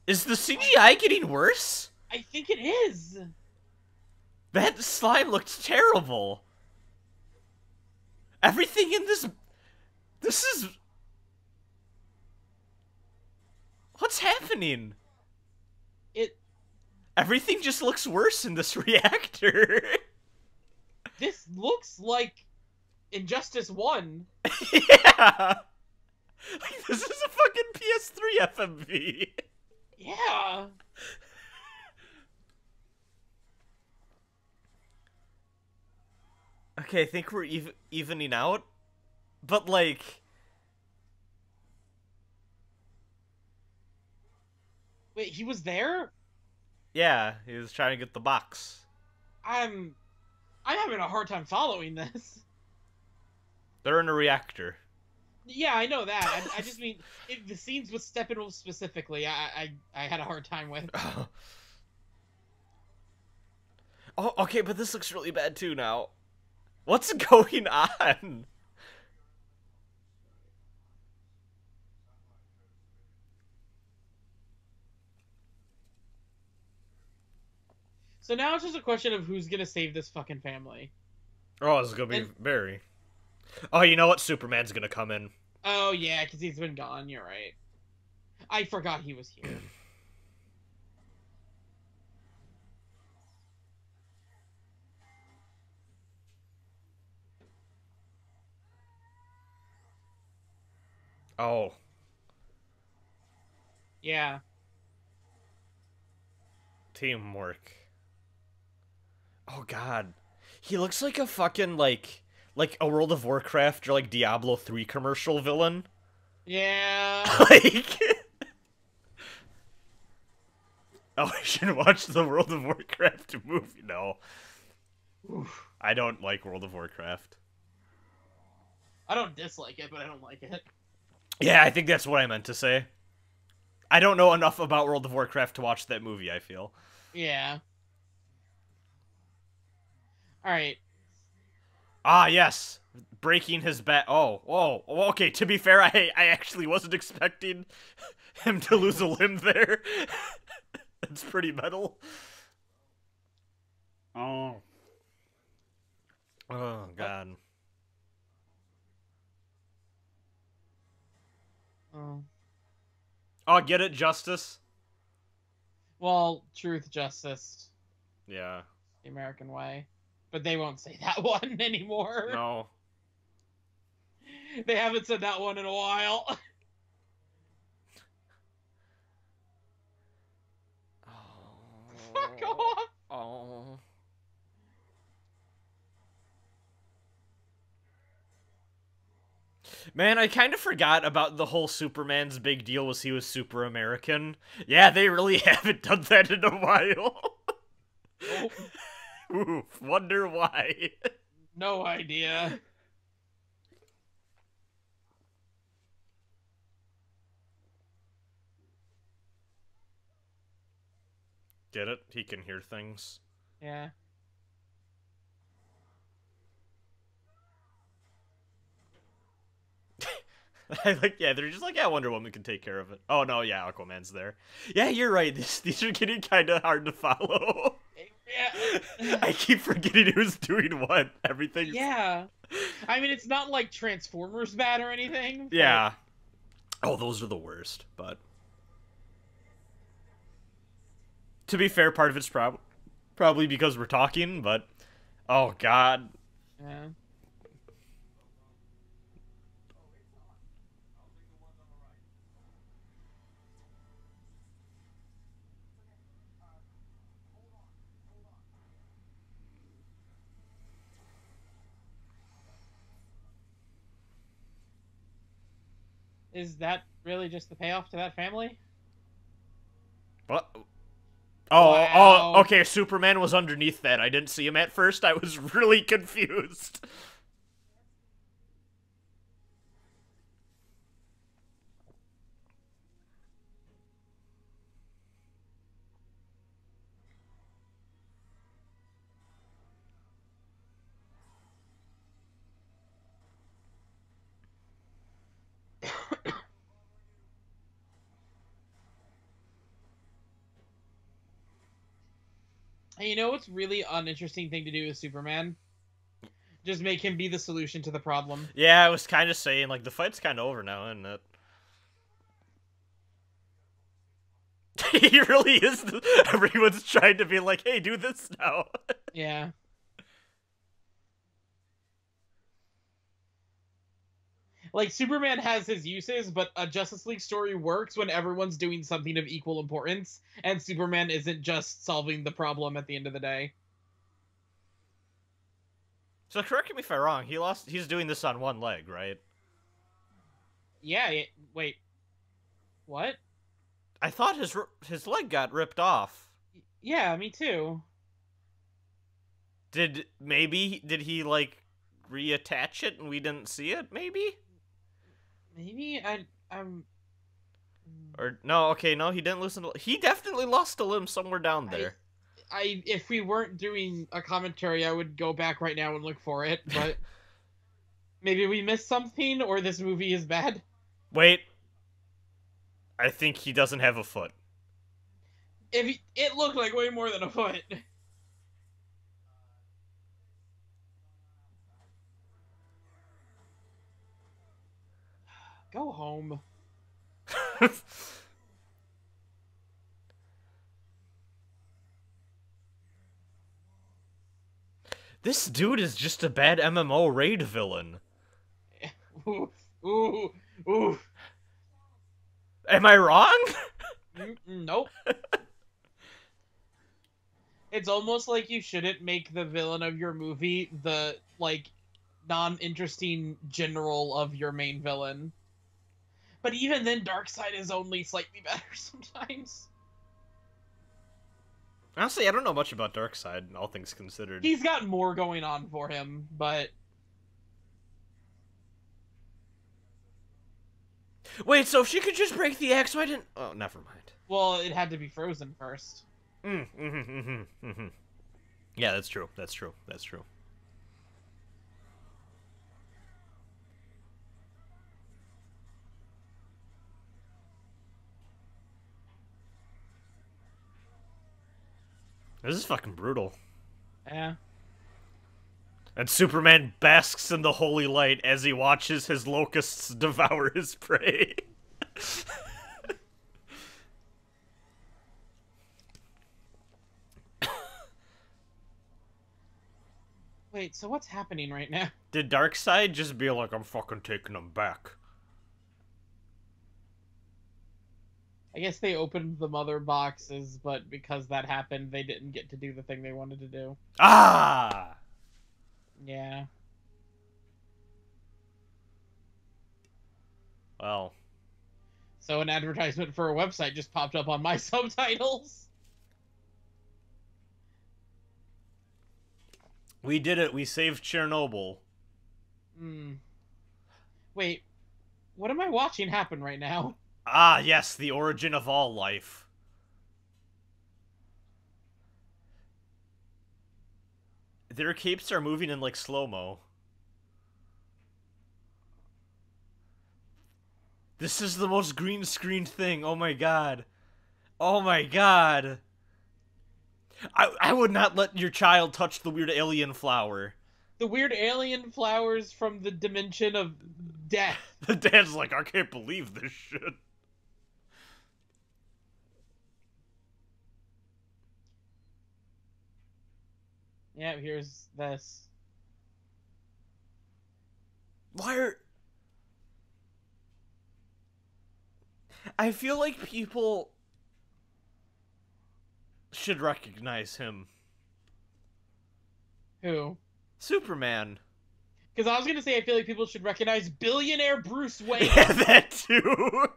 Speaker 1: Is the CGI getting worse?
Speaker 2: I think it is.
Speaker 1: That slime looked terrible. Everything in this... This is... What's happening? Everything just looks worse in this reactor.
Speaker 2: This looks like Injustice 1.
Speaker 1: Yeah. Like, this is a fucking PS3 FMV.
Speaker 2: Yeah.
Speaker 1: Okay, I think we're evening out. But, like...
Speaker 2: Wait, he was there?
Speaker 1: Yeah, he was trying to get the box.
Speaker 2: I'm I'm having a hard time following this.
Speaker 1: They're in a reactor.
Speaker 2: Yeah, I know that. I just mean the scenes with Steppenwolf specifically. I had a hard time with.
Speaker 1: Oh, okay, but this looks really bad too now. What's going on?
Speaker 2: So now it's just a question of who's gonna save this fucking family.
Speaker 1: Oh, it's gonna be
Speaker 2: And
Speaker 1: Barry. Oh, you know what? Superman's gonna come in.
Speaker 2: oh yeah, because he's been gone. You're right. I forgot he was here.
Speaker 1: Oh,
Speaker 2: Yeah.
Speaker 1: teamwork. Oh God, he looks like a fucking like a World of Warcraft or like Diablo 3 commercial villain.
Speaker 2: Yeah.
Speaker 1: Like, oh, I should watch the World of Warcraft movie. No,
Speaker 2: Oof.
Speaker 1: I don't like World of Warcraft.
Speaker 2: I don't dislike it, but I don't like it.
Speaker 1: Yeah, I think that's what I meant to say. I don't know enough about World of Warcraft to watch that movie, I feel.
Speaker 2: Yeah. All right.
Speaker 1: Ah, yes. Breaking his back. Oh, whoa. Okay, to be fair, I actually wasn't expecting him to lose a limb there. It's pretty metal. Oh. Oh, God.
Speaker 2: Oh.
Speaker 1: Oh, get it, Justice?
Speaker 2: Well, truth, justice,
Speaker 1: Yeah.
Speaker 2: the American way. But they won't say that one anymore.
Speaker 1: No.
Speaker 2: They haven't said that one in a while. Fuck off.
Speaker 1: Oh. Man, I kind of forgot about the whole Superman's big deal was he was super American. Yeah, they really haven't done that in a while.
Speaker 2: Nope.
Speaker 1: Oof, wonder why.
Speaker 2: No idea.
Speaker 1: Get it? He can hear things.
Speaker 2: Yeah.
Speaker 1: I like, yeah, they're just like, yeah, Wonder Woman can take care of it. Oh no, yeah, Aquaman's there. Yeah, you're right. These are getting kind of hard to follow.
Speaker 2: Yeah.
Speaker 1: I keep forgetting who's doing what. Everything's...
Speaker 2: Yeah. I mean, it's not like Transformers bad or anything. But...
Speaker 1: Yeah. Oh, those are the worst. But to be fair, part of it's probably because we're talking. But oh God.
Speaker 2: Yeah. Is that really just the payoff to that family?
Speaker 1: What? Oh,
Speaker 2: Wow.
Speaker 1: oh, okay. Superman was underneath that. I didn't see him at first. I was really confused.
Speaker 2: And you know what's really uninteresting thing to do with Superman? Just make him be the solution to the problem.
Speaker 1: Yeah, I was kind of saying like the fight's kind of over now, isn't it? He really is. Everyone's trying to be like, "Hey, do this now."
Speaker 2: Yeah. Like, Superman has his uses, but a Justice League story works when everyone's doing something of equal importance, and Superman isn't just solving the problem at the end of the day.
Speaker 1: So correct me if I'm wrong. He's doing this on one leg, right?
Speaker 2: Yeah, wait. What?
Speaker 1: I thought his leg got ripped off.
Speaker 2: Yeah, me too.
Speaker 1: Did he like reattach it and we didn't see it? Maybe.
Speaker 2: Maybe I'm.
Speaker 1: Or no, okay, no, he didn't listen to. He definitely lost a limb somewhere down
Speaker 2: I
Speaker 1: there.
Speaker 2: if we weren't doing a commentary, I would go back right now and look for it, but maybe we missed something or this movie is bad.
Speaker 1: Wait, I think he doesn't have a foot.
Speaker 2: It looked like way more than a foot. Go home.
Speaker 1: This dude is just a bad MMO raid villain.
Speaker 2: Ooh, ooh, ooh.
Speaker 1: Am I wrong?
Speaker 2: Nope. It's almost like you shouldn't make the villain of your movie the, like, non-interesting general of your main villain. But even then, Darkseid is only slightly better sometimes.
Speaker 1: Honestly, I don't know much about Darkseid, all things considered.
Speaker 2: He's got more going on for him, but...
Speaker 1: Wait, so if she could just break the axe, why didn't... Oh, never mind.
Speaker 2: Well, it had to be frozen first.
Speaker 1: Yeah, that's true. That's true. That's true. This is fucking brutal.
Speaker 2: Yeah.
Speaker 1: And Superman basks in the holy light as he watches his locusts devour his prey.
Speaker 2: Wait, so what's happening right now?
Speaker 1: Did Darkseid just be like, I'm fucking taking him back?
Speaker 2: I guess they opened the mother boxes, but because that happened, they didn't get to do the thing they wanted to do.
Speaker 1: Ah!
Speaker 2: Yeah.
Speaker 1: Well.
Speaker 2: So an advertisement for a website just popped up on my subtitles.
Speaker 1: We did it. We saved Chernobyl.
Speaker 2: Wait, what am I watching happen right now?
Speaker 1: Ah, yes, the origin of all life. Their capes are moving in like slow-mo. This is the most green screen thing. Oh my god. Oh my god. I would not let your child touch the weird alien flower.
Speaker 2: The weird alien flowers from the dimension of death.
Speaker 1: The dad's like, I can't believe this shit.
Speaker 2: Yeah, here's this.
Speaker 1: Why are... I feel like people should recognize him.
Speaker 2: Who?
Speaker 1: Superman.
Speaker 2: Because I was going to say I feel like people should recognize billionaire Bruce Wayne.
Speaker 1: Yeah, that too.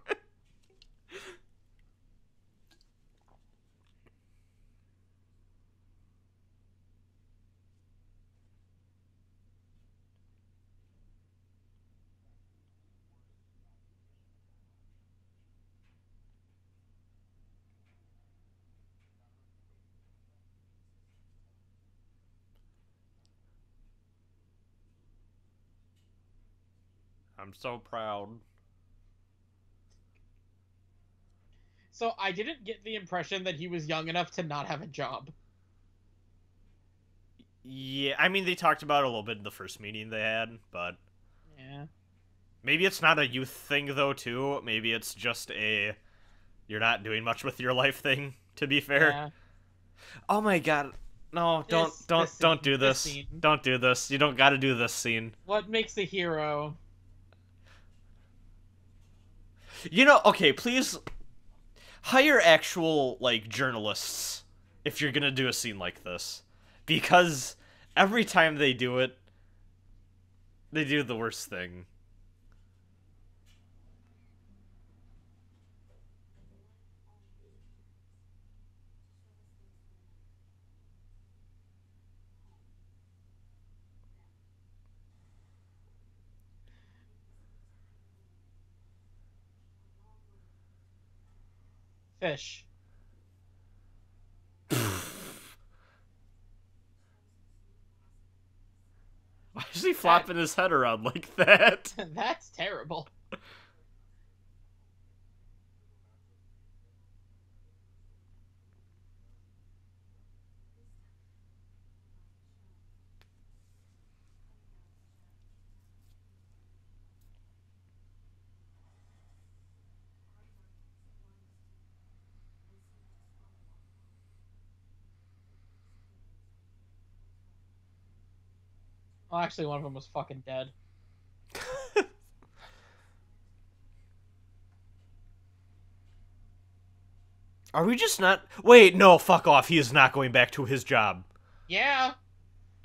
Speaker 1: I'm so proud.
Speaker 2: So I didn't get the impression that he was young enough to not have a job.
Speaker 1: Yeah, I mean, they talked about it a little bit in the first meeting they had, but...
Speaker 2: Yeah.
Speaker 1: Maybe it's not a youth thing, though, too. Maybe it's just a... You're not doing much with your life thing, to be fair.
Speaker 2: Yeah.
Speaker 1: Oh my god. No, don't do this. Don't do this. You don't gotta do this scene.
Speaker 2: What makes a hero?
Speaker 1: You know, okay, please... Hire actual, like, journalists if you're gonna do a scene like this. Because every time they do it, they do the worst thing.
Speaker 2: Fish.
Speaker 1: Why is he
Speaker 2: That
Speaker 1: flopping his head around like that?
Speaker 2: that's terrible. Well, actually, one of them was fucking dead.
Speaker 1: Are we just not... Wait, no, fuck off. He is not going back to his job.
Speaker 2: Yeah.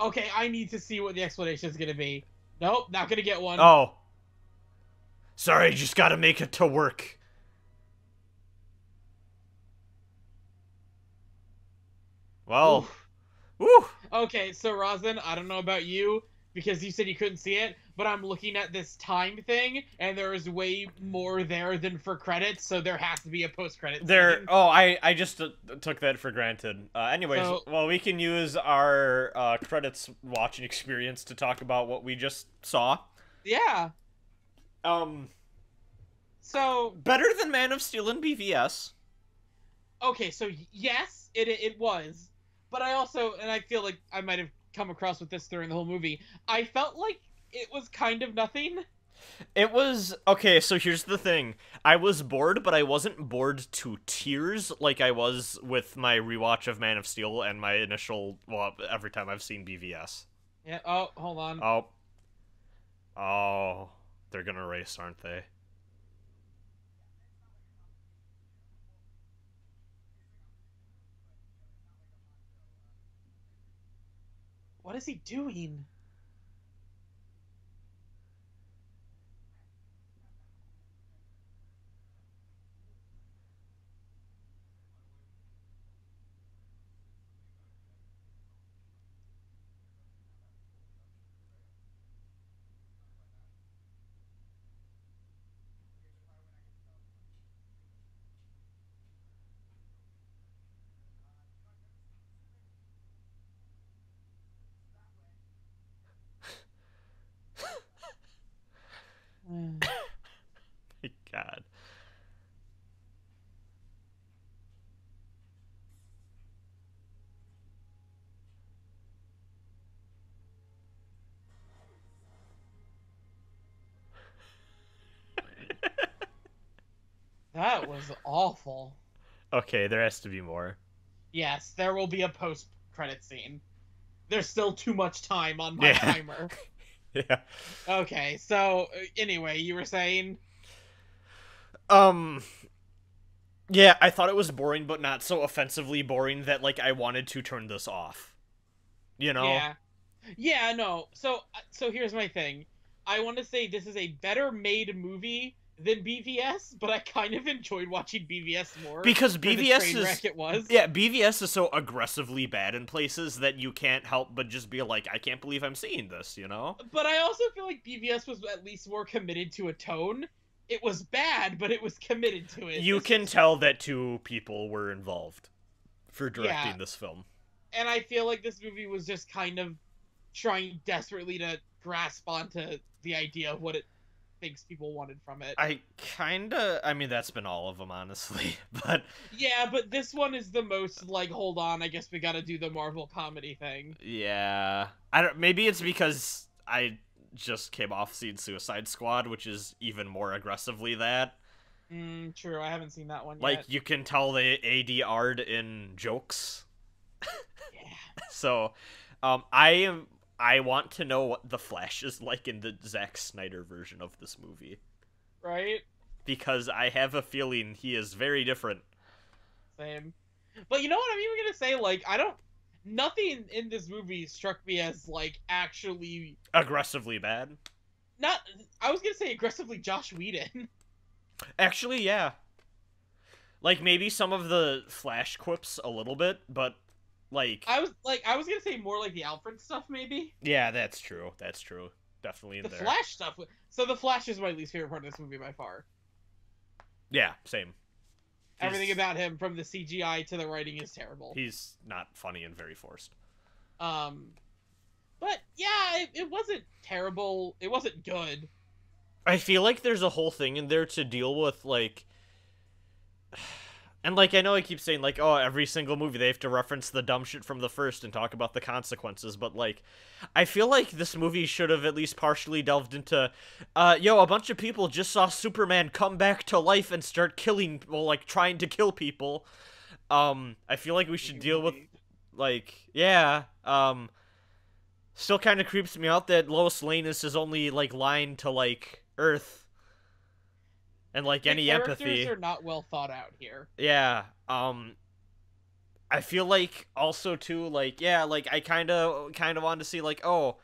Speaker 2: Okay, I need to see what the explanation is gonna be. Nope, not gonna get one.
Speaker 1: Oh. Sorry, just gotta make it to work. Well.
Speaker 2: Oof.
Speaker 1: Woo.
Speaker 2: Okay, so Rosin, I don't know about you because you said you couldn't see it, but I'm looking at this time thing, and there is way more there than for credits, so there has to be a post-credit scene.
Speaker 1: Oh, I just took that for granted. Anyways,
Speaker 2: So-
Speaker 1: well, we can use our credits watching experience to talk about what we just saw.
Speaker 2: Yeah. So
Speaker 1: Better than Man of Steel and BVS.
Speaker 2: okay, so yes, it was, but I also, and I feel like I might have come across with this during the whole movie. I felt like it was kind of nothing.
Speaker 1: It was okay, so here's the thing. I was bored, but I wasn't bored to tears like I was with my rewatch of Man of Steel and my initial, well, every time I've seen BVS.
Speaker 2: Yeah. Oh, hold on.
Speaker 1: Oh. Oh. They're gonna race, aren't they?
Speaker 2: What is he doing?
Speaker 1: My God.
Speaker 2: That was awful.
Speaker 1: Okay, there has to be more.
Speaker 2: Yes, there will be a post-credit scene. There's still too much time on my
Speaker 1: Yeah.
Speaker 2: timer.
Speaker 1: Yeah.
Speaker 2: Okay, so anyway, you were saying?
Speaker 1: Um. Yeah, I thought it was boring, but not so offensively boring that, like, I wanted to turn this off. You know?
Speaker 2: Yeah. Yeah, no. So here's my thing. I want to say this is a better made movie than BVS, but I kind of enjoyed watching BVS more
Speaker 1: Because
Speaker 2: for the
Speaker 1: BVS
Speaker 2: train
Speaker 1: is...
Speaker 2: wreck it was.
Speaker 1: Yeah, BVS is so aggressively bad in places that you can't help but just be like, I can't believe I'm seeing this, you know?
Speaker 2: But I also feel like BVS was at least more committed to a tone. It was bad, but it was committed to it.
Speaker 1: You can tell that two people were involved for directing
Speaker 2: Yeah.
Speaker 1: this film.
Speaker 2: And I feel like this movie was just kind of trying desperately to grasp onto the idea of what it thinks people wanted from it.
Speaker 1: I mean, that's been all of them, honestly. But
Speaker 2: Yeah, but this one is the most like, hold on, I guess we gotta do the Marvel comedy thing.
Speaker 1: yeah, maybe it's because I just came off seeing Suicide Squad, which is even more aggressively that.
Speaker 2: True, I haven't seen that one yet.
Speaker 1: Like, you can tell they ADR'd in jokes.
Speaker 2: Yeah.
Speaker 1: So, I want to know what the Flash is like in the Zack Snyder version of this movie.
Speaker 2: Right?
Speaker 1: Because I have a feeling he is very different.
Speaker 2: Same. But you know what I'm even gonna say? Like, nothing in this movie struck me as, like, actually...
Speaker 1: Aggressively bad.
Speaker 2: I was gonna say aggressively Josh Whedon.
Speaker 1: Actually, yeah. Like, maybe some of the Flash quips a little bit, but, like...
Speaker 2: I was gonna say more like the Alfred stuff, maybe?
Speaker 1: Yeah, that's true. That's true. Definitely in
Speaker 2: The
Speaker 1: there.
Speaker 2: Flash stuff... So the Flash is my least favorite part of this movie by far.
Speaker 1: Yeah, same.
Speaker 2: Everything about him, from the CGI to the writing, is terrible.
Speaker 1: He's not funny and very forced.
Speaker 2: But yeah, it wasn't terrible. It wasn't good.
Speaker 1: I feel like there's a whole thing in there to deal with, like, and like I know I keep saying like, oh, every single movie they have to reference the dumb shit from the first and talk about the consequences, but like, I feel like this movie should have at least partially delved into, a bunch of people just saw Superman come back to life and start killing, well, like trying to kill people. I feel like we should deal with, like, yeah, still kind of creeps me out that Lois Lane is his only like line to like Earth. And like any empathy.
Speaker 2: The characters are not well thought out here.
Speaker 1: Yeah. I feel like also too, like, yeah, like I kind of wanted to see like, oh,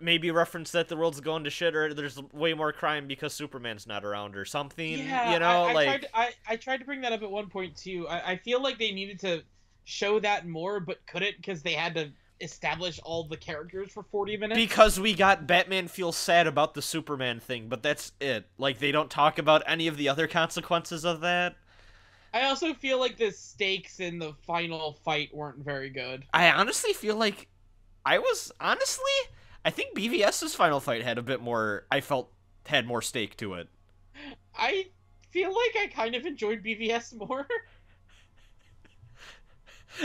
Speaker 1: maybe reference that the world's going to shit, or there's way more crime because Superman's not around or something.
Speaker 2: Yeah,
Speaker 1: you know,
Speaker 2: I tried to bring that up at one point too. I feel like they needed to show that more, but couldn't because they had to establish all the characters for 40 minutes.
Speaker 1: Because we got Batman feels sad about the Superman thing, but that's it. Like, they don't talk about any of the other consequences of that.
Speaker 2: I also feel like the stakes in the final fight weren't very good.
Speaker 1: I honestly feel like I think BVS's final fight had a bit more, I felt, had more stake to it.
Speaker 2: I feel like I kind of enjoyed BVS more.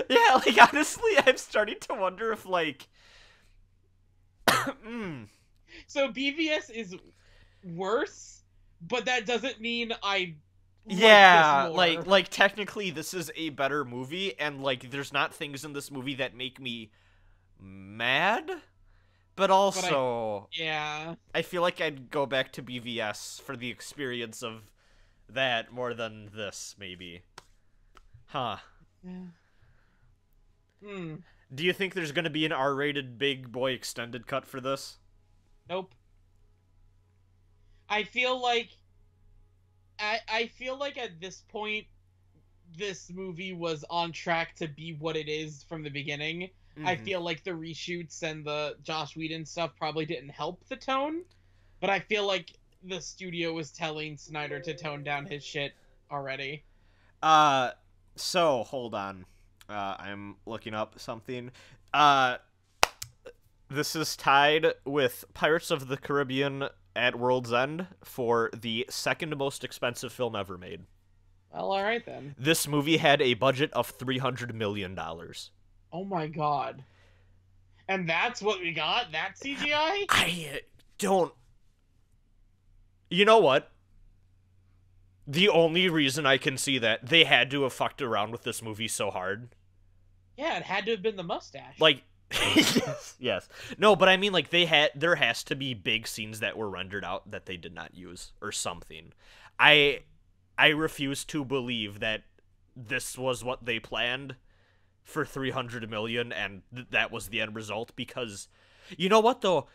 Speaker 1: Yeah, like, honestly, I'm starting to wonder if, like...
Speaker 2: So BVS is worse, but that doesn't mean I
Speaker 1: yeah,
Speaker 2: like this more.
Speaker 1: like, technically, this is a better movie, and, like, there's not things in this movie that make me mad, but also...
Speaker 2: yeah.
Speaker 1: I feel like I'd go back to BVS for the experience of that more than this, maybe. Huh.
Speaker 2: Yeah.
Speaker 1: Do you think there's going to be an R-rated big boy extended cut for this?
Speaker 2: Nope. I feel like at this point, this movie was on track to be what it is from the beginning. Mm-hmm. I feel like the reshoots and the Joss Whedon stuff probably didn't help the tone, but I feel like the studio was telling Snyder to tone down his shit already.
Speaker 1: So, hold on. I'm looking up something. This is tied with Pirates of the Caribbean at World's End for the second most expensive film ever made.
Speaker 2: Well, alright then.
Speaker 1: This movie had a budget of $300 million.
Speaker 2: Oh my god. And that's what we got? That CGI?
Speaker 1: I don't... You know what? The only reason I can see that, they had to have fucked around with this movie so hard.
Speaker 2: Yeah, it had to have been the mustache.
Speaker 1: Like, yes. No, but I mean, like, there has to be big scenes that were rendered out that they did not use, or something. I refuse to believe that this was what they planned for $300 million, and that was the end result, because, you know what, though?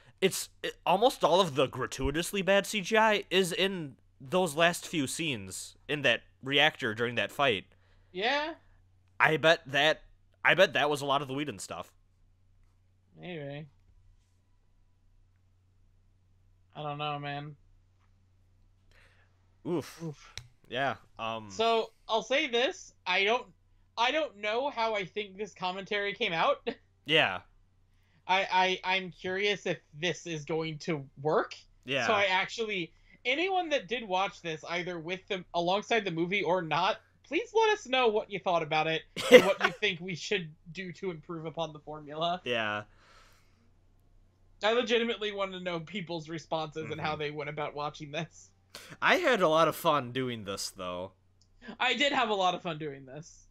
Speaker 1: Almost all of the gratuitously bad CGI is in those last few scenes in that reactor during that fight.
Speaker 2: Yeah?
Speaker 1: I bet that was a lot of the Whedon stuff.
Speaker 2: Maybe. I don't know, man.
Speaker 1: Oof. Yeah.
Speaker 2: So I'll say this: I don't know how I think this commentary came out.
Speaker 1: Yeah.
Speaker 2: I'm curious if this is going to work.
Speaker 1: Yeah.
Speaker 2: So anyone that did watch this, either with them alongside the movie or not, please let us know what you thought about it and what you think we should do to improve upon the formula.
Speaker 1: Yeah.
Speaker 2: I legitimately want to know people's responses and how they went about watching this.
Speaker 1: I had a lot of fun doing this, though.
Speaker 2: I did have a lot of fun doing this.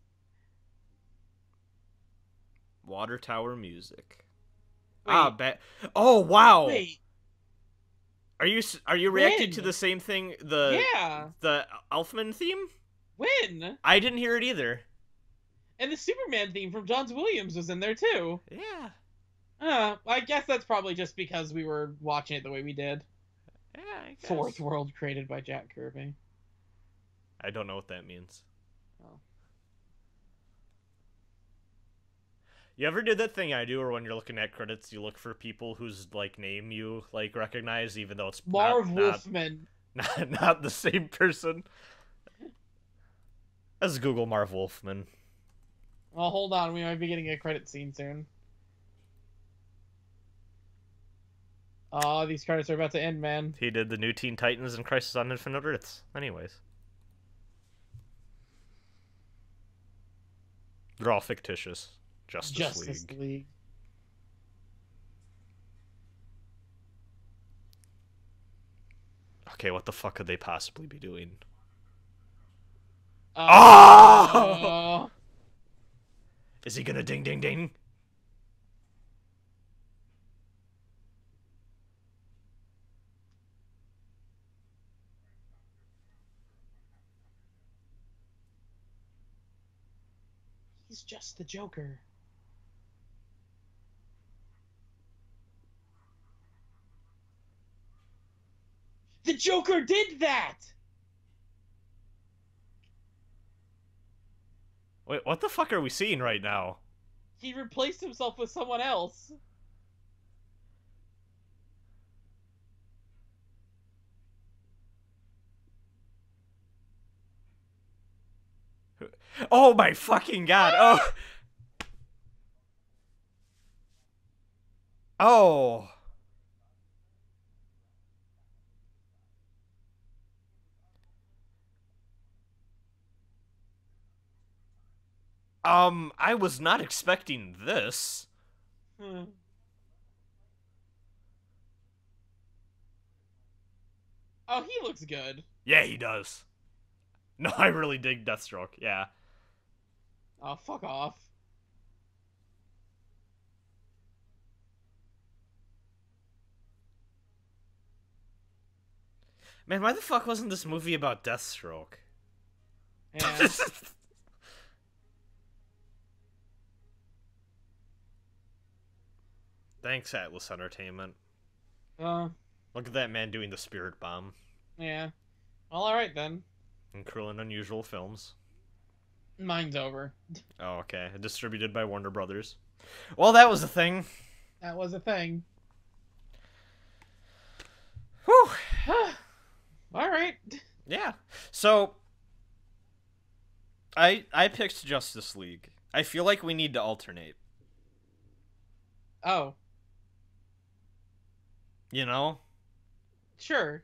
Speaker 1: Water tower music.
Speaker 2: Wait.
Speaker 1: Oh, wow.
Speaker 2: Wait.
Speaker 1: Are you reacting to the same thing? The Elfman theme?
Speaker 2: When?
Speaker 1: I didn't hear it either.
Speaker 2: And the Superman theme from John Williams was in there too.
Speaker 1: Yeah.
Speaker 2: I guess that's probably just because we were watching it the way we did.
Speaker 1: Yeah, I guess.
Speaker 2: Fourth world created by Jack Kirby.
Speaker 1: I don't know what that means.
Speaker 2: Oh.
Speaker 1: You ever did that thing I do, or when you're looking at credits, you look for people whose like name you like recognize, even though it's
Speaker 2: Marv Wolfman.
Speaker 1: Not the same person. As Google Marv Wolfman.
Speaker 2: Well, hold on. We might be getting a credit scene soon. Oh, these credits are about to end, man.
Speaker 1: He did the new Teen Titans and Crisis on Infinite Earths. Anyways. They're all fictitious. Justice League. Okay, what the fuck could they possibly be doing? Oh! Is he gonna ding ding ding?
Speaker 2: He's just the Joker. The Joker did that!
Speaker 1: Wait, what the fuck are we seeing right now?
Speaker 2: He replaced himself with someone else.
Speaker 1: Oh my fucking god! Oh! Oh! I was not expecting this.
Speaker 2: Hmm. Oh, he looks good.
Speaker 1: Yeah, he does. No, I really dig Deathstroke, yeah.
Speaker 2: Oh, fuck off.
Speaker 1: Man, why the fuck wasn't this movie about Deathstroke?
Speaker 2: Yeah.
Speaker 1: Thanks, Atlas Entertainment.
Speaker 2: Look
Speaker 1: at that man doing the spirit bomb.
Speaker 2: Yeah. Well, alright then.
Speaker 1: In Cruel and Unusual Films.
Speaker 2: Mine's over.
Speaker 1: Oh, okay. Distributed by Warner Brothers. Well, that was a thing.
Speaker 2: That was a thing.
Speaker 1: Whew.
Speaker 2: Alright.
Speaker 1: Yeah. So, I picked Justice League. I feel like we need to alternate.
Speaker 2: Oh.
Speaker 1: You know?
Speaker 2: Sure.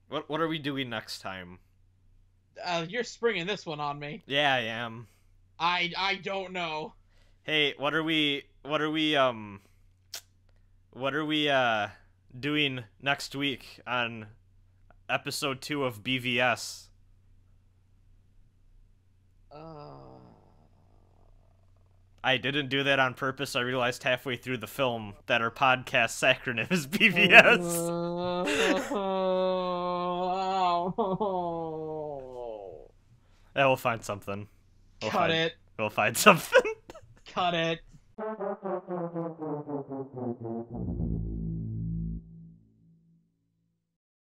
Speaker 1: What are we doing next time?
Speaker 2: You're springing this one on me.
Speaker 1: Yeah, I am.
Speaker 2: I don't know.
Speaker 1: Hey, what are we doing next week on episode 2 of BVS? I didn't do that on purpose. I realized halfway through the film that our podcast acronym is BVS. Yeah, we'll find something.
Speaker 2: Cut it.
Speaker 1: We'll find something.
Speaker 2: Cut it.